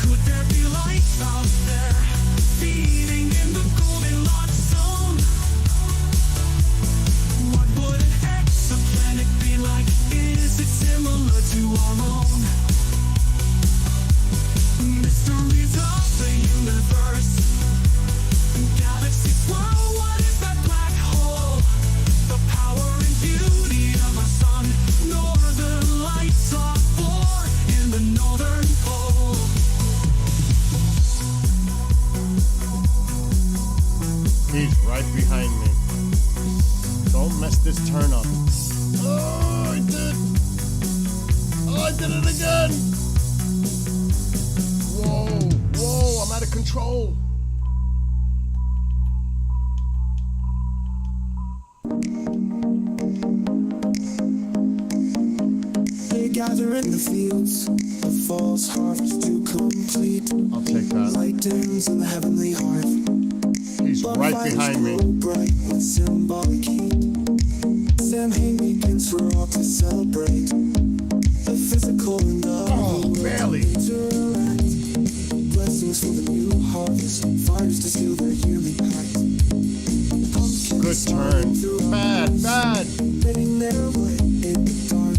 Could there be life out there? Feeding in the Goldilocks zone. What would an exoplanet be like? Is it similar to our own? Mysteries of the universe. Galaxy swirl, what is that black hole? The power and beauty of our sun. Northern lights are born in the northern pole. He's right behind me. Don't mess this turn up. Oh, I did. Oh, I did it again. Whoa, I'm out of control. They gather in the fields, the false harvest to complete. I'll take that. Light dims in the heavenly heart. He's right behind me. Bright with symbolic heat. Samhain begins for all to celebrate. The physical and the barely. interact. Blessings for the new harvest. Fires to seal their yearly pact. Pumpkins Good turn. through Bad. letting their way in the dark.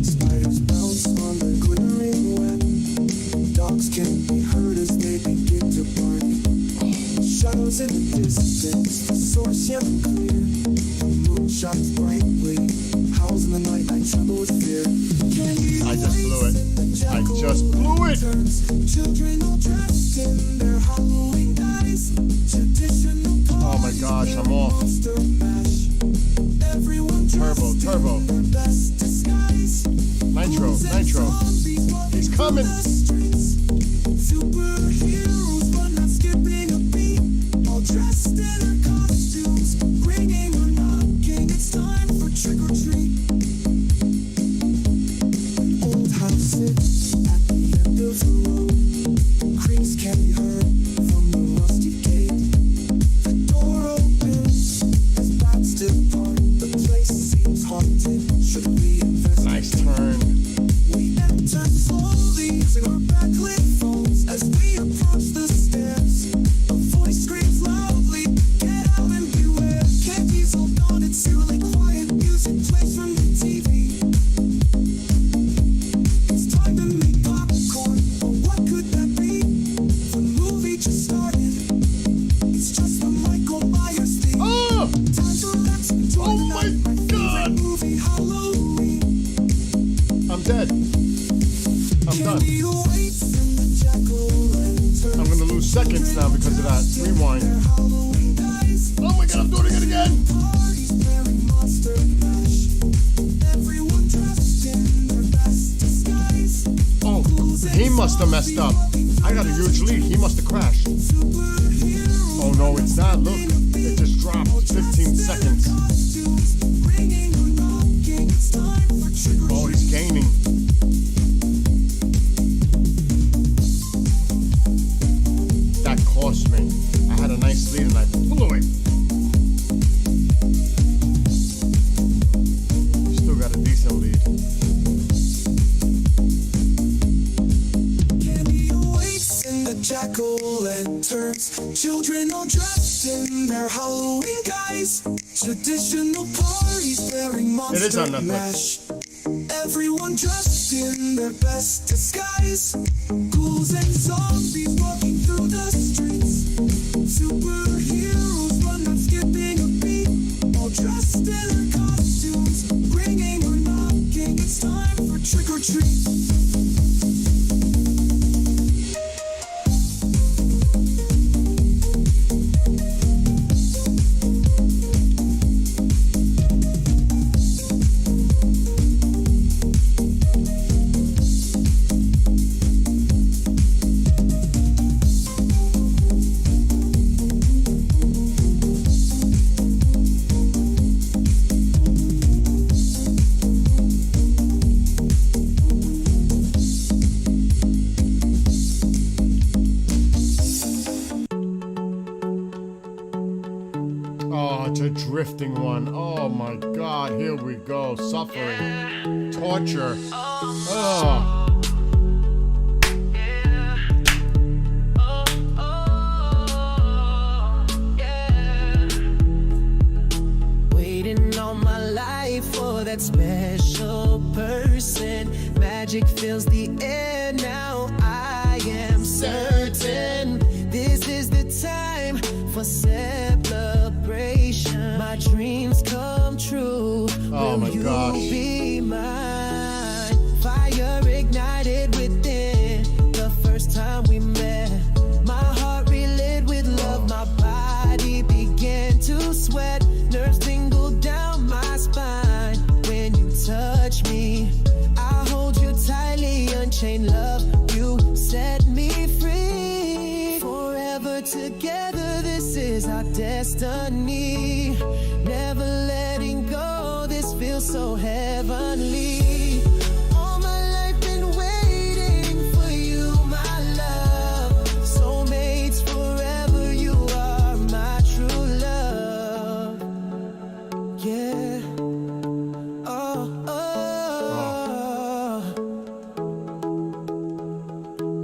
Spiders bounce on the glittering web. Dogs can be heard as they begin to bark. Shadows in the distance, the source yet clear. The moon shines brightly, howls in the night, I tremble with fear. I just blew it. I just blew it. Children all dressed in their Halloween guise. Traditional Oh my gosh, I'm off. monster mash. Everyone Turbo. in their best disguise. Nitro. He's coming. Superheroes, but not skipping a beat. All dressed in their costumes, ringing or knocking. It's time for trick or treat. Old house sits at the end of the road. Creaks can be heard from the rusty gate. The door opens as bats depart. The place seems haunted. Should we invest? Nice turn. We enter slowly using our backlit phones as we approach the stairs. A voice screams loudly, "Get out and beware!" Candies hold on, it's eerily quiet. Music plays from the TV. It's time to make popcorn, but what could that be? The movie just started. It's just the Michael Myers theme. Oh! Time to relax, enjoy Oh the my night. My God! favorite movie, Halloween. I'm dead. I'm done. Candy waits in the jack-o'-lantern. I'm gonna lose seconds now because of that. Rewind. Halloween guys. Oh my god, I'm doing it again. Parties bearing monster mash. Everyone dressed in their best disguise. Oh, he must have messed up. I got a huge lead. He must have crashed. Superheroes. Oh no, it's not. Look, it just dropped. 15 seconds. Costumes, ringing or knocking. It's time for trick or Oh, he's gaining. That cost me. I had a nice lead and I blew it. Still got a decent lead. Candy waits in the jack-o'-lanterns. Children all dressed in their Halloween guise. Traditional parties bearing It is monster on Netflix. mash. Everyone dressed in their best disguise. Ghouls and zombies walking through the streets. Superheroes run, not skipping a beat. All dressed in their costumes, ringing or knocking. It's time for trick or treat. Oh, it's a drifting one. Oh my god, here we go. Suffering. Torture. Oh. Waiting all my life for that special person. Magic fills the air now. I am certain this is the time for celebration. My dreams come true. Oh my gosh. Will you be mine? Fire ignited within the first time we met. My heart relit with love. My body began to sweat. Nerves tingle down my spine when you touch me. I hold you tightly, unchained love. You set me free. Forever together, this is our destiny. Never letting go, this feels so heavenly. All my life been waiting for you, my love. Soulmates forever, you are my true love. Yeah. Oh, oh.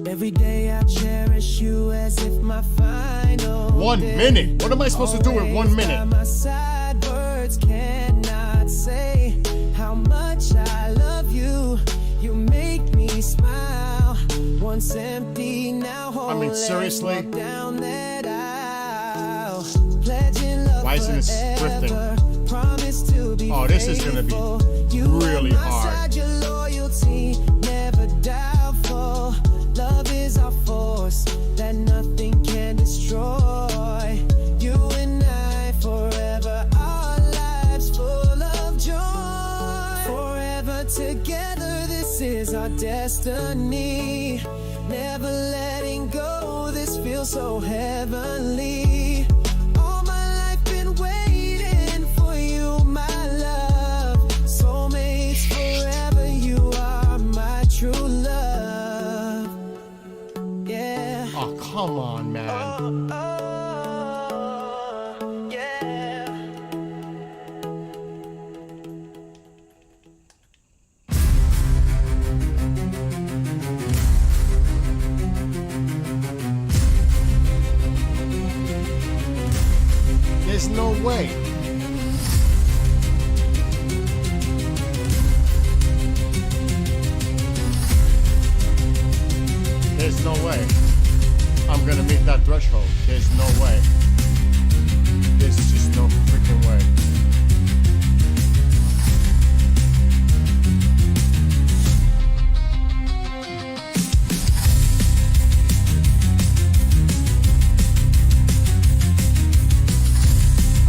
Every day I cherish you as if my final 1 minute. What am I supposed to do with 1 minute? my side, words cannot say how much I love you. You make me smile. Once empty, now whole. I mean, seriously? Let's walk down that aisle. Pledging love Why isn't this drifting? forever. Promise to be Oh, this is gonna be faithful. You really on my hard. side, your loyalty never doubtful. Love is our force that nothing can destroy. You and I forever, our lives full of joy. Forever together, this is our destiny. Never letting go, this feels so heavenly. All my life been waiting for you, my love. Soulmates forever, you are my true love. Yeah. Oh, come on, man. Oh, yeah. There's no way. There's no way I'm gonna meet that threshold. There's no way. There's just no freaking way.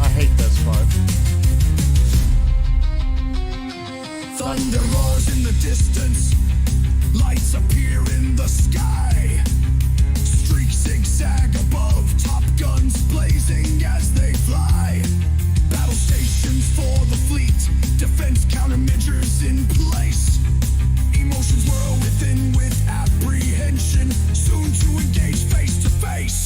I hate this part. Thunder roars in the distance. Lights appear in the sky. Streaks zigzag above. Top guns blazing as they fly. Battle stations for the fleet. Defense countermeasures in place. Emotions whirl within with apprehension. Soon to engage face to face.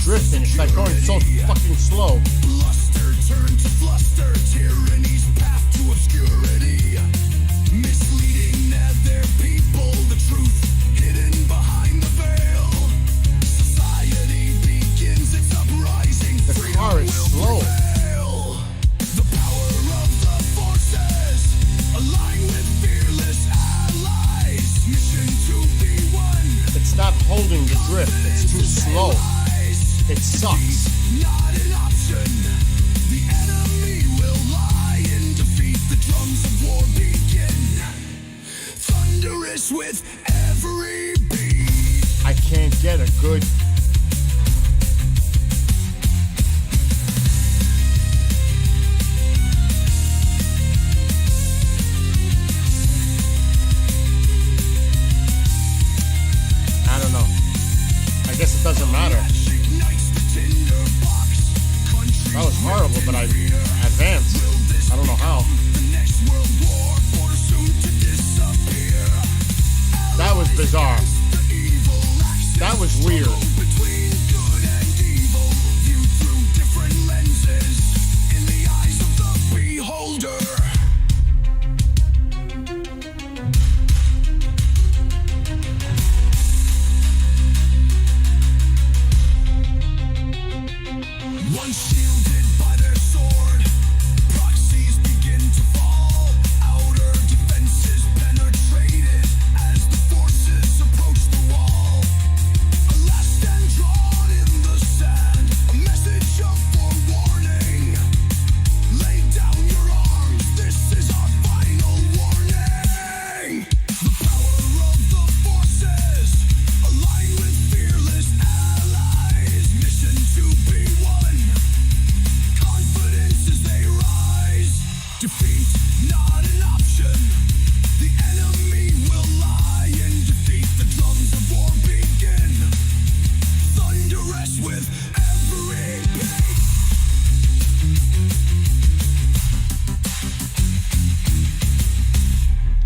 Drifting, it's like going so fucking slow. Bluster turn to fluster, tyranny's path to obscurity. Misleading that their people the truth hidden behind the veil. Society begins its uprising. The car is slow. The power of the forces align with fearless allies. Mission to be one. It's not holding the drift. It's too slow. It sucks. Not an option. The enemy will lie in defeat. The drums of war begin. Thunderous with every beat. I can't get a good. I don't know. I guess it doesn't matter. That was horrible, but I advanced. I don't know how. That was bizarre. That was weird. Between good and evil, viewed through different lenses in the eyes of the beholder. Once shielded by their sword, proxies begin to fall. Outer defenses penetrated as the forces approach the wall. A last stand drawn in the sand, a message of forewarning. Lay down your arms, this is our final warning. The power of the forces align with fearless allies. Mission to be one. Confidence as they rise. Defeat not an option. The enemy will lie in defeat. The drums of war begin. Thunderous with every beat.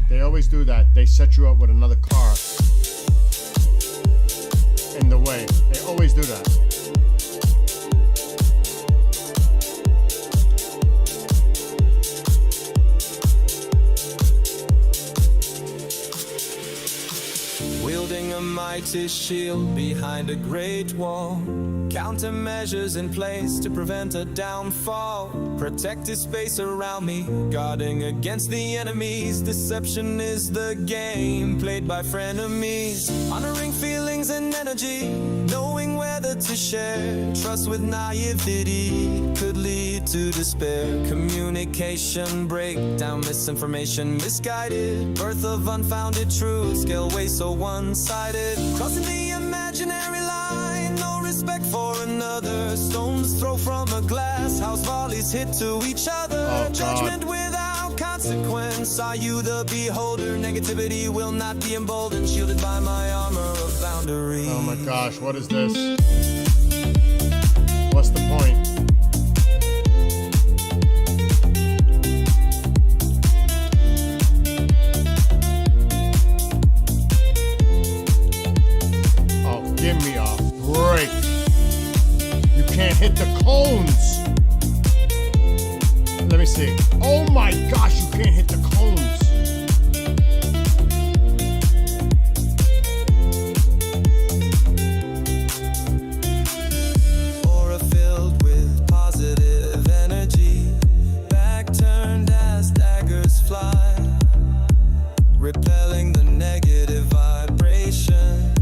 They always do that. They set you up with another car in the way. They always do that. Wielding a mighty shield behind a great wall. Countermeasures in place to prevent a downfall. Protective space around me, guarding against the enemies. Deception is the game played by frenemies. Honoring feelings and energy, knowing whether to share. Trust with naivety could lead to despair. Communication breakdown, misinformation misguided. Birth of unfounded truth, scale way so one-sided. Crossing the imaginary line, no respect for another. Stones throw from a glass house, volleys hit to each other. Oh, Judgment without consequence. Are you the beholder? Negativity will not be emboldened, shielded by my armor of boundary. Oh my gosh, what is this? What's the point? Oh, give me a break. You can't hit the cones. Let me see. Oh my gosh, you can't hit the cones. Aura filled with positive energy. Back turned as daggers fly. Repelling the negative vibration.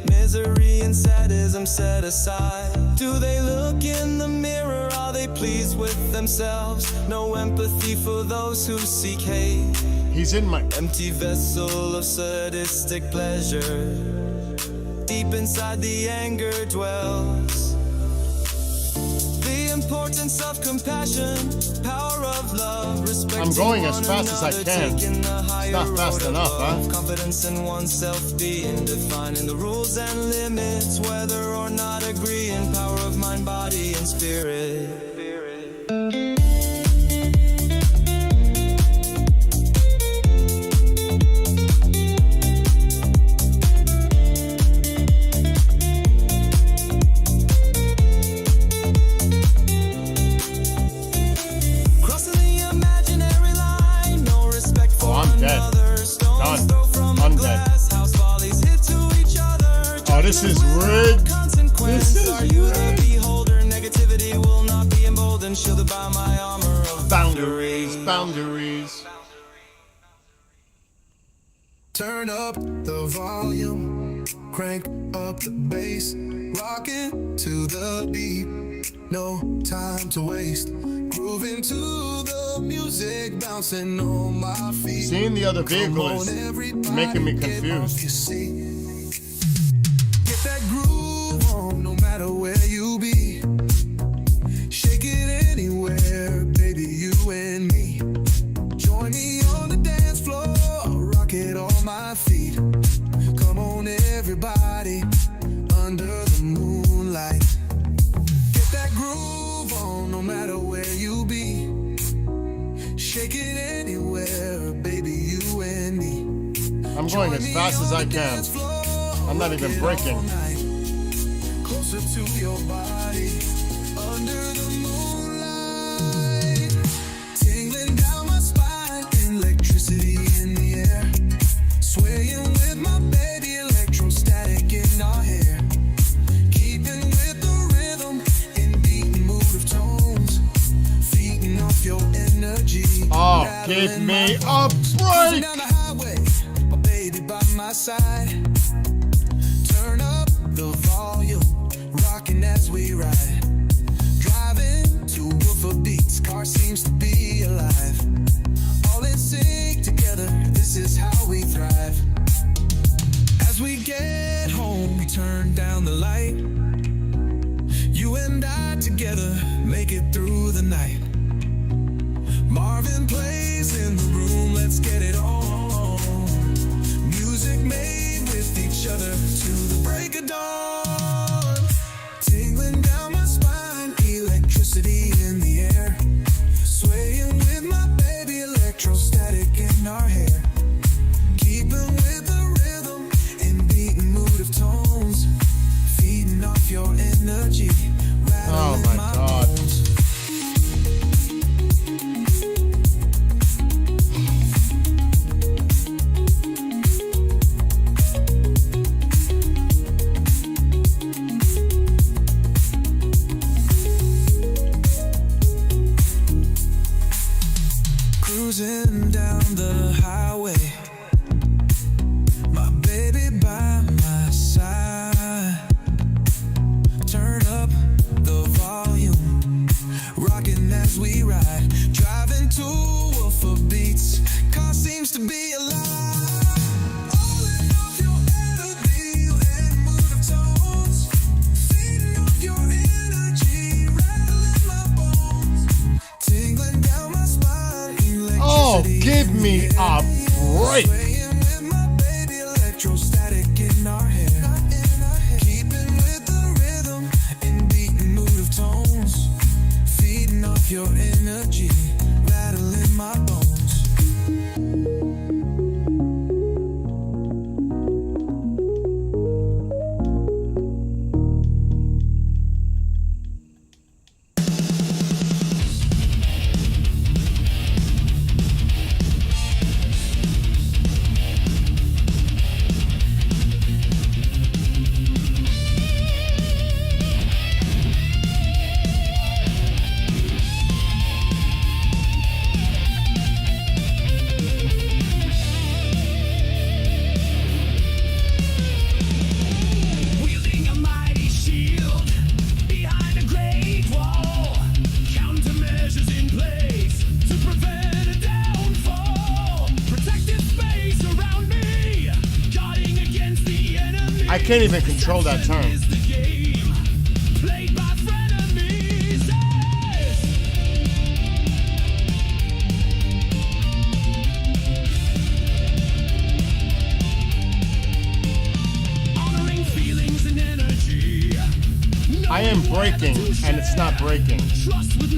Misery and sadism set aside. Do they look in the mirror? Are they pleased with themselves? No empathy for those who seek hate. He's in my Empty vessel of sadistic pleasure. Deep inside the anger dwells. The importance of compassion, power of love, respect. I'm going as fast as I can. It's not fast enough, huh? Confidence in oneself being defining the rules and limits, whether or not agreeing. Power of mind, body, and spirit. I'm dead. Done. I'm Turn up the volume, crank up the bass, rockin' to the beat, no time to waste. Grooving to the music, bouncing on my feet. Seeing the other vehicle is making me confused. Get that groove on, no matter where you be. Shake it anywhere, baby, you and me. Join me on the dance floor, rock it on my feet. Come on, everybody, under the moonlight. Get that groove on, no matter where you be. Shake it anywhere, baby, you and me. I'm going as fast as I can. I'm not even braking. Closer to your body, under the moonlight. Tingling down my spine, electricity in the air. Swaying with my baby, electrostatic in our hair. Keeping with the rhythm, in beat mood of tones. Feeding off your energy. Oh, give me a break! Down the highway, my baby by my side. Turn up the volume, rocking as we ride. Driving to woofer beats, car seems to be alive. All in sync together, this is how we thrive. As we get home, we turn down the light. You and I together, make it through the night. Marvin plays in the room, let's get it on. Music made with each other to the break of dawn. Tingling down my spine, electricity in the air. Swaying with my baby, electrostatic in our hair. Keeping with the rhythm, in beating mood of tones. Feeding off your energy, rattling my my God. bones. Cruising down the highway, my baby by my side. Turn up the volume, rocking as we ride. Driving to woofer beats, car seems to be alive. Rolling off your energy and mood of tones. Feeding off your energy, rattling my bones. Tingling down my spine. Oh, give me a break! Swaying with my baby, electrostatic in our hair. Keeping with the rhythm, in beating mood of tones. Feeding off your energy, rattling my bones. Wielding a mighty shield behind a great wall. Countermeasures in place to prevent a downfall. Protective space around me, guarding against the enemy. I can't even control that turn. Is the game played by frenemies? Honoring feelings and energy. I am braking, and it's not braking.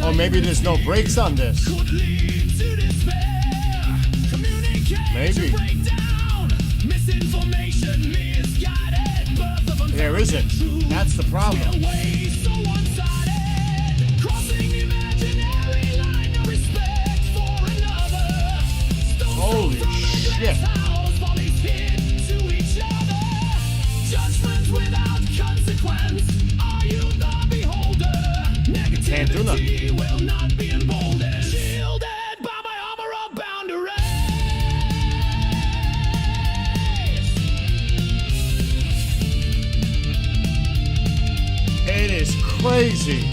Or maybe there's no brakes on this. Could lead to despair. Communicate Maybe. to break down. Misinformation, misguided birth of There isn't. That's the problem. way so one-sided. Crossing the imaginary line, no respect for another. Holy shit. Follies hid to each other. Judgment without consequence. Are you the beholder? Can't do nothing. Negativity will not be emboldened. Shielded by my armor of bound to reign. crazy.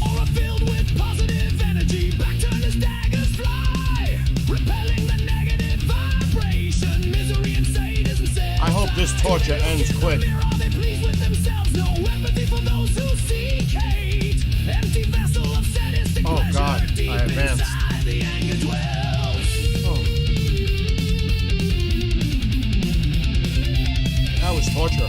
Aura filled with positive energy, back-turned as daggers fly, repelling the negative vibration, misery and sadism said. I hope this torture ends quick. Are they pleased with themselves? No empathy for those who seek hate. Empty vessel of sadistic Oh pleasure, God, deep I advanced. inside the anger dwells. Oh. That was torture.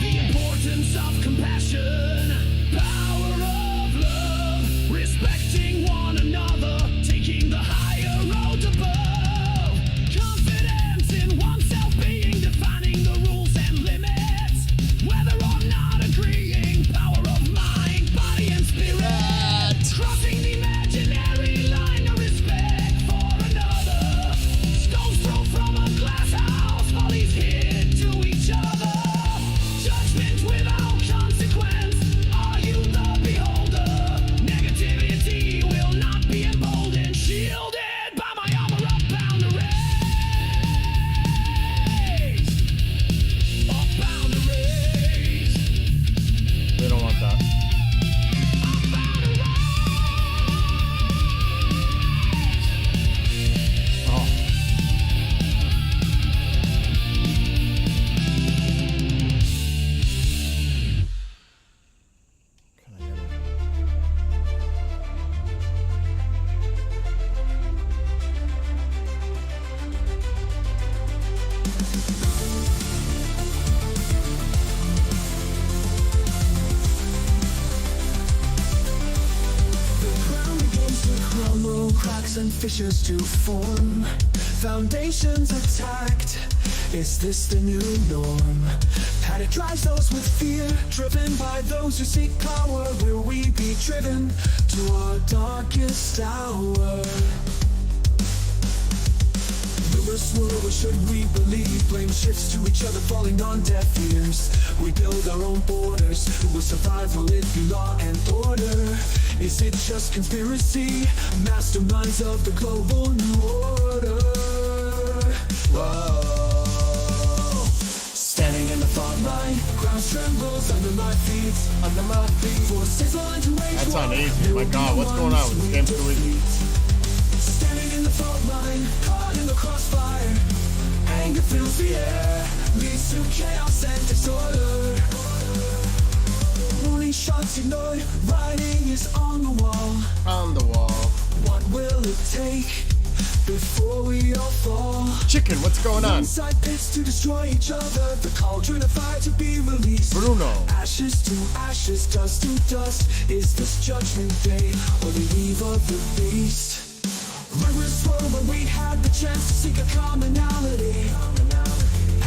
The importance of compassion, power of love, respecting one another, taking the higher road above, confidence in oneself being, defining the rules and limits, whether or not agreeing, power of mind, body and spirit, crossing the imaginary line of respect for another, stones thrown from a glass house, volleys hit to each other. Judgment without consequence. Are you the beholder? Negativity will not be emboldened. Shielded by my armor of boundaries. Of boundaries. We don't want that. Of boundaries. Oh. Can I get it? Ground begins to crumble, cracks and fissures to form. Foundations attacked. Is this the new norm? Panic drives those with fear, driven by those who seek power. Will we be driven to our darkest hour? Rumors swirl, what should we believe? Blame shifts to each other, falling on deaf ears. We build our own borders. Who will survive? Will it be law and order? Is it just conspiracy? Masterminds of the global new order. Whoa. Standing in the front line, ground trembles under my feet. Under my feet. Forces line to wage That's war. not easy. My God, what's going on? This game's too easy. Standing in the front line, caught in the crossfire. Anger fills the air, leads to chaos and disorder. Warning shots ignored, writing is on the wall. On the wall. What will it take before we all fall? Chicken, what's going on? Inside pits to destroy each other, the cauldron of fire to be released. Bruno. Ashes to ashes, dust to dust. Is this judgment day or the eve of the beast? Rivers swirl when we had the chance to seek a commonality.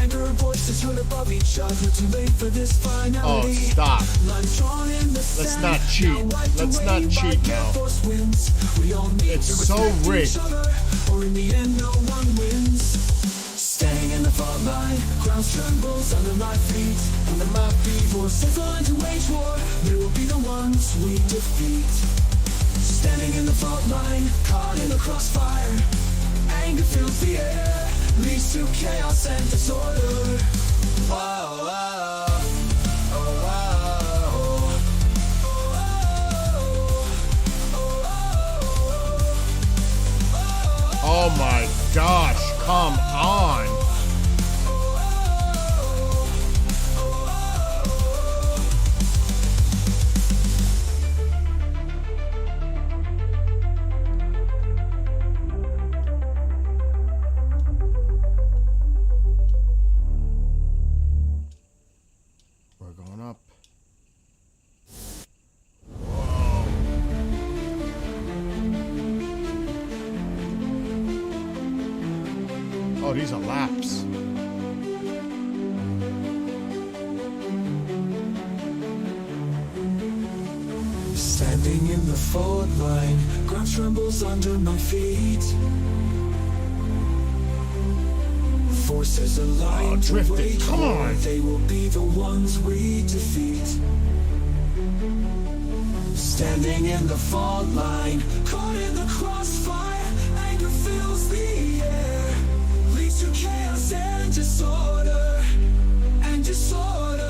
Anger and voices heard above each other. Too late for this finality. Oh, stop. Lines drawn in the Let's sand, not cheat. now wiped Let's away not by cheat now. gale force winds. We all need It's to so respect rigged. each other, or in the end no one wins. Staying in the front line, ground trembles under my feet. Under my feet, forces line to wage war. We will be the ones we defeat. Standing in the front line, caught in the crossfire. Anger fills the air, leads to chaos and disorder. Whoa, whoa, oh, whoa, Oh my gosh, come on. We're going up. Whoa. Oh, these are laps. Standing in the forward line, ground trembles under my feet. Forces align to drifted. wage Come war. on. They will be the ones we defeat. standing in the fault line, caught in the crossfire. Anger fills the air, leads to chaos and disorder, and disorder.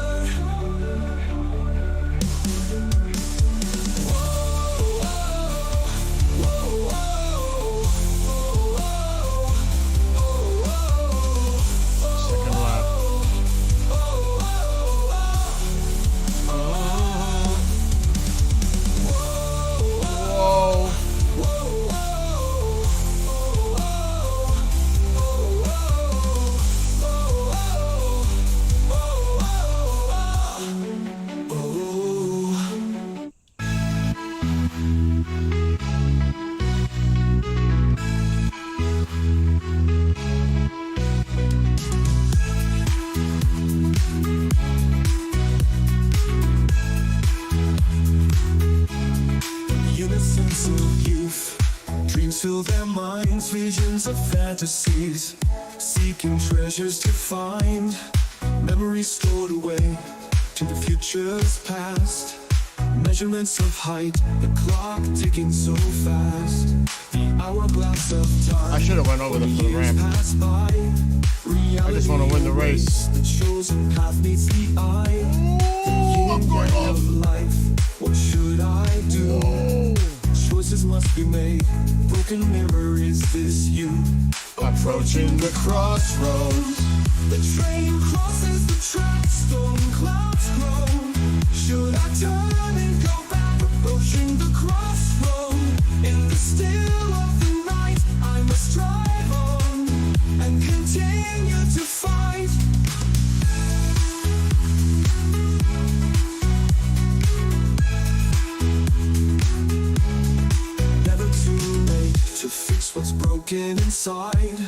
Innocence of youth, dreams fill their minds, visions of fantasies, seeking treasures to find, memories stored away to the future's past, measurements of height, the clock ticking so fast, the hourglass of time. I should have went over the ramp. I just want to win the race. The chosen path meets the eye. I'm going off. Life, what should I do? Choices must be made. Broken mirror, is this you? Approaching the crossroads. The train crosses the track, storm clouds grow. Should I turn and go back? Approaching the crossroad. In the still of the night, I must drive on and continue to fight. Never too late to fix what's broken inside.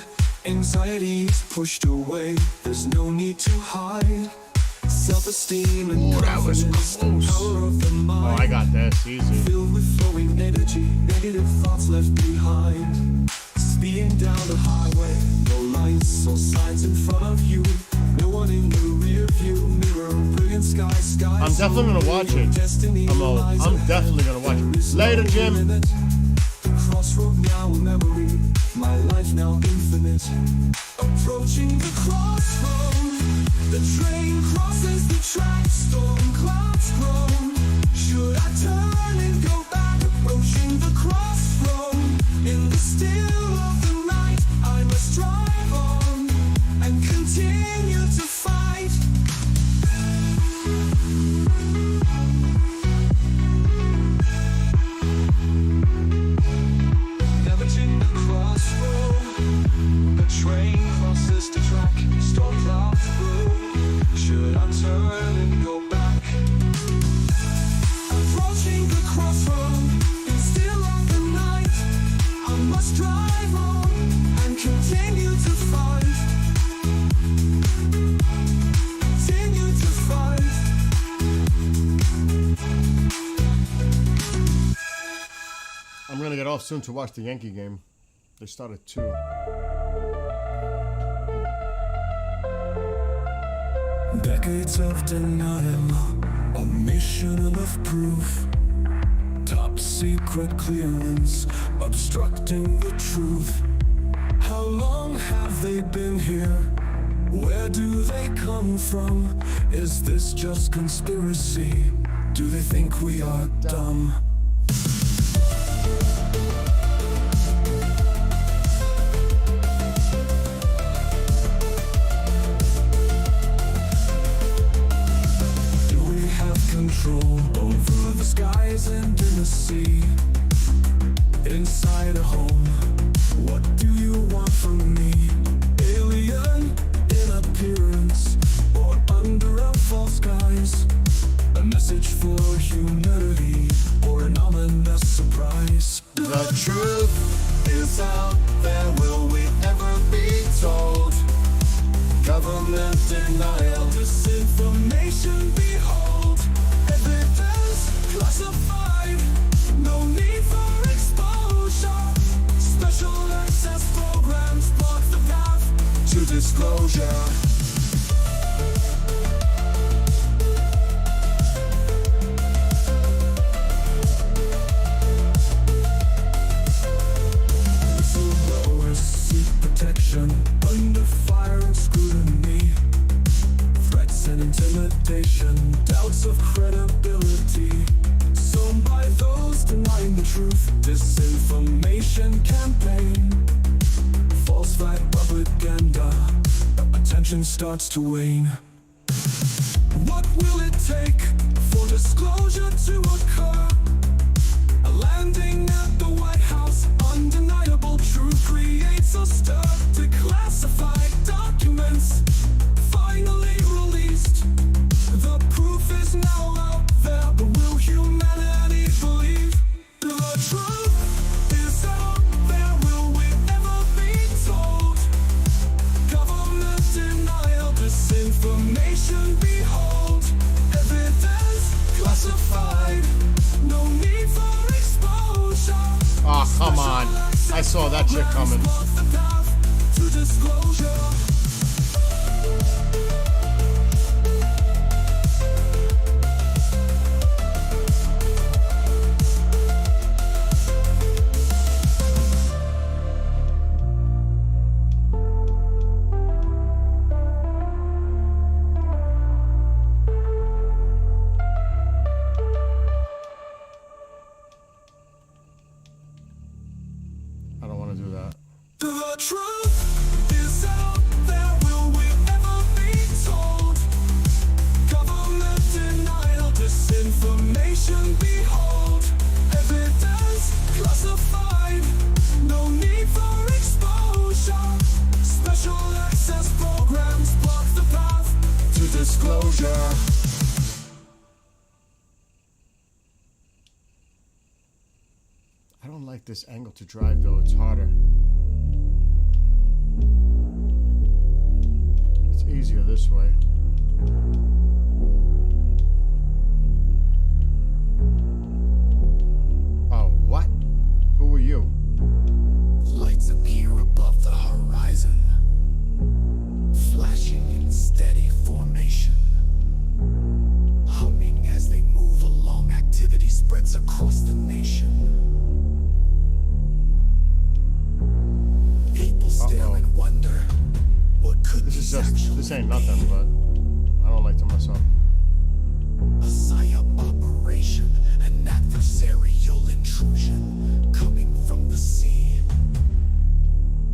Anxiety's pushed away, there's no need to hide. Self-esteem and confidence, the power of the mind. Oh, I got this, easy. Filled with flowing energy, negative thoughts left behind. Speeding down the highway, no lights or signs in front of you. No one in the rear view mirror, brilliant sky. I'm definitely gonna watch it. I'm definitely gonna watch it. Later, Jim. The crossroad now a memory, my life now infinite. Approaching the crossroad, the train crosses the track, storm clouds grow. Should I turn and go back? Approaching the crossroad, in the still of the night, I must drive on and continue to fight. Navigating the crossroad, the train crosses the track, storm clouds grow. Should I turn and go back? Approaching the crossroad, in still of the night, I must drive on and continue to fight. Continue to fight. I'm gonna get off soon to watch the Yankee game. They start at 2. Decades of denial, omission of proof. Top secret clearance, obstructing the truth. How long have they been here? Where do they come from? Is this just conspiracy? Do they think we are dumb? Control over the skies and in the sea. Inside a home, what do you want from me? Alien in appearance, or under a false guise? A message for humanity, or an ominous surprise? The truth is out there, will we ever be told? Government denial, disinformation, behold. Evidence classified, no need for exposure. Special access programs block the path to disclosure. denying the truth. Disinformation campaign, falsified propaganda. Attention starts to wane. What will it take for disclosure to occur? A landing at the White House, undeniable truth creates a stir. Declassified documents finally released. The proof is now out there, but will humanity believe? The truth is out there, will we ever be told? Government denial, disinformation, behold. Evidence classified, no need for exposure. Oh, come on. I saw that shit coming. To disclosure. I don't want to do that. The truth is out there, will we ever be told? Government denial, disinformation, behold. Evidence classified, no need for exposure. Special access programs block the path to disclosure. I don't like this angle to drive though, it's harder. It's easier this way. Oh, what? Who are you? Lights appear above the horizon, flashing in steady formation. Humming as they move along, activity spreads across the nation. People stare and wonder what could This is just, this ain't nothing, but I don't like to mess up. a psyop operation, an adversarial intrusion coming from the sea.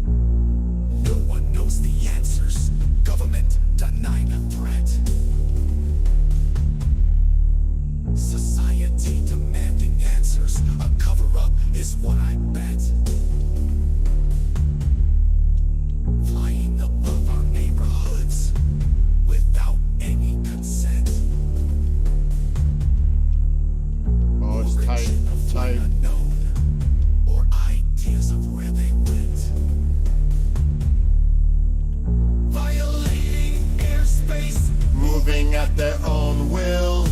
No one knows the answers. Government denying a threat. Society demanding answers. A cover-up is what I bet. Flying above our neighborhoods without any consent. Oh, it's tight, tight. Unknown, or ideas of where they went. Violating airspace, Moving at their own will.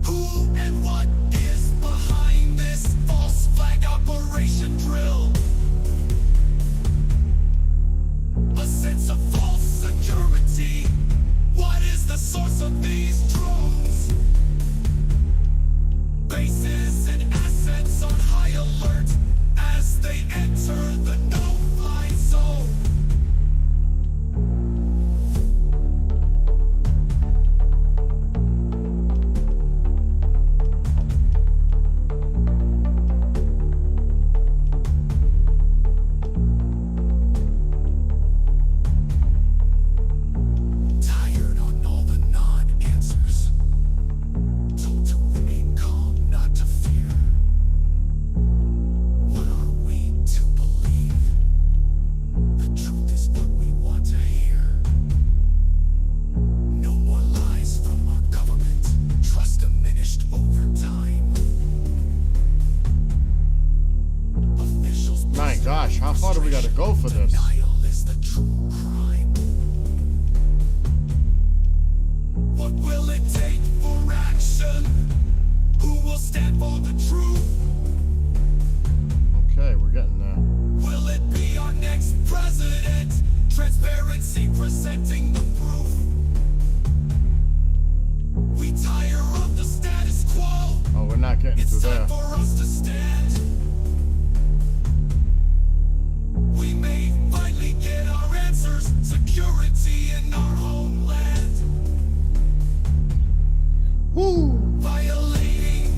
who and what is behind this false flag operation drill? A sense of false security. What is the source of these drones? Bases and assets on high alert as they enter the no-fly zone. Tired on all the non-answers. Told to remain calm, not to fear. What are we to believe? The truth is what we want to hear. No more lies from our government. Trust diminished over time. Officials. My gosh, how far do we gotta go for this? Denial is the true crime. What will it take for action? Who will stand for the truth? Okay, we're getting there. Will it be our next president? Transparency presenting the proof. We tire of the status quo. Oh, we're not getting It's through time there. for us to stand. We may finally get our answers. Security in our homeland. Woo! Violating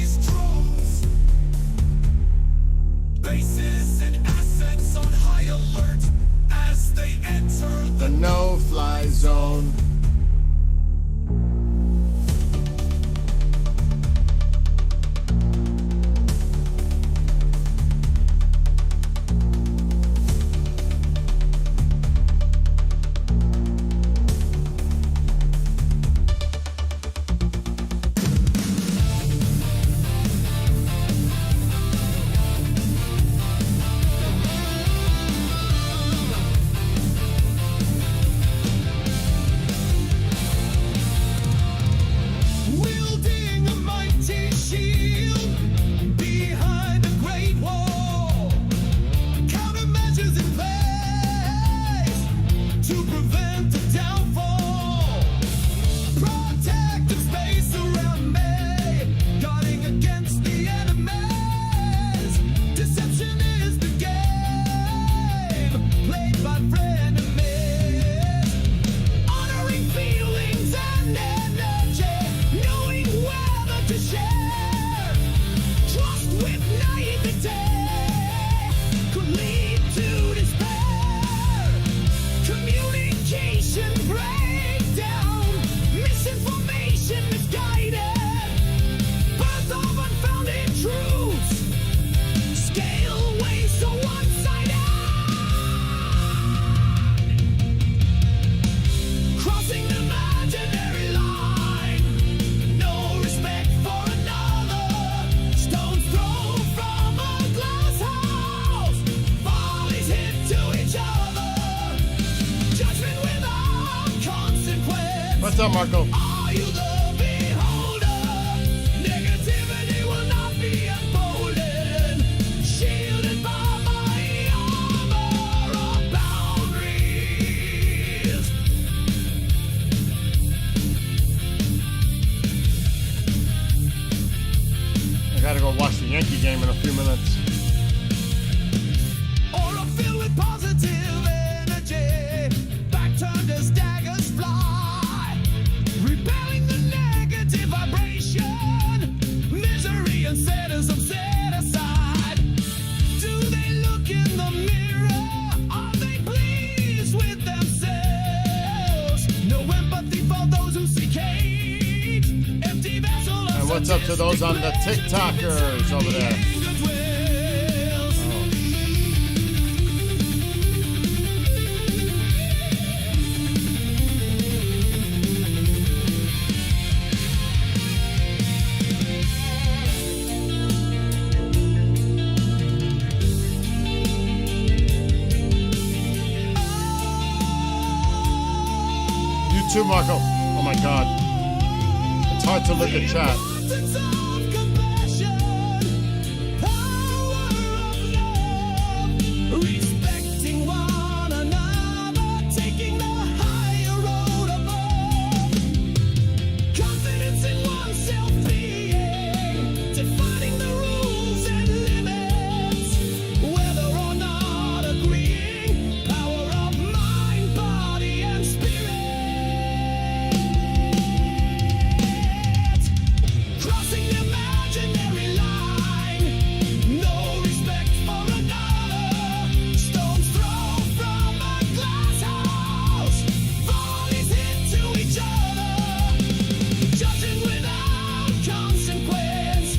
these drones. Bases and assets on high alert as they enter The no-fly zone. wielding a mighty shield behind a great wall. Countermeasures in place to prevent the downfall. Protective space around me, guarding against the enemies. Deception is the game played by frenemies. Honoring feelings and energy, knowing whether to share. Trust with naivety could lead to despair. Communication breakdown, misinformation misguided. Birth of unfounded truths, scale way so one-sided. Crossing the imaginary line, no respect for another. Stones thrown from a glass house, volleys hit to each other. Judgment without consequence. What's up, Marco? Are you the beholder? Negativity will not be emboldened. Shielded by my armor of boundaries. I gotta go watch the Yankee game in a few minutes. Aura filled with positive energy, back turned as daggers fly, repelling the negative vibration, misery and sadism set aside. Do they look in the mirror? Are they pleased with themselves? No empathy for those who seek hate. Empty vessel of And what's up to those on the TikTokers over there? anger dwells. You too, Marco. Oh my God. It's hard to look at chat. Importance of compassion, power of love, respecting one another, taking the higher road above. Confidence in oneself being, defining the rules and limits, whether or not agreeing. Power of mind, body, and spirit. Crossing the imaginary line, no respect for another. Stones thrown from a glass house, volleys hit to each other. Judging without consequence,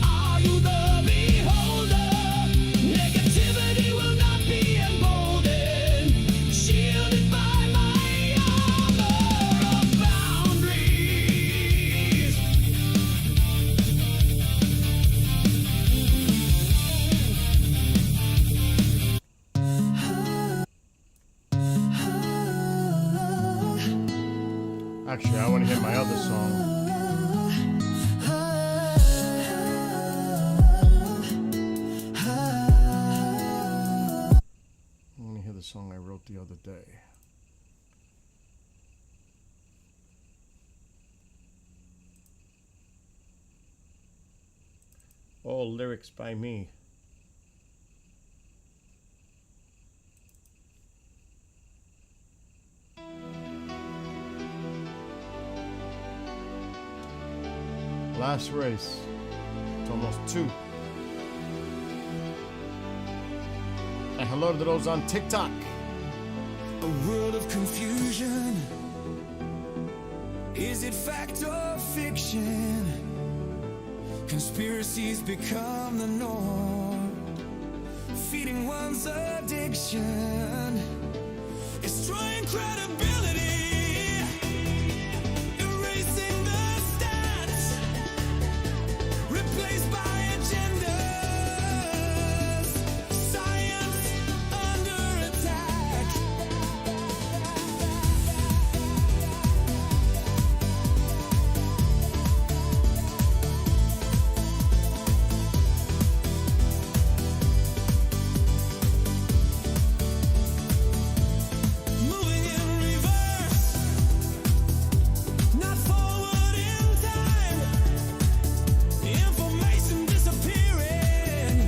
are you the beholder? Negativity will not be emboldened, shielded by my armor of boundaries. Actually, I want to hear my other song. I want to hear the song I wrote the other day. All lyrics by me. Last race. almost 2. And hello to those on TikTok. A world of confusion. Is it fact or fiction? Conspiracies become the norm, feeding one's addiction, destroying credibility, erasing the stats, replaced by agendas, science under attack. Moving in reverse, not forward in time. Information disappearing,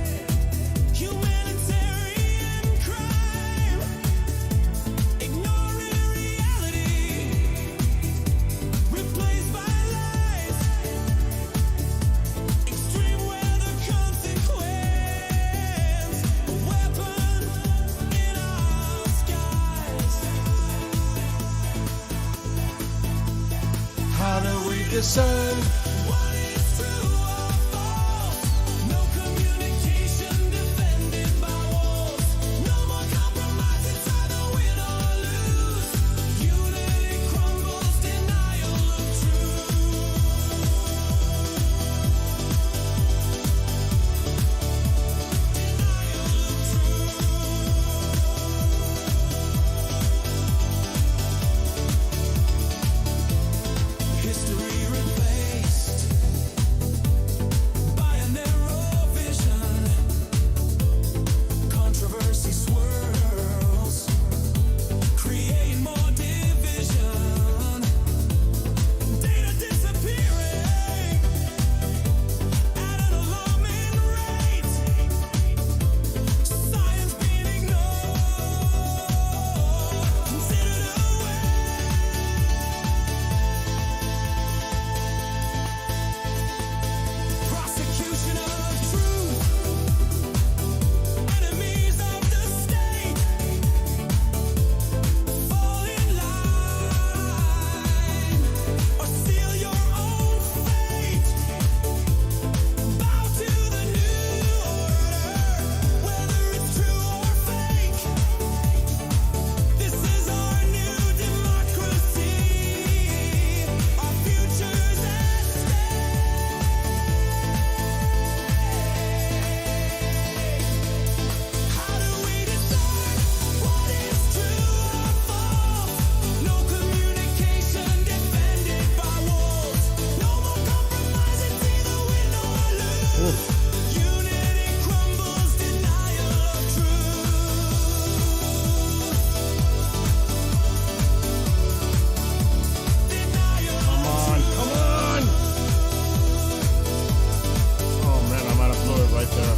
humanitarian crime, ignoring reality, replaced by lies, extreme weather consequence, a weapon in our skies. How do we discern? What is true or false? No communication defended by walls. No more compromise, it's either win or lose. Unity crumbles, denial of truth. Denial of truth. History replaced by a narrow vision. Controversy swirls, creating more division. Data disappearing at an alarming rate. Science being ignored, considered a prosecution of truth, enemies of the state, fall in line or seal your own fate. Bow to the new order, whether it's true or fake. This is our new democracy, our future's at How do we decide what is true or false? No communication defended by walls. No more compromise, it's either win or lose. Unity crumbles, denial of truth. Denial Come on, come on! Oh man, I'm out of fluid right there.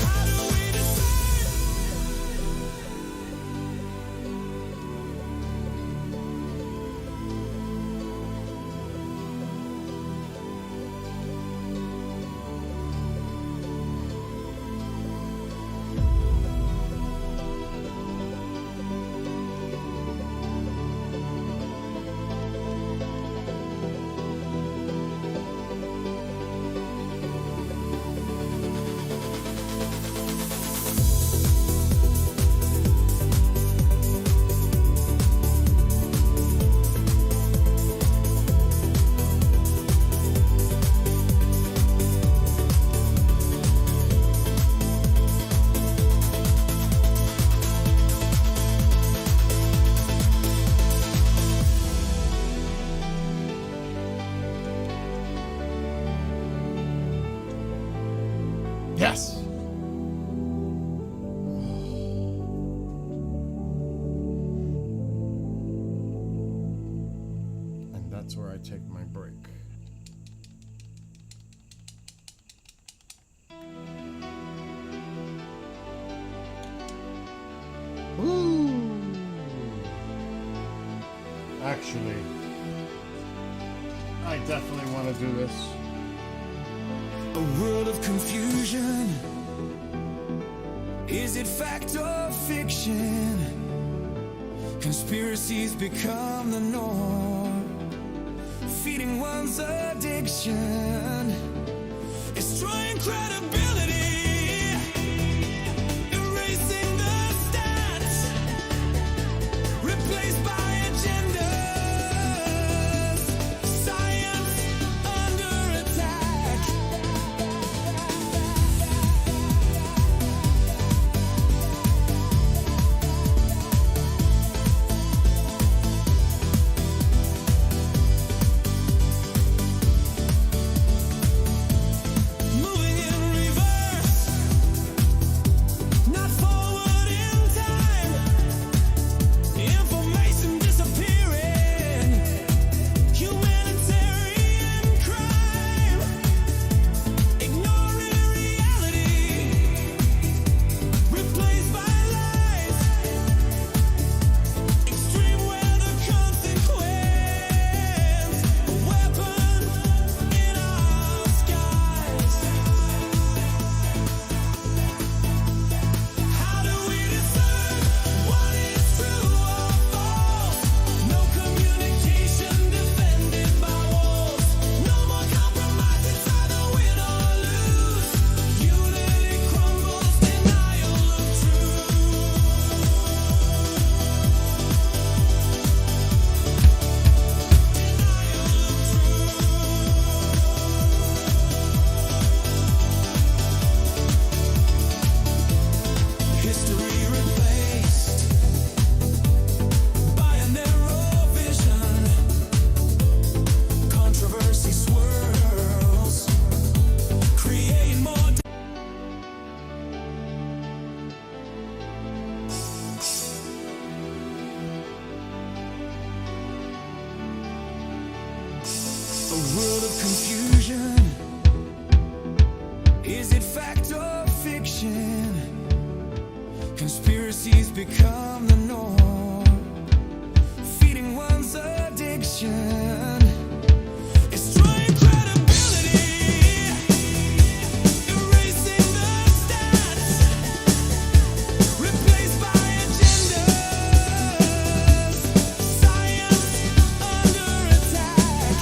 How do we decide? Yes! And that's where I take my break. Woo! Actually, I definitely want to do this. A world of confusion. Is it fact or fiction? Conspiracies become the norm, feeding one's addiction, destroying credibility, erasing the stats, replaced by agendas, science under attack. Moving in reverse, not forward in time. Information disappearing, humanitarian crime, ignoring reality, replaced by lies, extreme weather consequence, a weapon in our skies. How do we discern what is true or false? No communication defended by walls. No more compromise, it's either win or lose. Unity crumbles, denial of truth. History replaced by a narrow vision. Controversy swirls, creating more. A world of confusion. Is it fact or fiction? Conspiracies become the norm, feeding one's addiction, destroying credibility, erasing the stats, replaced by agendas, science under attack.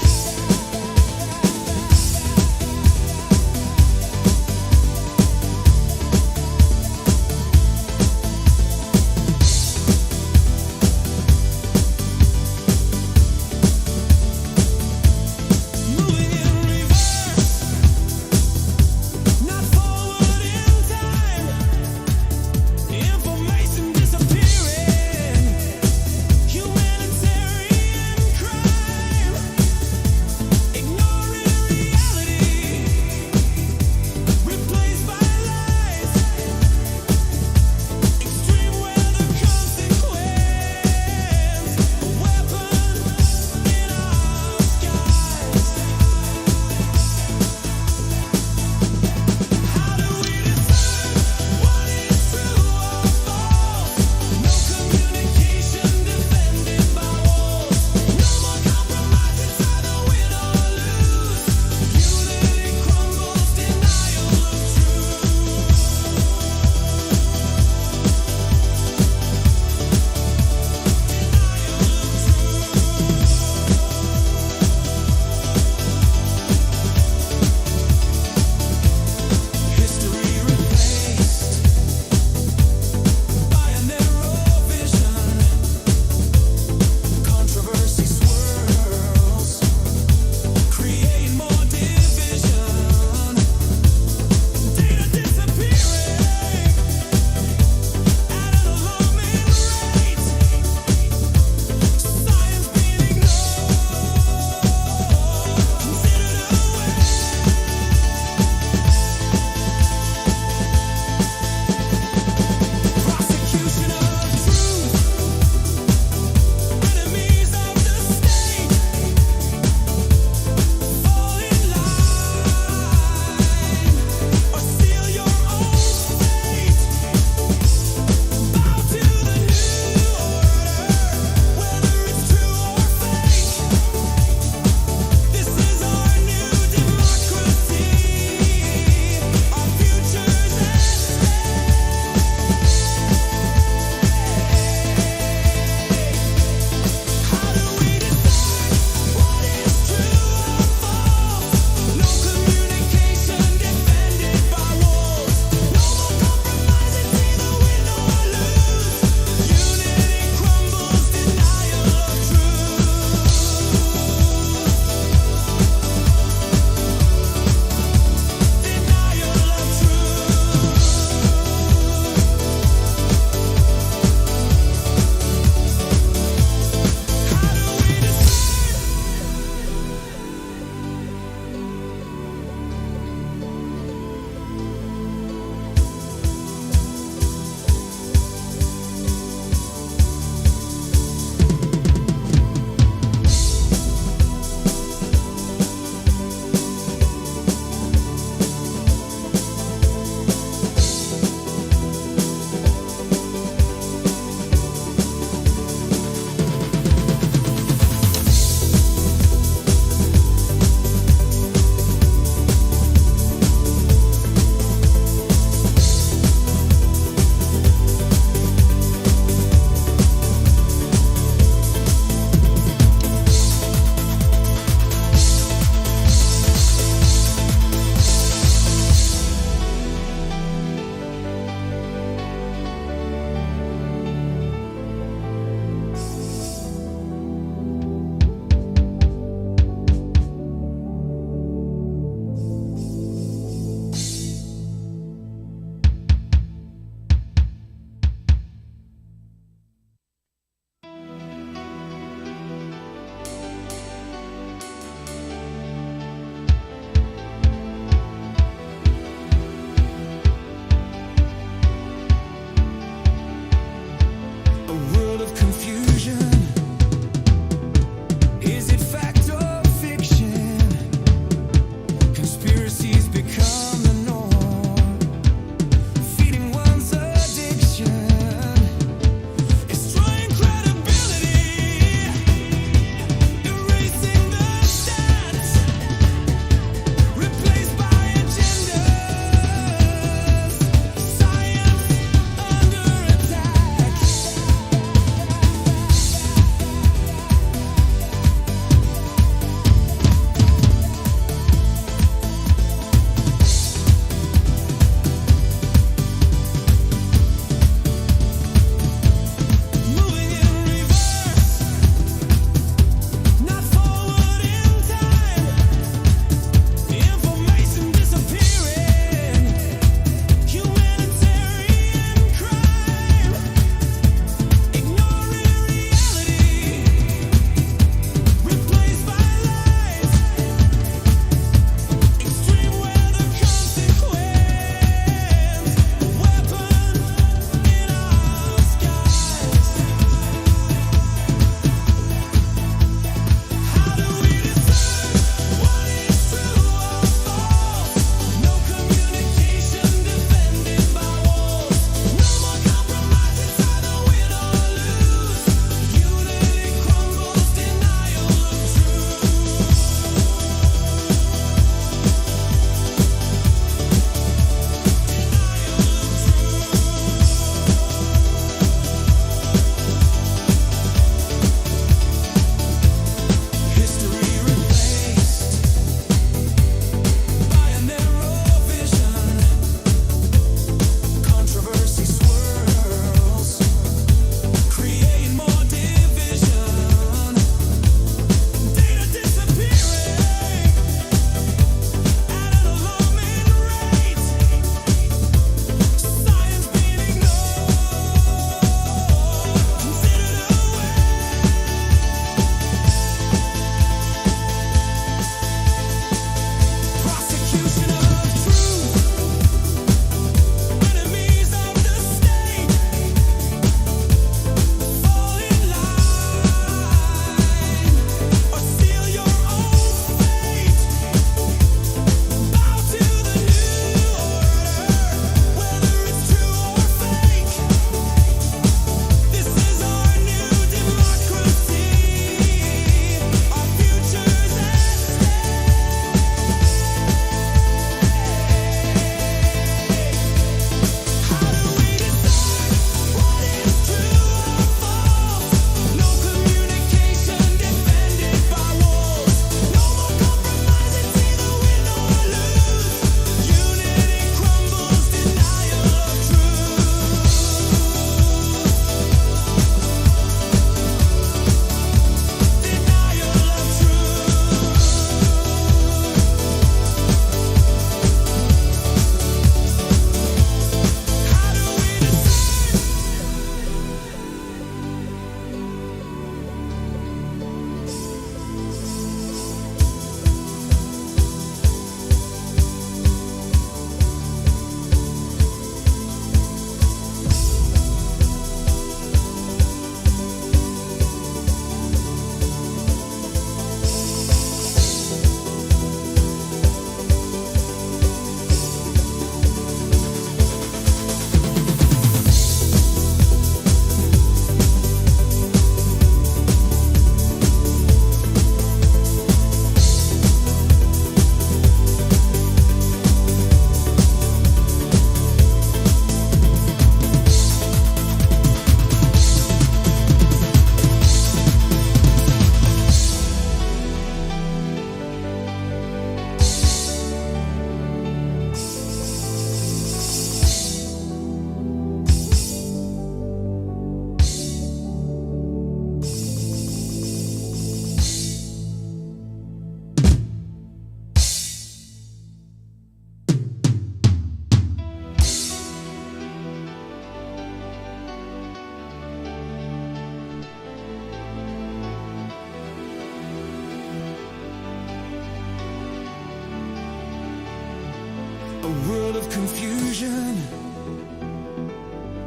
A world of confusion.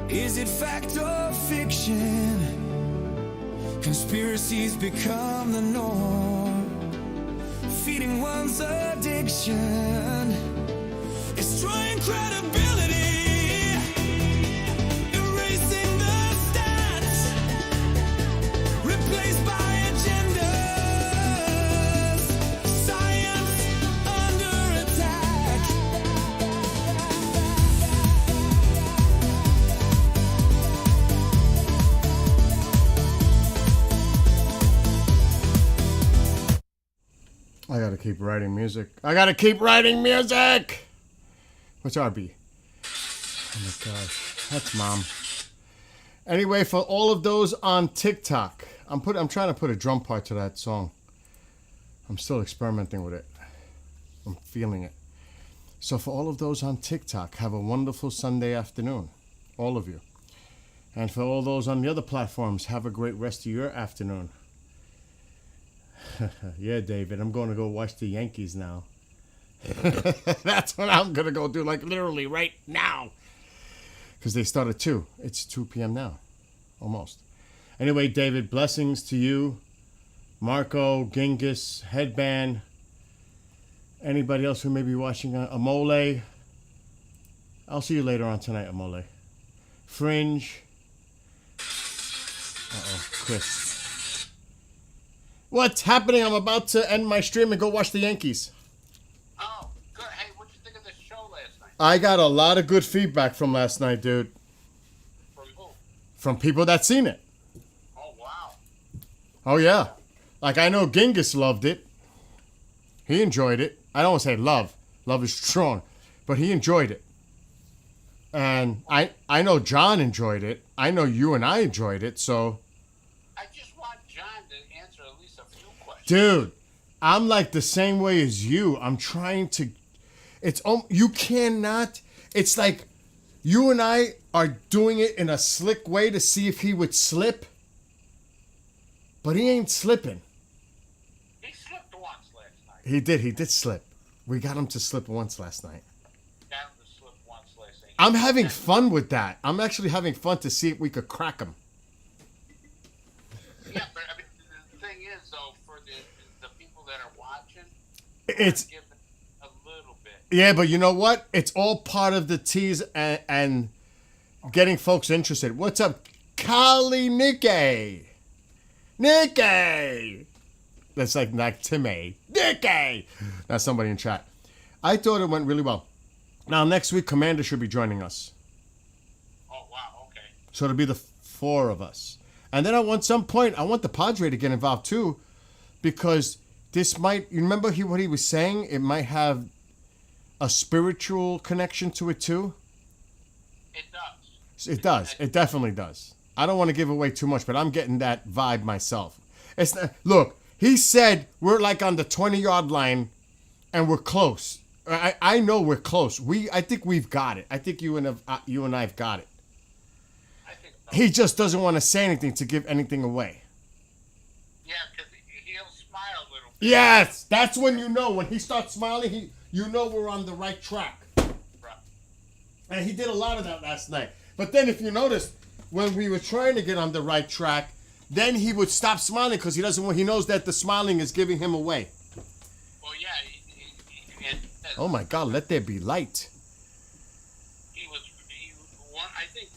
Is it fact or fiction? Conspiracies become the norm, feeding one's addiction, destroying credibility, erasing the stats, replaced by agendas, science under attack. I gotta keep writing music. I gotta keep writing music! What's RB? Oh my gosh. That's Mom. Anyway, for all of those on TikTok, I'm trying to put a drum part to that song. I'm still experimenting with it. I'm feeling it. So for all of those on TikTok, have a wonderful Sunday afternoon. All of you. And for all those on the other platforms, have a great rest of your afternoon. Yeah, David, I'm going to go watch the Yankees now. That's what I'm going to go do, like literally right now. Because they start at 2. It's 2 p.m. now. Almost. Anyway, David, blessings to you. Marco, Genghis, Headband. Anybody else who may be watching Amole. I'll see you later on tonight, Amole. Fringe. Chris. What's happening? I'm about to end my stream and go watch the Yankees. Oh, good. Hey, what'd you think of the show last night? I got a lot of good feedback from last night, dude. From who? From people that seen it. Oh, wow. Oh, yeah. Like, I know Genghis loved it. He enjoyed it. I don't want to say love. Love is strong. But he enjoyed it. And I know John enjoyed it. I know you and I enjoyed it, so... I just want John to answer at least a few questions. Dude, I'm like the same way as you. I'm trying to... You cannot... It's like you and I are doing it in a slick way to see if he would slip. But he ain't slipping. He slipped once last night. He did slip. We got him to slip once last night. Got him to slip once last night. I'm having fun with that. I'm actually having fun to see if we could crack him. Yeah, but I mean, the thing is, though, for the people that are watching, It's... give it a little bit. Yeah, but you know what? It's all part of the tease and getting folks interested. What's up, Kali Nikkei? Nikkei! That's like Timmy. Nikkei! That's somebody in chat. I thought it went really well. Now, next week, Commander should be joining us. Oh, wow, okay. So it'll be the 4 of us. And then at some point, I want the Padre to get involved too, because this might, you remember what he was saying? It might have a spiritual connection to it too? It does. It does. It definitely does. I don't want to give away too much, but I'm getting that vibe myself. It's not, look, he said we're like on the 20-yard line and we're close. I know we're close. I think we've got it. I think you and I have got it. I think so. He just doesn't want to say anything to give anything away. Yeah, because he'll smile a little bit. Yes, that's when you know. When he starts smiling, you know we're on the right track. Right. And he did a lot of that last night. But then if you notice, when we were trying to get on the right track, then he would stop smiling because he knows that the smiling is giving him away. Well, yeah. Oh my God, let there be light. I think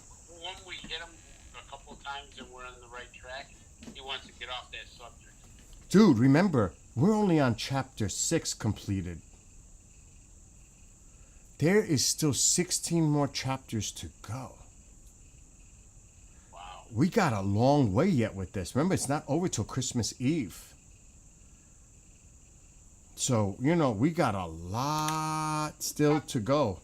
when we hit him a couple of times and we're on the right track, he wants to get off that subject. Dude, remember, we're only on chapter 6 completed. There is still 16 more chapters to go. Wow. We got a long way yet with this. Remember, it's not over till Christmas Eve. So, we got a lot still to go.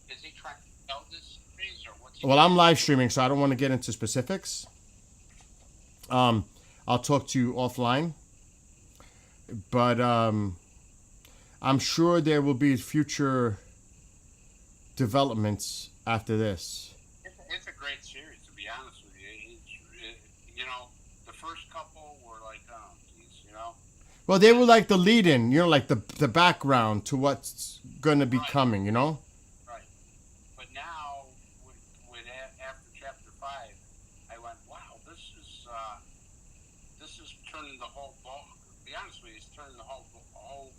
Is he trying to sell this series or what's Well, I'm live streaming, so I don't want to get into specifics. I'll talk to you offline. But I'm sure there will be future developments after this. It's a great series, to be honest with you. The first couple were like, oh, geez, Well, they were like the lead-in, like the background to what's going to be coming, Phillies turned the whole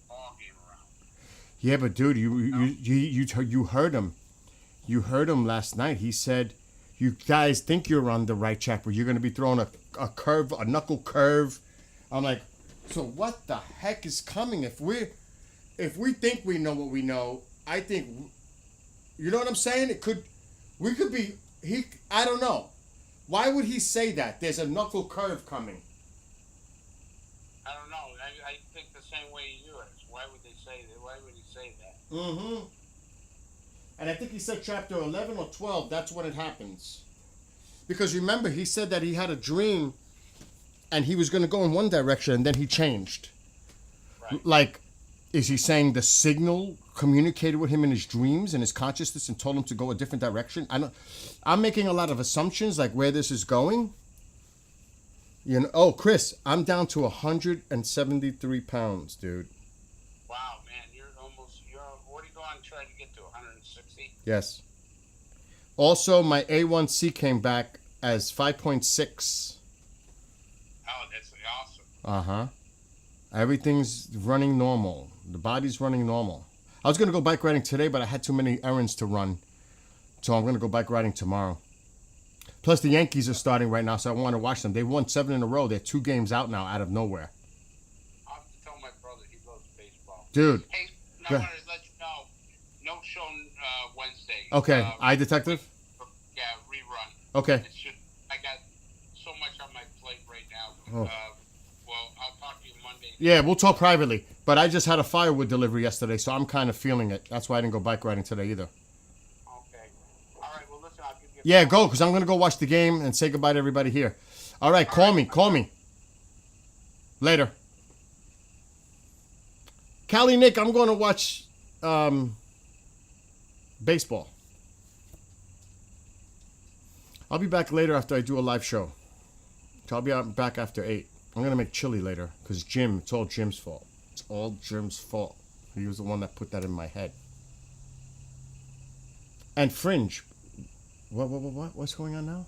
ball game around. Yeah, but dude, you heard him. You heard him last night. He said, "You guys think you're on the right track, but you're going to be throwing a curve, a knuckle curve." I'm like, so what the heck is coming? If we think we know what we know, I think, you know what I'm saying? We could be. I don't know. Why would he say that? There's a knuckle curve coming. I don't know. I think the same way you do it. Why would they say that? Why would he say that? Mm-hmm. And I think he said chapter 11 or 12, that's when it happens. Because remember, he said that he had a dream and he was going to go in one direction and then he changed. Right. Like, is he saying the signal communicated with him in his dreams and his consciousness and told him to go a different direction? I'm making a lot of assumptions, like where this is going. You know, oh, Chris, I'm down to 173 pounds, dude. Wow, man, what are you going to try to get to, 160? Yes. Also, my A1C came back as 5.6. Oh, that's awesome. Uh-huh. Everything's running normal. The body's running normal. I was going to go bike riding today, but I had too many errands to run. So I'm going to go bike riding tomorrow. Plus, the Yankees are starting right now, so I want to watch them. They've won 7 in a row. They're 2 games out now, out of nowhere. I'll have to tell my brother he loves baseball. Dude. Hey, I wanted to let you know, no show Wednesday. Okay, Eye Detective? Yeah, rerun. Okay. I got so much on my plate right now. Oh. Well, I'll talk to you Monday. Yeah, we'll talk privately. But I just had a firewood delivery yesterday, so I'm kind of feeling it. That's why I didn't go bike riding today either. Okay. All right, well, listen, I'll give you Yeah, go, because I'm going to go watch the game and say goodbye to everybody here. All right, call me. Later. Cali Nick, I'm going to watch baseball. I'll be back later after I do a live show. So I'll be back after 8. I'm going to make chili later because it's all Jim's fault. It's all Jim's fault. He was the one that put that in my head. And Fringe. What? What's going on now?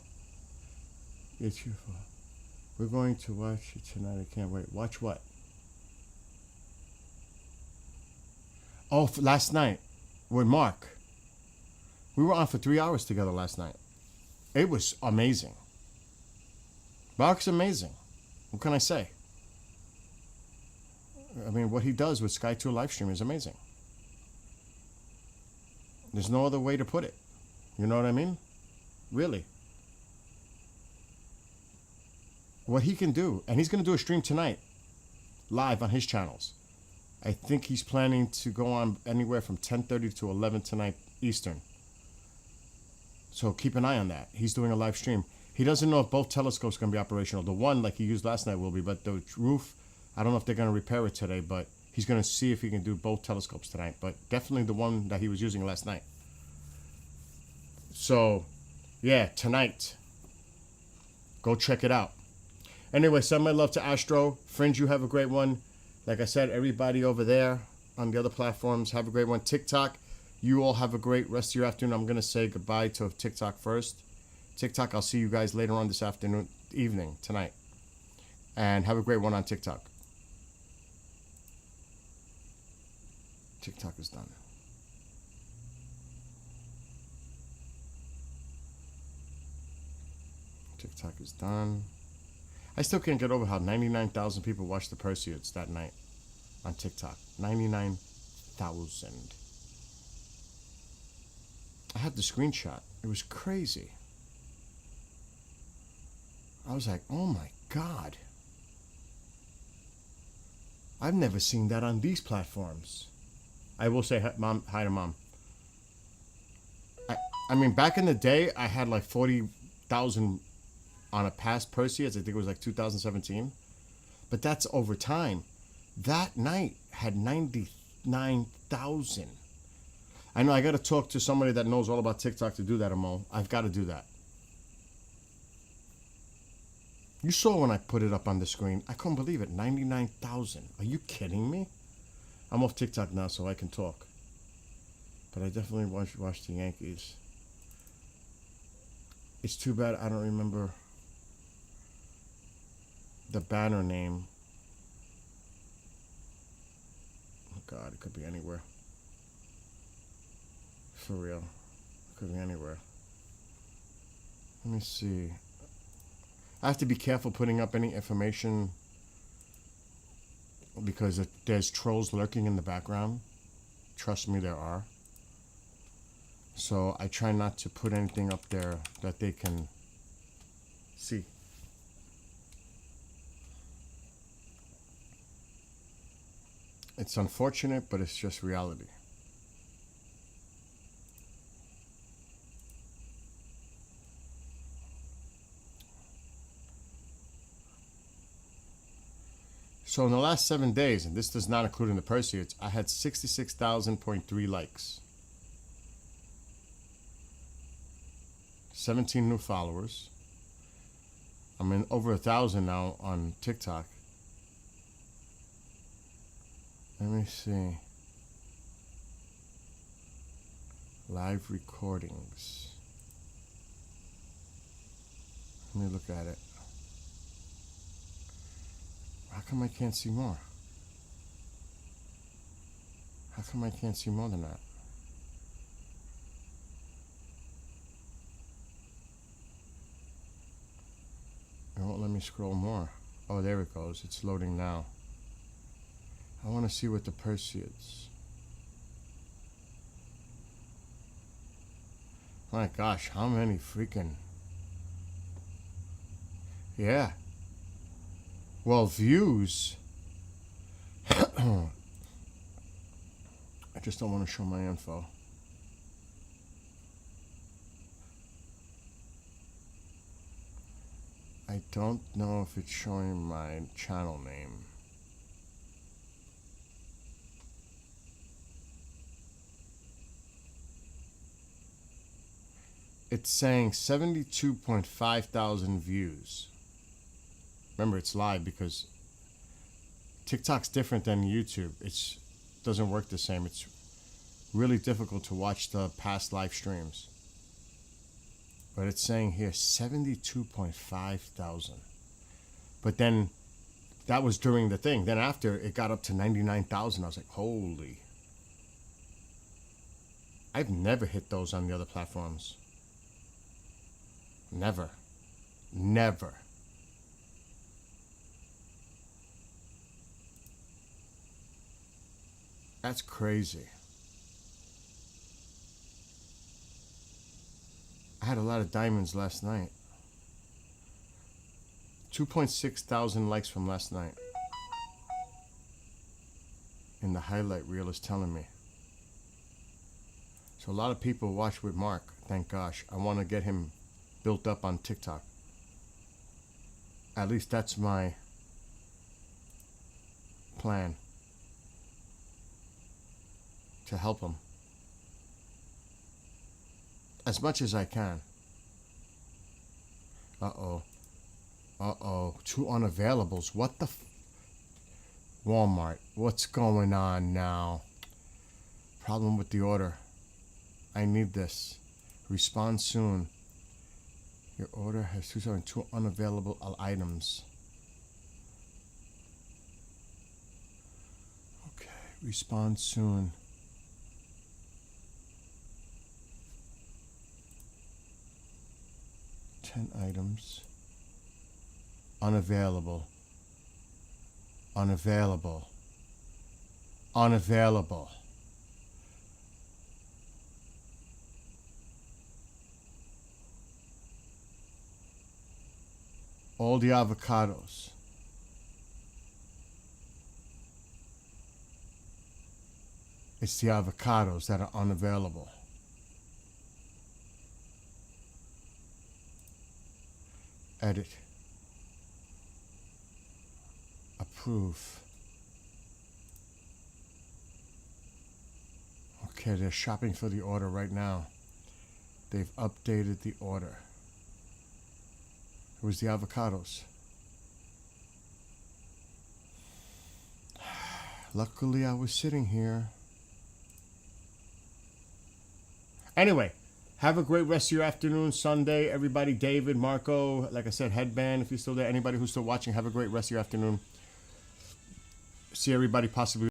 It's your fault. We're going to watch it tonight. I can't wait. Watch what? Oh, last night with Mark. We were on for 3 hours together last night. It was amazing. Mark's amazing. What can I say? I mean, what he does with Sky 2 Livestream is amazing. There's no other way to put it. You know what I mean? Really. What he can do. And he's going to do a stream tonight. Live on his channels. I think he's planning to go on anywhere from 10:30 to 11 tonight Eastern. So keep an eye on that. He's doing a live stream. He doesn't know if both telescopes are going to be operational. The one, like he used last night, will be. But the roof, I don't know if they're going to repair it today. But he's going to see if he can do both telescopes tonight. But definitely the one that he was using last night. So, yeah, tonight. Go check it out. Anyway, send my love to Astro. Fringe, you have a great one. Like I said, everybody over there on the other platforms, have a great one. TikTok, you all have a great rest of your afternoon. I'm going to say goodbye to TikTok first. TikTok, I'll see you guys later on this evening, tonight. And have a great one on TikTok. TikTok is done. TikTok is done. I still can't get over how 99,000 people watched the Perseids that night on TikTok. 99,000. I had the screenshot. It was crazy. I was like, oh my God. I've never seen that on these platforms. I will say hi to Mom. I mean, back in the day, I had like 40,000 on a past Perseids. I think it was like 2017. But that's over time. That night had 99,000. I know I got to talk to somebody that knows all about TikTok to do that, Amo. I've got to do that. You saw when I put it up on the screen. I couldn't believe it. 99,000. Are you kidding me? I'm off TikTok now so I can talk. But I definitely watched the Yankees. It's too bad I don't remember the banner name. God, it could be anywhere. For real. It could be anywhere. Let me see. I have to be careful putting up any information because there's trolls lurking in the background. Trust me, there are. So I try not to put anything up there that they can see. It's unfortunate, but it's just reality. So in the last 7 days, and this does not include in the Perseids, I had 66,000.3 likes. 17 new followers. I'm in over 1,000 now on TikTok. Let me see. Live recordings. Let me look at it. How come I can't see more? How come I can't see more than that? It won't let me scroll more. Oh, there it goes. It's loading now. I want to see what the Perseids. My gosh, how many freaking... Yeah. Well, views. I just don't want to show my info. I don't know if it's showing my channel name. It's saying 72.5 thousand views. Remember, it's live because TikTok's different than YouTube. It doesn't work the same. It's really difficult to watch the past live streams. But it's saying here 72.5 thousand. But then that was during the thing. Then after it got up to 99,000. I was like, holy. I've never hit those on the other platforms. Never. Never. That's crazy. I had a lot of diamonds last night. 2.6 thousand likes from last night. And the highlight reel is telling me. So a lot of people watch with Mark, thank gosh. I want to get him built up on TikTok. At least that's my plan. To help him. As much as I can. Uh-oh. Uh-oh. 2 unavailables. What the Walmart. What's going on now? Problem with the order. I need this. Respond soon. Your order has 2 unavailable items. Okay. Respond soon. Items. Unavailable. Unavailable. Unavailable. All the avocados. It's the avocados that are unavailable. Edit. Approve. Okay, they're shopping for the order right now. They've updated the order. It was the avocados. Luckily, I was sitting here. Anyway, have a great rest of your afternoon, Sunday. Everybody, David, Marco, like I said, Headband, if you're still there. Anybody who's still watching, have a great rest of your afternoon. See everybody possibly